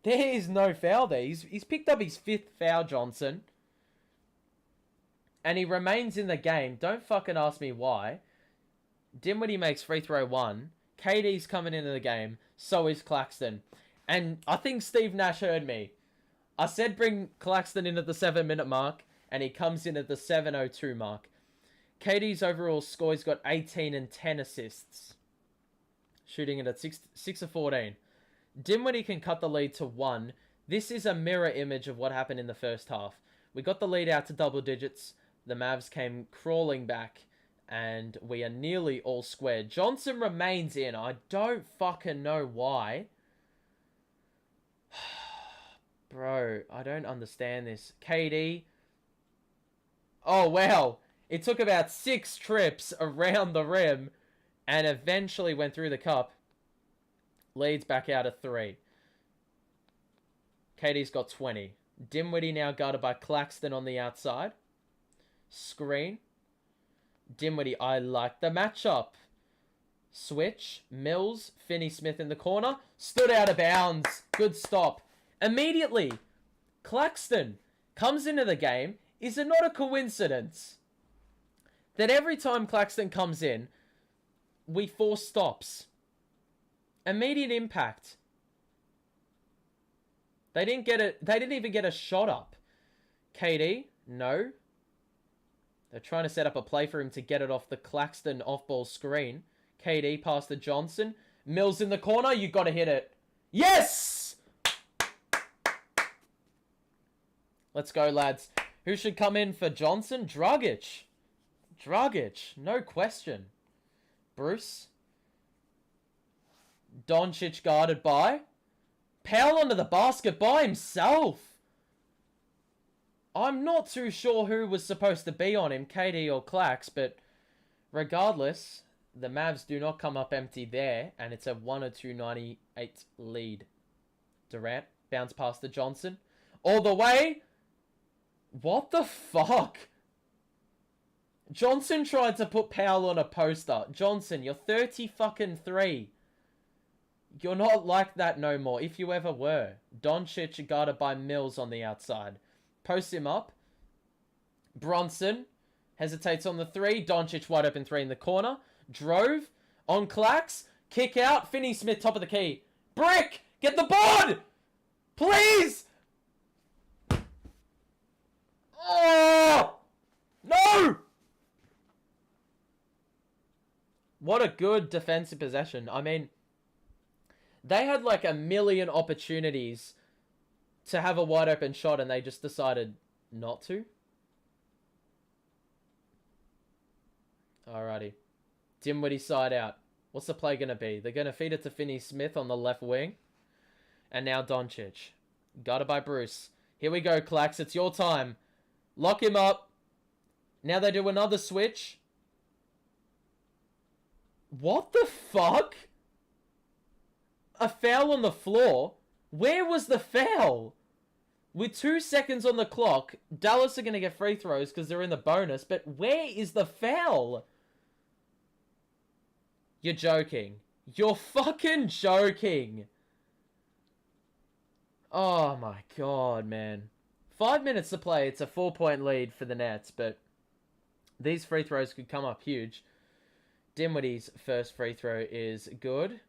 There is no foul there. He's picked up his 5th foul, Johnson. And he remains in the game. Don't fucking ask me why. Dinwiddie makes free throw 1. KD's coming into the game. So is Claxton. And I think Steve Nash heard me. I said bring Claxton in at the 7-minute mark, and he comes in at the 7:02 mark. KD's overall score, he's got 18 and 10 assists. Shooting it at 6 of 14. Dinwiddie can cut the lead to 1. This is a mirror image of what happened in the first half. We got the lead out to double digits. The Mavs came crawling back, and we are nearly all squared. Johnson remains in. I don't fucking know why. Bro, I don't understand this. KD. Oh, wow. It took about 6 trips around the rim and eventually went through the cup. Leads back out of 3. KD's got 20. Dinwiddie now guarded by Claxton on the outside. Screen. Dinwiddie, I like the matchup. Switch. Mills. Finney Smith in the corner. Stood out of bounds. Good stop. Immediately, Claxton comes into the game. Is it not a coincidence that every time Claxton comes in, we force stops? Immediate impact. They didn't even get a shot up. KD, no. They're trying to set up a play for him to get it off the Claxton off-ball screen. KD past to Johnson. Mills in the corner. You got to hit it. Yes! Let's go, lads. Who should come in for Johnson? Dragic. Dragic. No question. Bruce. Doncic guarded by. Powell under the basket by himself. I'm not too sure who was supposed to be on him, KD or Clax, but regardless, the Mavs do not come up empty there, and it's a 102-98 lead. Durant, bounce past to Johnson. All the way. What the fuck? Johnson tried to put Powell on a poster. Johnson, you're 30-3. You're not like that no more, if you ever were. Doncic guarded by Mills on the outside. Post him up. Brunson hesitates on the 3. Doncic wide open 3 in the corner. Drove on Clax. Kick out. Finney Smith top of the key. Brick! Get the board! Please! Oh! No! What a good defensive possession. I mean, they had like a million opportunities to have a wide open shot and they just decided not to. Alrighty. Dinwiddie side out. What's the play going to be? They're going to feed it to Finney Smith on the left wing. And now Doncic. Guarded by Bruce. Here we go, Clax. It's your time. Lock him up. Now they do another switch. What the fuck? A foul on the floor? Where was the foul? With 2 seconds on the clock, Dallas are going to get free throws because they're in the bonus, but where is the foul? You're joking. You're fucking joking. Oh my god, man. 5 minutes to play. It's a 4-point lead for the Nets, but these free throws could come up huge. Dinwiddie's first free throw is good.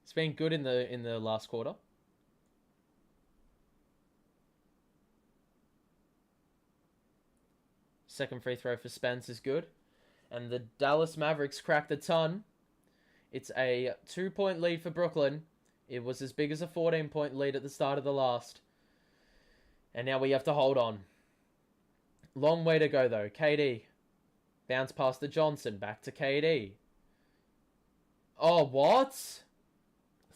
It's been good in the last quarter. Second free throw for Spence is good. And the Dallas Mavericks cracked a ton. It's a 2-point lead for Brooklyn. It was as big as a 14-point lead at the start of the last. And now we have to hold on. Long way to go, though. KD. Bounce past to Johnson. Back to KD. Oh, what?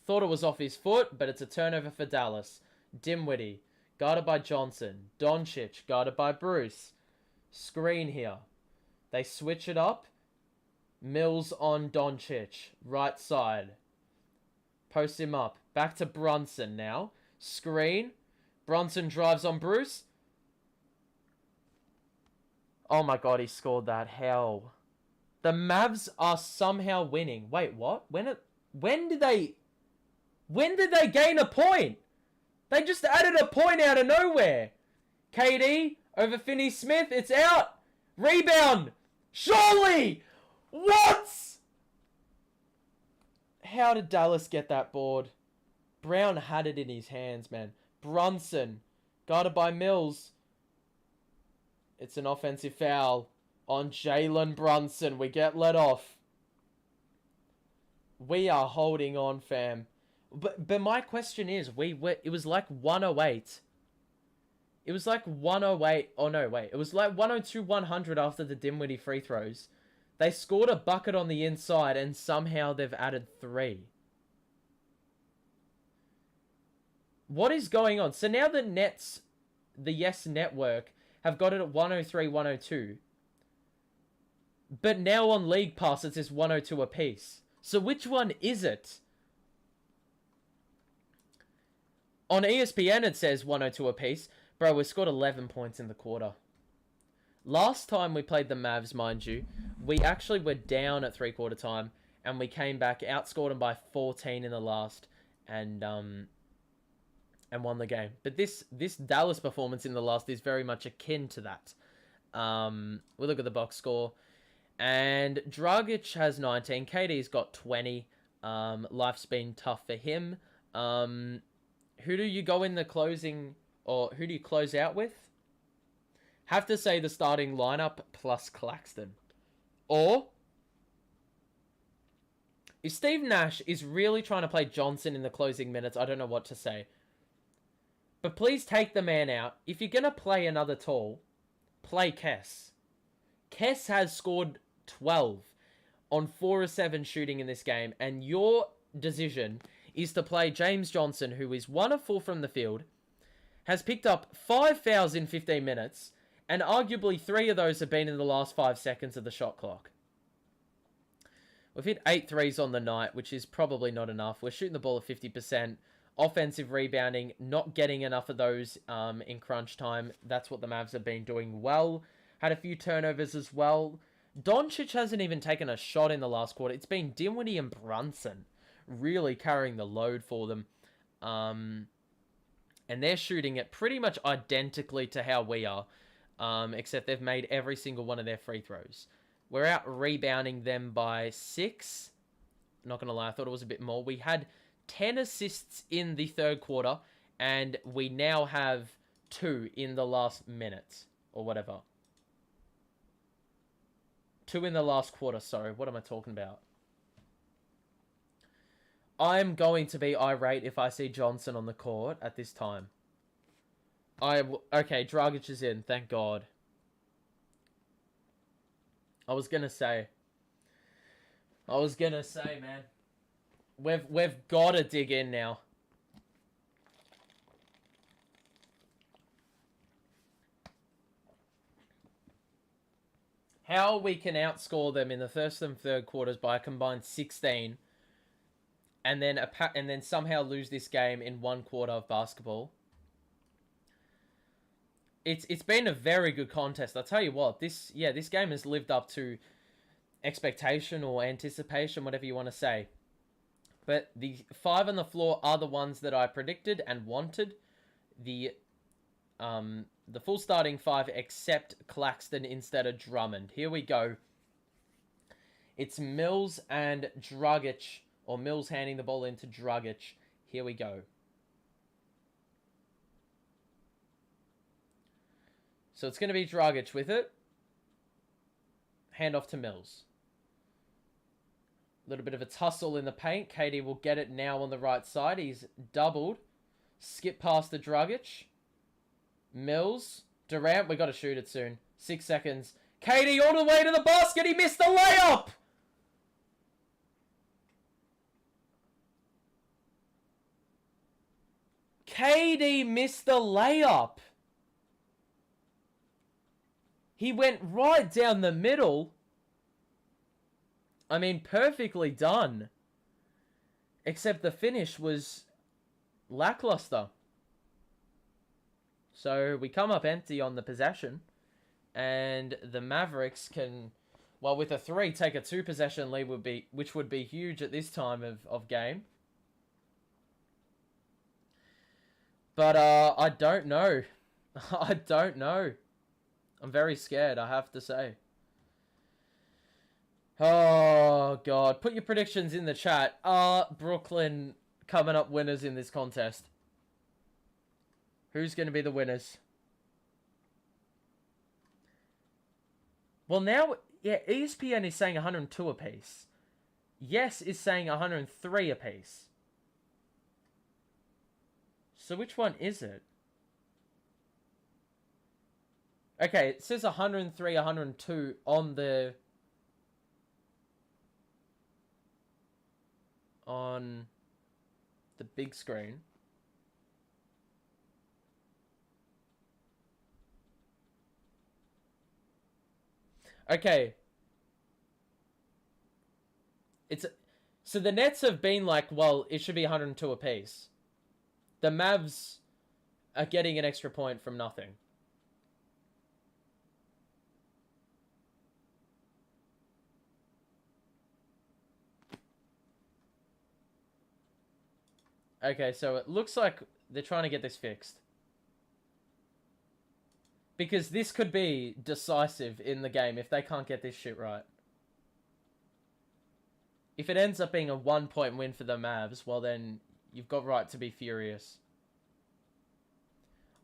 Thought it was off his foot, but it's a turnover for Dallas. Dinwiddie. Guarded by Johnson. Doncic. Guarded by Bruce. Screen here. They switch it up. Mills on Doncic. Right side. Post him up. Back to Brunson now. Screen. Brunson drives on Bruce. Oh my god, he scored that. Hell. The Mavs are somehow winning. Wait, what? When did they gain a point? They just added a point out of nowhere. KD over Finney Smith. It's out. Rebound. Surely. What? How did Dallas get that board? Brown had it in his hands, man. Brunson. Guarded by Mills. It's an offensive foul on Jalen Brunson. We get let off. We are holding on, fam. But my question is, it was like 108. It was like 108. Oh, no, wait. It was like 102-100 after the Dinwiddie free throws. They scored a bucket on the inside, and somehow they've added 3. What is going on? So now the Nets, the Yes Network, have got it at 103-102. But now on League Pass, it says 102 apiece. So which one is it? On ESPN, it says 102 apiece. Bro, we scored 11 points in the quarter. Last time we played the Mavs, mind you, we actually were down at three-quarter time, and we came back, outscored them by 14 in the last, and won the game. But this Dallas performance in the last is very much akin to that. We look at the box score, and Dragic has 19. KD's got 20. Life's been tough for him. Who do you go in the closing, or who do you close out with? Have to say the starting lineup plus Claxton. Or, if Steve Nash is really trying to play Johnson in the closing minutes, I don't know what to say. But please take the man out. If you're going to play another tall, play Kess. Kess has scored 12 on 4 of 7 shooting in this game. And your decision is to play James Johnson, who is 1 of 4 from the field, has picked up 5 fouls in 15 minutes, and arguably 3 of those have been in the last 5 seconds of the shot clock. We've hit 8 threes on the night, which is probably not enough. We're shooting the ball at 50%. Offensive rebounding, not getting enough of those in crunch time. That's what the Mavs have been doing well. Had a few turnovers as well. Doncic hasn't even taken a shot in the last quarter. It's been Dinwiddie and Brunson really carrying the load for them. And they're shooting it pretty much identically to how we are. Except they've made every single one of their free throws. We're out rebounding them by 6. Not going to lie, I thought it was a bit more. We had 10 assists in the third quarter, and we now have 2 in the last minute, or whatever. 2 in the last quarter, sorry. What am I talking about? I'm going to be irate if I see Johnson on the court at this time. Okay, Dragic is in, thank God. I was gonna say, man. We've got to dig in now. How we can outscore them in the first and third quarters by a combined 16, and then somehow lose this game in 1 quarter of basketball. It's been a very good contest. I'll tell you what, this game has lived up to expectation or anticipation, whatever you want to say. But the 5 on the floor are the ones that I predicted and wanted. The full starting 5 except Claxton instead of Drummond. Here we go. It's Mills and Dragic, or Mills handing the ball into Dragic. Here we go. So it's going to be Dragic with it. Hand off to Mills. A little bit of a tussle in the paint. KD will get it now on the right side. He's doubled. Skip past the Dragic. Mills. Durant, we got to shoot it soon. 6 seconds. KD all the way to the basket. He missed the layup. KD missed the layup. He went right down the middle. I mean, perfectly done. Except the finish was lackluster. So we come up empty on the possession. And the Mavericks can, well, with a 3, take a 2-possession lead, which would be huge at this time of game. But I don't know. I don't know. I'm very scared, I have to say. Oh, God. Put your predictions in the chat. Are Brooklyn coming up winners in this contest? Who's going to be the winners? Well, now, yeah, ESPN is saying 102 apiece. Yes is saying 103 apiece. So which one is it? Okay, it says 103, 102 on the big screen. Okay. So the Nets have been like, well, it should be 102 apiece. The Mavs are getting an extra point from nothing. Okay, so it looks like they're trying to get this fixed. Because this could be decisive in the game if they can't get this shit right. If it ends up being a 1-point win for the Mavs, well then, you've got right to be furious.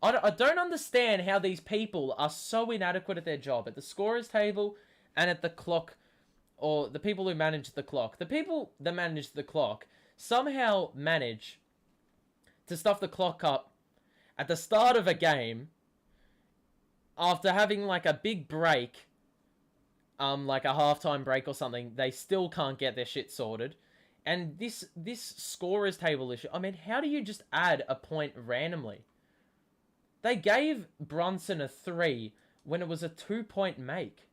I don't understand how these people are so inadequate at their job. At the scorer's table and at the clock, or the people who manage the clock. The people that manage the clock somehow manage to stuff the clock up at the start of a game after having like a big break, like a halftime break or something. They still can't get their shit sorted. And this scorer's table issue, I mean, how do you just add a point randomly? They gave Brunson a 3 when it was a 2-point make.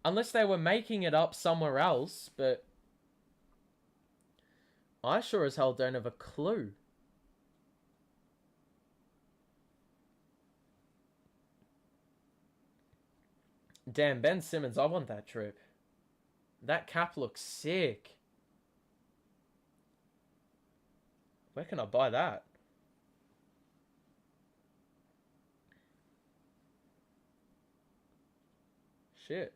Unless they were making it up somewhere else, but I sure as hell don't have a clue. Damn, Ben Simmons, I want that trip. That cap looks sick. Where can I buy that? Shit.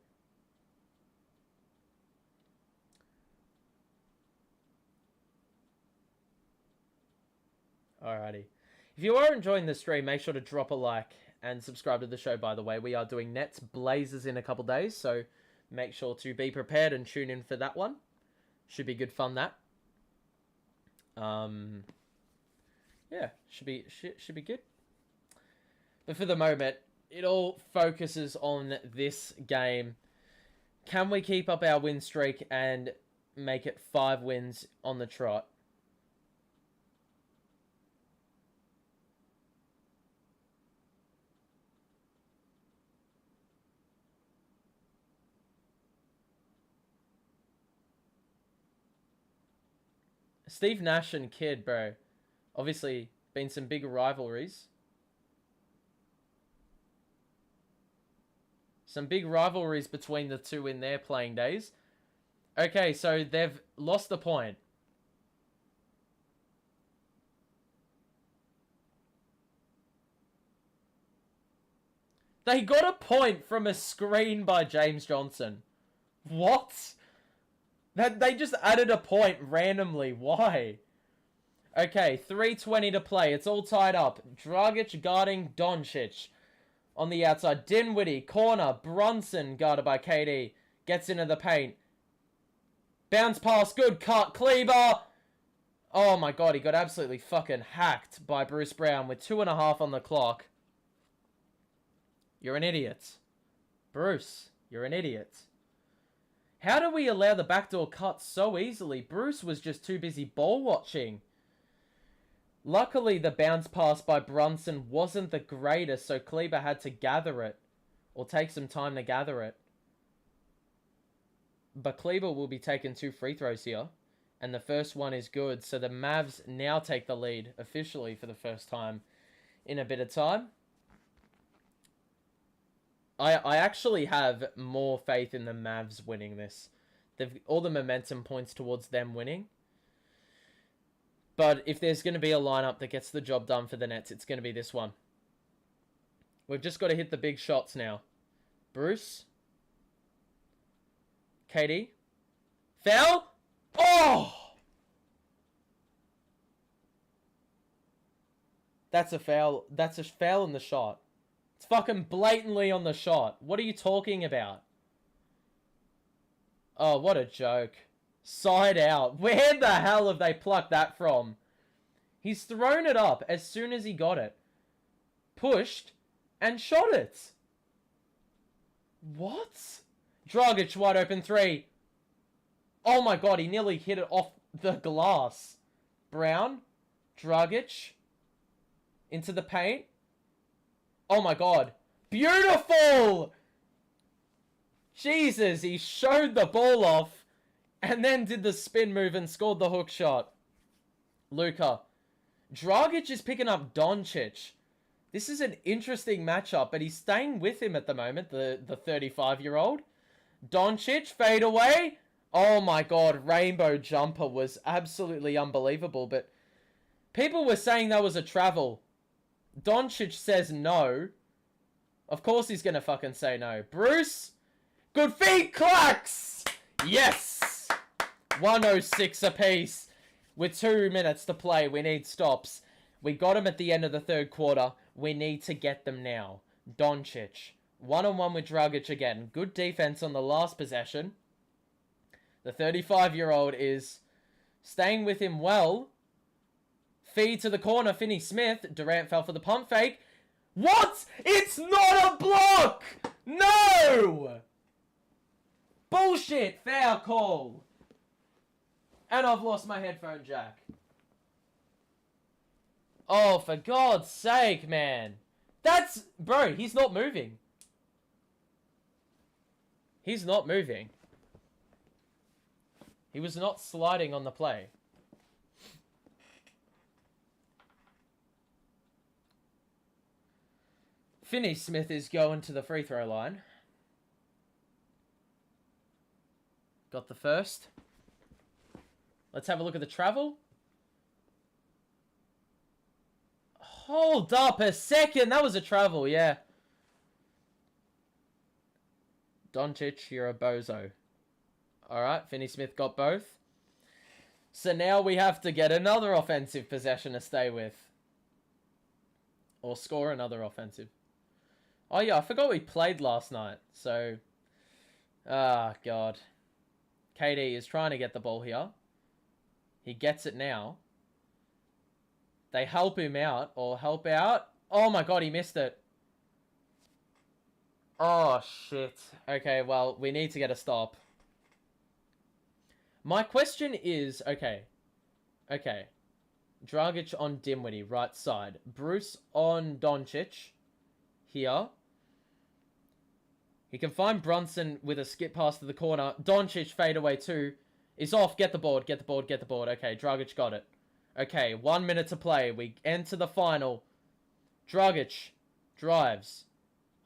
Alrighty. If you are enjoying the stream, make sure to drop a like and subscribe to the show, by the way. We are doing Nets Blazers in a couple days, so make sure to be prepared and tune in for that one. Should be good fun, that. Yeah, should be good. But for the moment, it all focuses on this game. Can we keep up our win streak and make it 5 wins on the trot? Steve Nash and Kidd, bro. Obviously, been some big rivalries. Some big rivalries between the two in their playing days. Okay, so they've lost the point. They got a point from a screen by James Johnson. What? That they just added a point randomly. Why? Okay, 3:20 to play. It's all tied up. Dragic guarding Doncic. On the outside, Dinwiddie, corner, Brunson, guarded by KD. Gets into the paint. Bounce pass, good cut, Kleber. Oh my god, he got absolutely fucking hacked by Bruce Brown with 2.5 on the clock. You're an idiot. Bruce, you're an idiot. How do we allow the backdoor cut so easily? Bruce was just too busy ball watching. Luckily, the bounce pass by Brunson wasn't the greatest, so Kleber had to gather it. Or take some time to gather it. But Kleber will be taking 2 free throws here. And the first one is good. So the Mavs now take the lead officially for the first time in a bit of time. I actually have more faith in the Mavs winning this. All the momentum points towards them winning. But if there's going to be a lineup that gets the job done for the Nets, it's going to be this one. We've just got to hit the big shots now. Bruce. KD. Foul. Oh! That's a foul. That's a foul in the shot. It's fucking blatantly on the shot. What are you talking about? Oh, what a joke. Side out. Where the hell have they plucked that from? He's thrown it up as soon as he got it. Pushed and shot it. What? Dragic wide open 3. Oh my god, he nearly hit it off the glass. Brown. Dragic. Into the paint. Oh my god. Beautiful! Jesus, he showed the ball off and then did the spin move and scored the hook shot. Luka. Dragic is picking up Doncic. This is an interesting matchup, but he's staying with him at the moment, the 35-year-old. Doncic, fade away. Oh my god, rainbow jumper was absolutely unbelievable, but people were saying that was a travel. Doncic says no. Of course he's going to fucking say no. Bruce, good feet, clacks! Yes! 106 apiece. With 2 minutes to play, we need stops. We got them at the end of the third quarter. We need to get them now. Doncic. One-on-one with Dragic again. Good defense on the last possession. The 35-year-old is staying with him well. Feed to the corner. Finney-Smith. Durant fell for the pump fake. What? It's not a block! No! Bullshit. Foul call. And I've lost my headphone jack. Oh, for God's sake, man. That's... Bro, he's not moving. He's not moving. He was not sliding on the play. Finney-Smith is going to the free throw line. Got the first. Let's have a look at the travel. Hold up a second. That was a travel, yeah. Doncic, you're a bozo. Alright, Finney-Smith got both. So now we have to get another offensive possession to stay with. Or score another offensive. Oh yeah, I forgot we played last night. So, God. KD is trying to get the ball here. He gets it now. They help him out, or help out. Oh my God, he missed it. Oh, shit. Okay, well, we need to get a stop. My question is, okay. Dragic on Dinwiddie, right side. Bruce on Doncic. Here. He can find Brunson with a skip pass to the corner. Doncic fade away too. Is off. Get the board. Okay, Dragic got it. Okay, 1 minute to play. We enter the final. Dragic drives.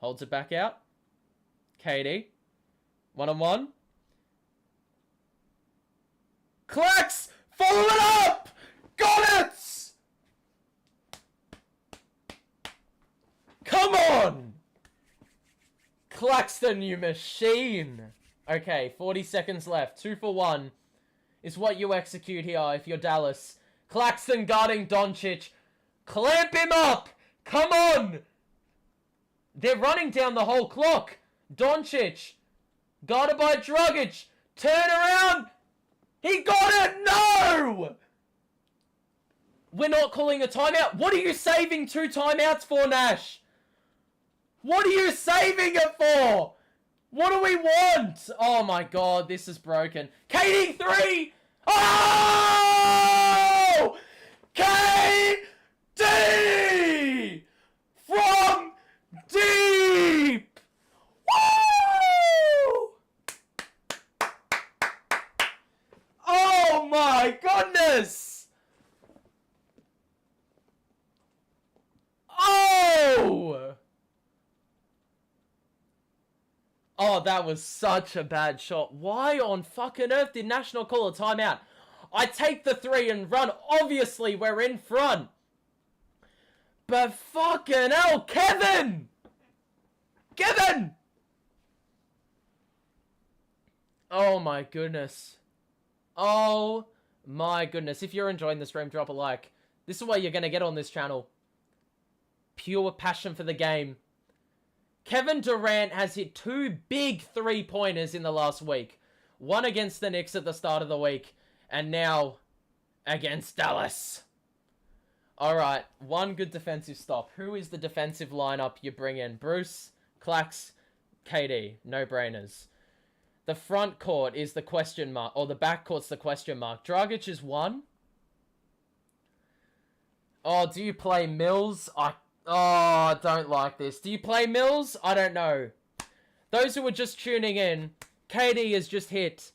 Holds it back out. KD. One-on-one. Clax! Follow it up! Got it! Come on! Claxton, you machine! Okay, 40 seconds left. 2 for 1 is what you execute here if you're Dallas. Claxton guarding Doncic. Clamp him up! Come on! They're running down the whole clock. Doncic. Guarded by Dragic. Turn around! He got it! No! We're not calling a timeout. What are you saving 2 timeouts for, Nash? What are you saving it for? What do we want? Oh my God, this is broken. KD 3! Oh! KD! From deep! Woo! Oh my goodness! Oh! Oh, that was such a bad shot. Why on fucking earth did National call a timeout? I take the 3 and run. Obviously, we're in front. But fucking hell, Kevin! Kevin! Oh my goodness. Oh my goodness. If you're enjoying the stream, drop a like. This is what you're going to get on this channel. Pure passion for the game. Kevin Durant has hit 2 big 3-pointers in the last week. One against the Knicks at the start of the week. And now against Dallas. Alright, 1 good defensive stop. Who is the defensive lineup you bring in? Bruce, Clax, KD. No-brainers. The front court is the question mark. Or the back court's the question mark. Dragic is 1. Oh, do you play Mills? I don't like this. Do you play Mills? I don't know. Those who are just tuning in, KD has just hit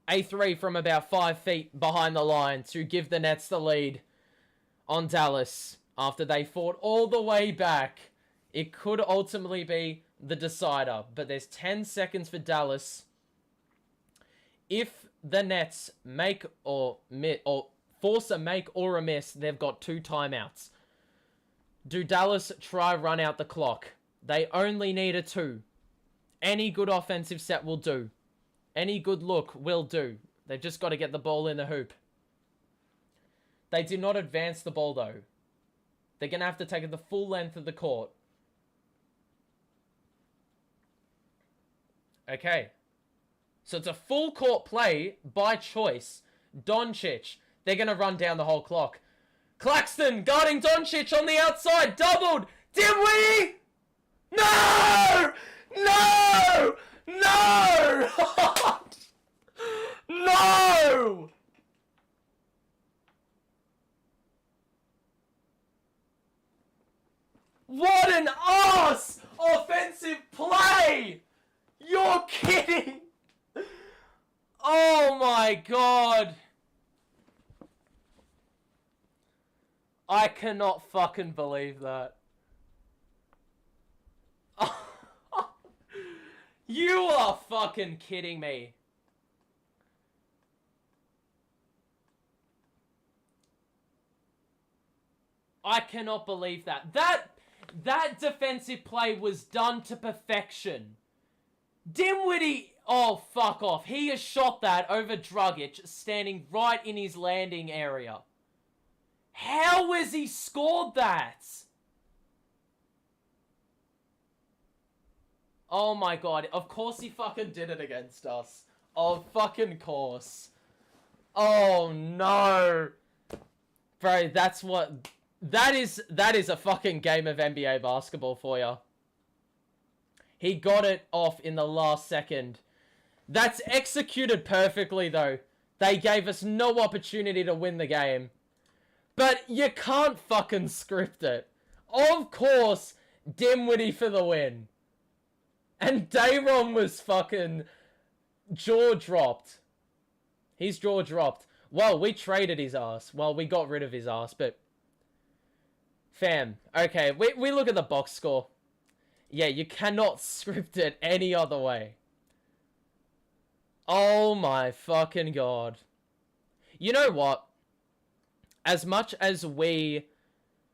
a 3 from about 5 feet behind the line to give the Nets the lead on Dallas after they fought all the way back. It could ultimately be the decider, but there's 10 seconds for Dallas. If the Nets make or force a make or a miss, they've got 2 timeouts. Do Dallas try run out the clock? They only need a 2. Any good offensive set will do. Any good look will do. They've just got to get the ball in the hoop. They did not advance the ball, though. They're going to have to take it the full length of the court. Okay. So it's a full court play by choice. Doncic. They're going to run down the whole clock. Claxton guarding Doncic on the outside. Doubled. Dinwiddie! No! No! No! No! What an ass offensive play! You're kidding! Oh my god. I cannot fucking believe that. You are fucking kidding me. I cannot believe that. That defensive play was done to perfection. Dinwiddie, oh, fuck off. He has shot that over Dragic, standing right in his landing area. How has he scored that? Oh my god. Of course he fucking did it against us. Of fucking course. Oh no. Bro, that's what... That is a fucking game of NBA basketball for you. He got it off in the last second. That's executed perfectly, though. They gave us no opportunity to win the game. But you can't fucking script it. Of course, Dinwiddie for the win. And Dayron was fucking jaw dropped. He's jaw dropped. Well, we traded his ass. Well, we got rid of his ass, but... Fam, okay, we look at the box score. Yeah, you cannot script it any other way. Oh my fucking god. You know what? As much as we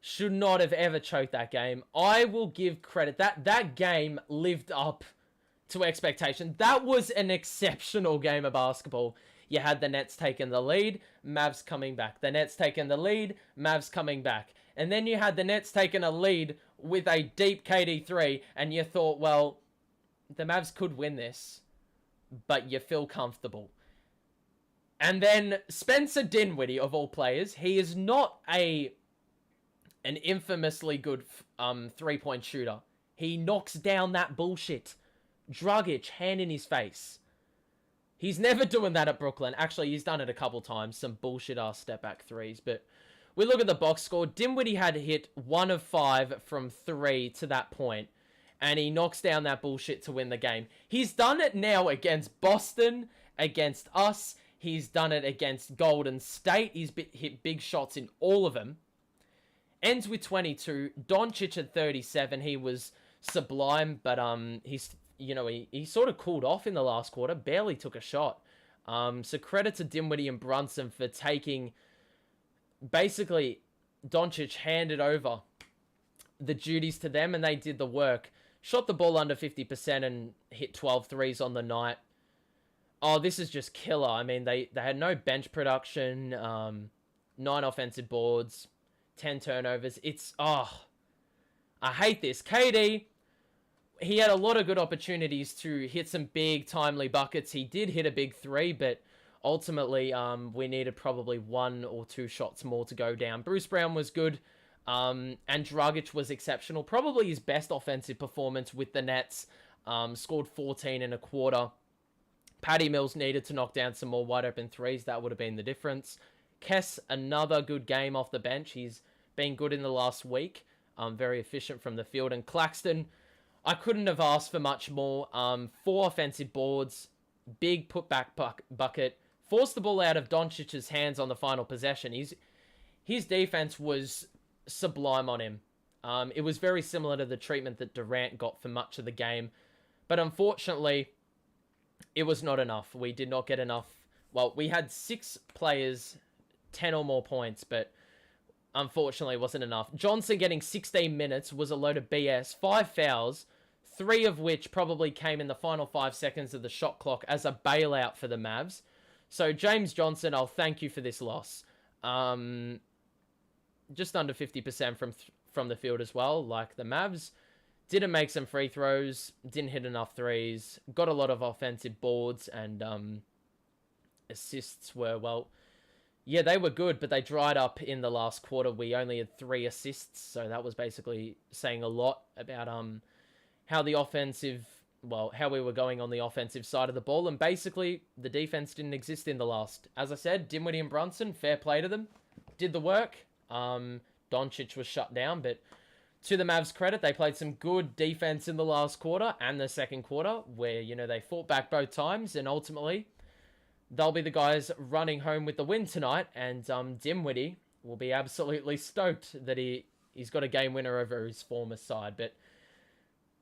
should not have ever choked that game, I will give credit. That game lived up to expectation. That was an exceptional game of basketball. You had the Nets taking the lead, Mavs coming back. The Nets taking the lead, Mavs coming back. And then you had the Nets taking a lead with a deep KD3, and you thought, well, the Mavs could win this, but you feel comfortable. And then Spencer Dinwiddie, of all players, he is not an infamously good three-point shooter. He knocks down that bullshit. Dragic, hand in his face. He's never doing that at Brooklyn. Actually, he's done it a couple times, some bullshit-ass step-back threes, but... We look at the box score. Dinwiddie had hit 1 of 5 from 3 to that point, and he knocks down that bullshit to win the game. He's done it now against Boston, against us. He's done it against Golden State. He's hit big shots in all of them. Ends with 22. Doncic at 37. He was sublime, but he sort of cooled off in the last quarter. Barely took a shot. So credit to Dinwiddie and Brunson for taking... Basically, Doncic handed over the duties to them, and they did the work. Shot the ball under 50% and hit 12 threes on the night. Oh, this is just killer. I mean, they had no bench production, 9 offensive boards, 10 turnovers. It's, I hate this. KD, he had a lot of good opportunities to hit some big, timely buckets. He did hit a big 3, but... Ultimately, we needed probably 1 or 2 shots more to go down. Bruce Brown was good, and Dragic was exceptional. Probably his best offensive performance with the Nets. Scored 14 in a quarter. Patty Mills needed to knock down some more wide-open threes. That would have been the difference. Kess, another good game off the bench. He's been good in the last week. Very efficient from the field. And Claxton, I couldn't have asked for much more. 4 offensive boards. Big putback bucket. Forced the ball out of Doncic's hands on the final possession. His defense was sublime on him. It was very similar to the treatment that Durant got for much of the game. But unfortunately, it was not enough. We did not get enough. Well, we had 6 players, 10 or more points, but unfortunately it wasn't enough. Johnson getting 16 minutes was a load of BS. 5 fouls, 3 of which probably came in the final 5 seconds of the shot clock as a bailout for the Mavs. So, James Johnson, I'll thank you for this loss. Just under 50% from the field as well. Like the Mavs didn't make some free throws, didn't hit enough threes, got a lot of offensive boards, and assists were, well, yeah, they were good, but they dried up in the last quarter. We only had 3 assists, so that was basically saying a lot about how the offensive, well, how we were going on the offensive side of the ball, and basically the defense didn't exist in the last. As I said, Dinwiddie and Brunson, fair play to them, did the work. Doncic was shut down, but to the Mavs' credit, they played some good defense in the last quarter and the second quarter, where, you know, they fought back both times, and ultimately they'll be the guys running home with the win tonight, and Dinwiddie will be absolutely stoked that he's got a game winner over his former side. But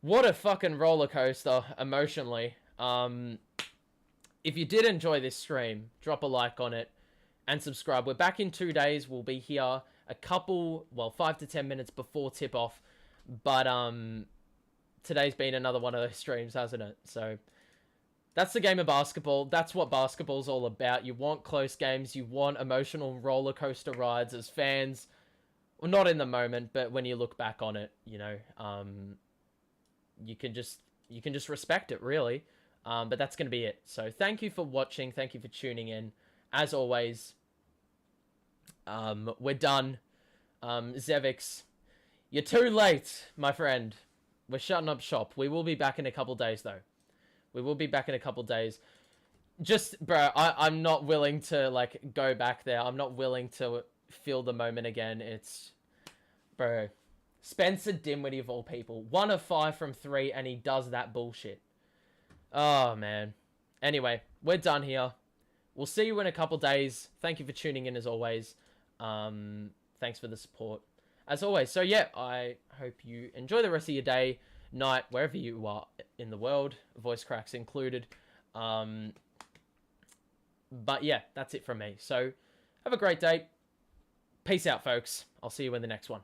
what a fucking roller coaster emotionally. If you did enjoy this stream, drop a like on it and subscribe. We're back in 2 days. We'll be here a couple, 5 to 10 minutes before tip off. But today's been another one of those streams, hasn't it? So that's the game of basketball. That's what basketball's all about. You want close games. You want emotional roller coaster rides as fans. Well, not in the moment, but when you look back on it, you know, you can just respect it, really. But that's going to be it. So thank you for watching. Thank you for tuning in. As always, we're done. Zevix, you're too late, my friend. We're shutting up shop. We will be back in a couple days, though. We will be back in a couple days. Just, bro, I'm not willing to, like, go back there. I'm not willing to feel the moment again. It's, bro, Spencer Dinwiddie of all people. 1 of 5 from 3, and he does that bullshit. Oh, man. Anyway, we're done here. We'll see you in a couple days. Thank you for tuning in, as always. Thanks for the support, as always. So, yeah, I hope you enjoy the rest of your day, night, wherever you are in the world, voice cracks included. But yeah, that's it from me. So have a great day. Peace out, folks. I'll see you in the next one.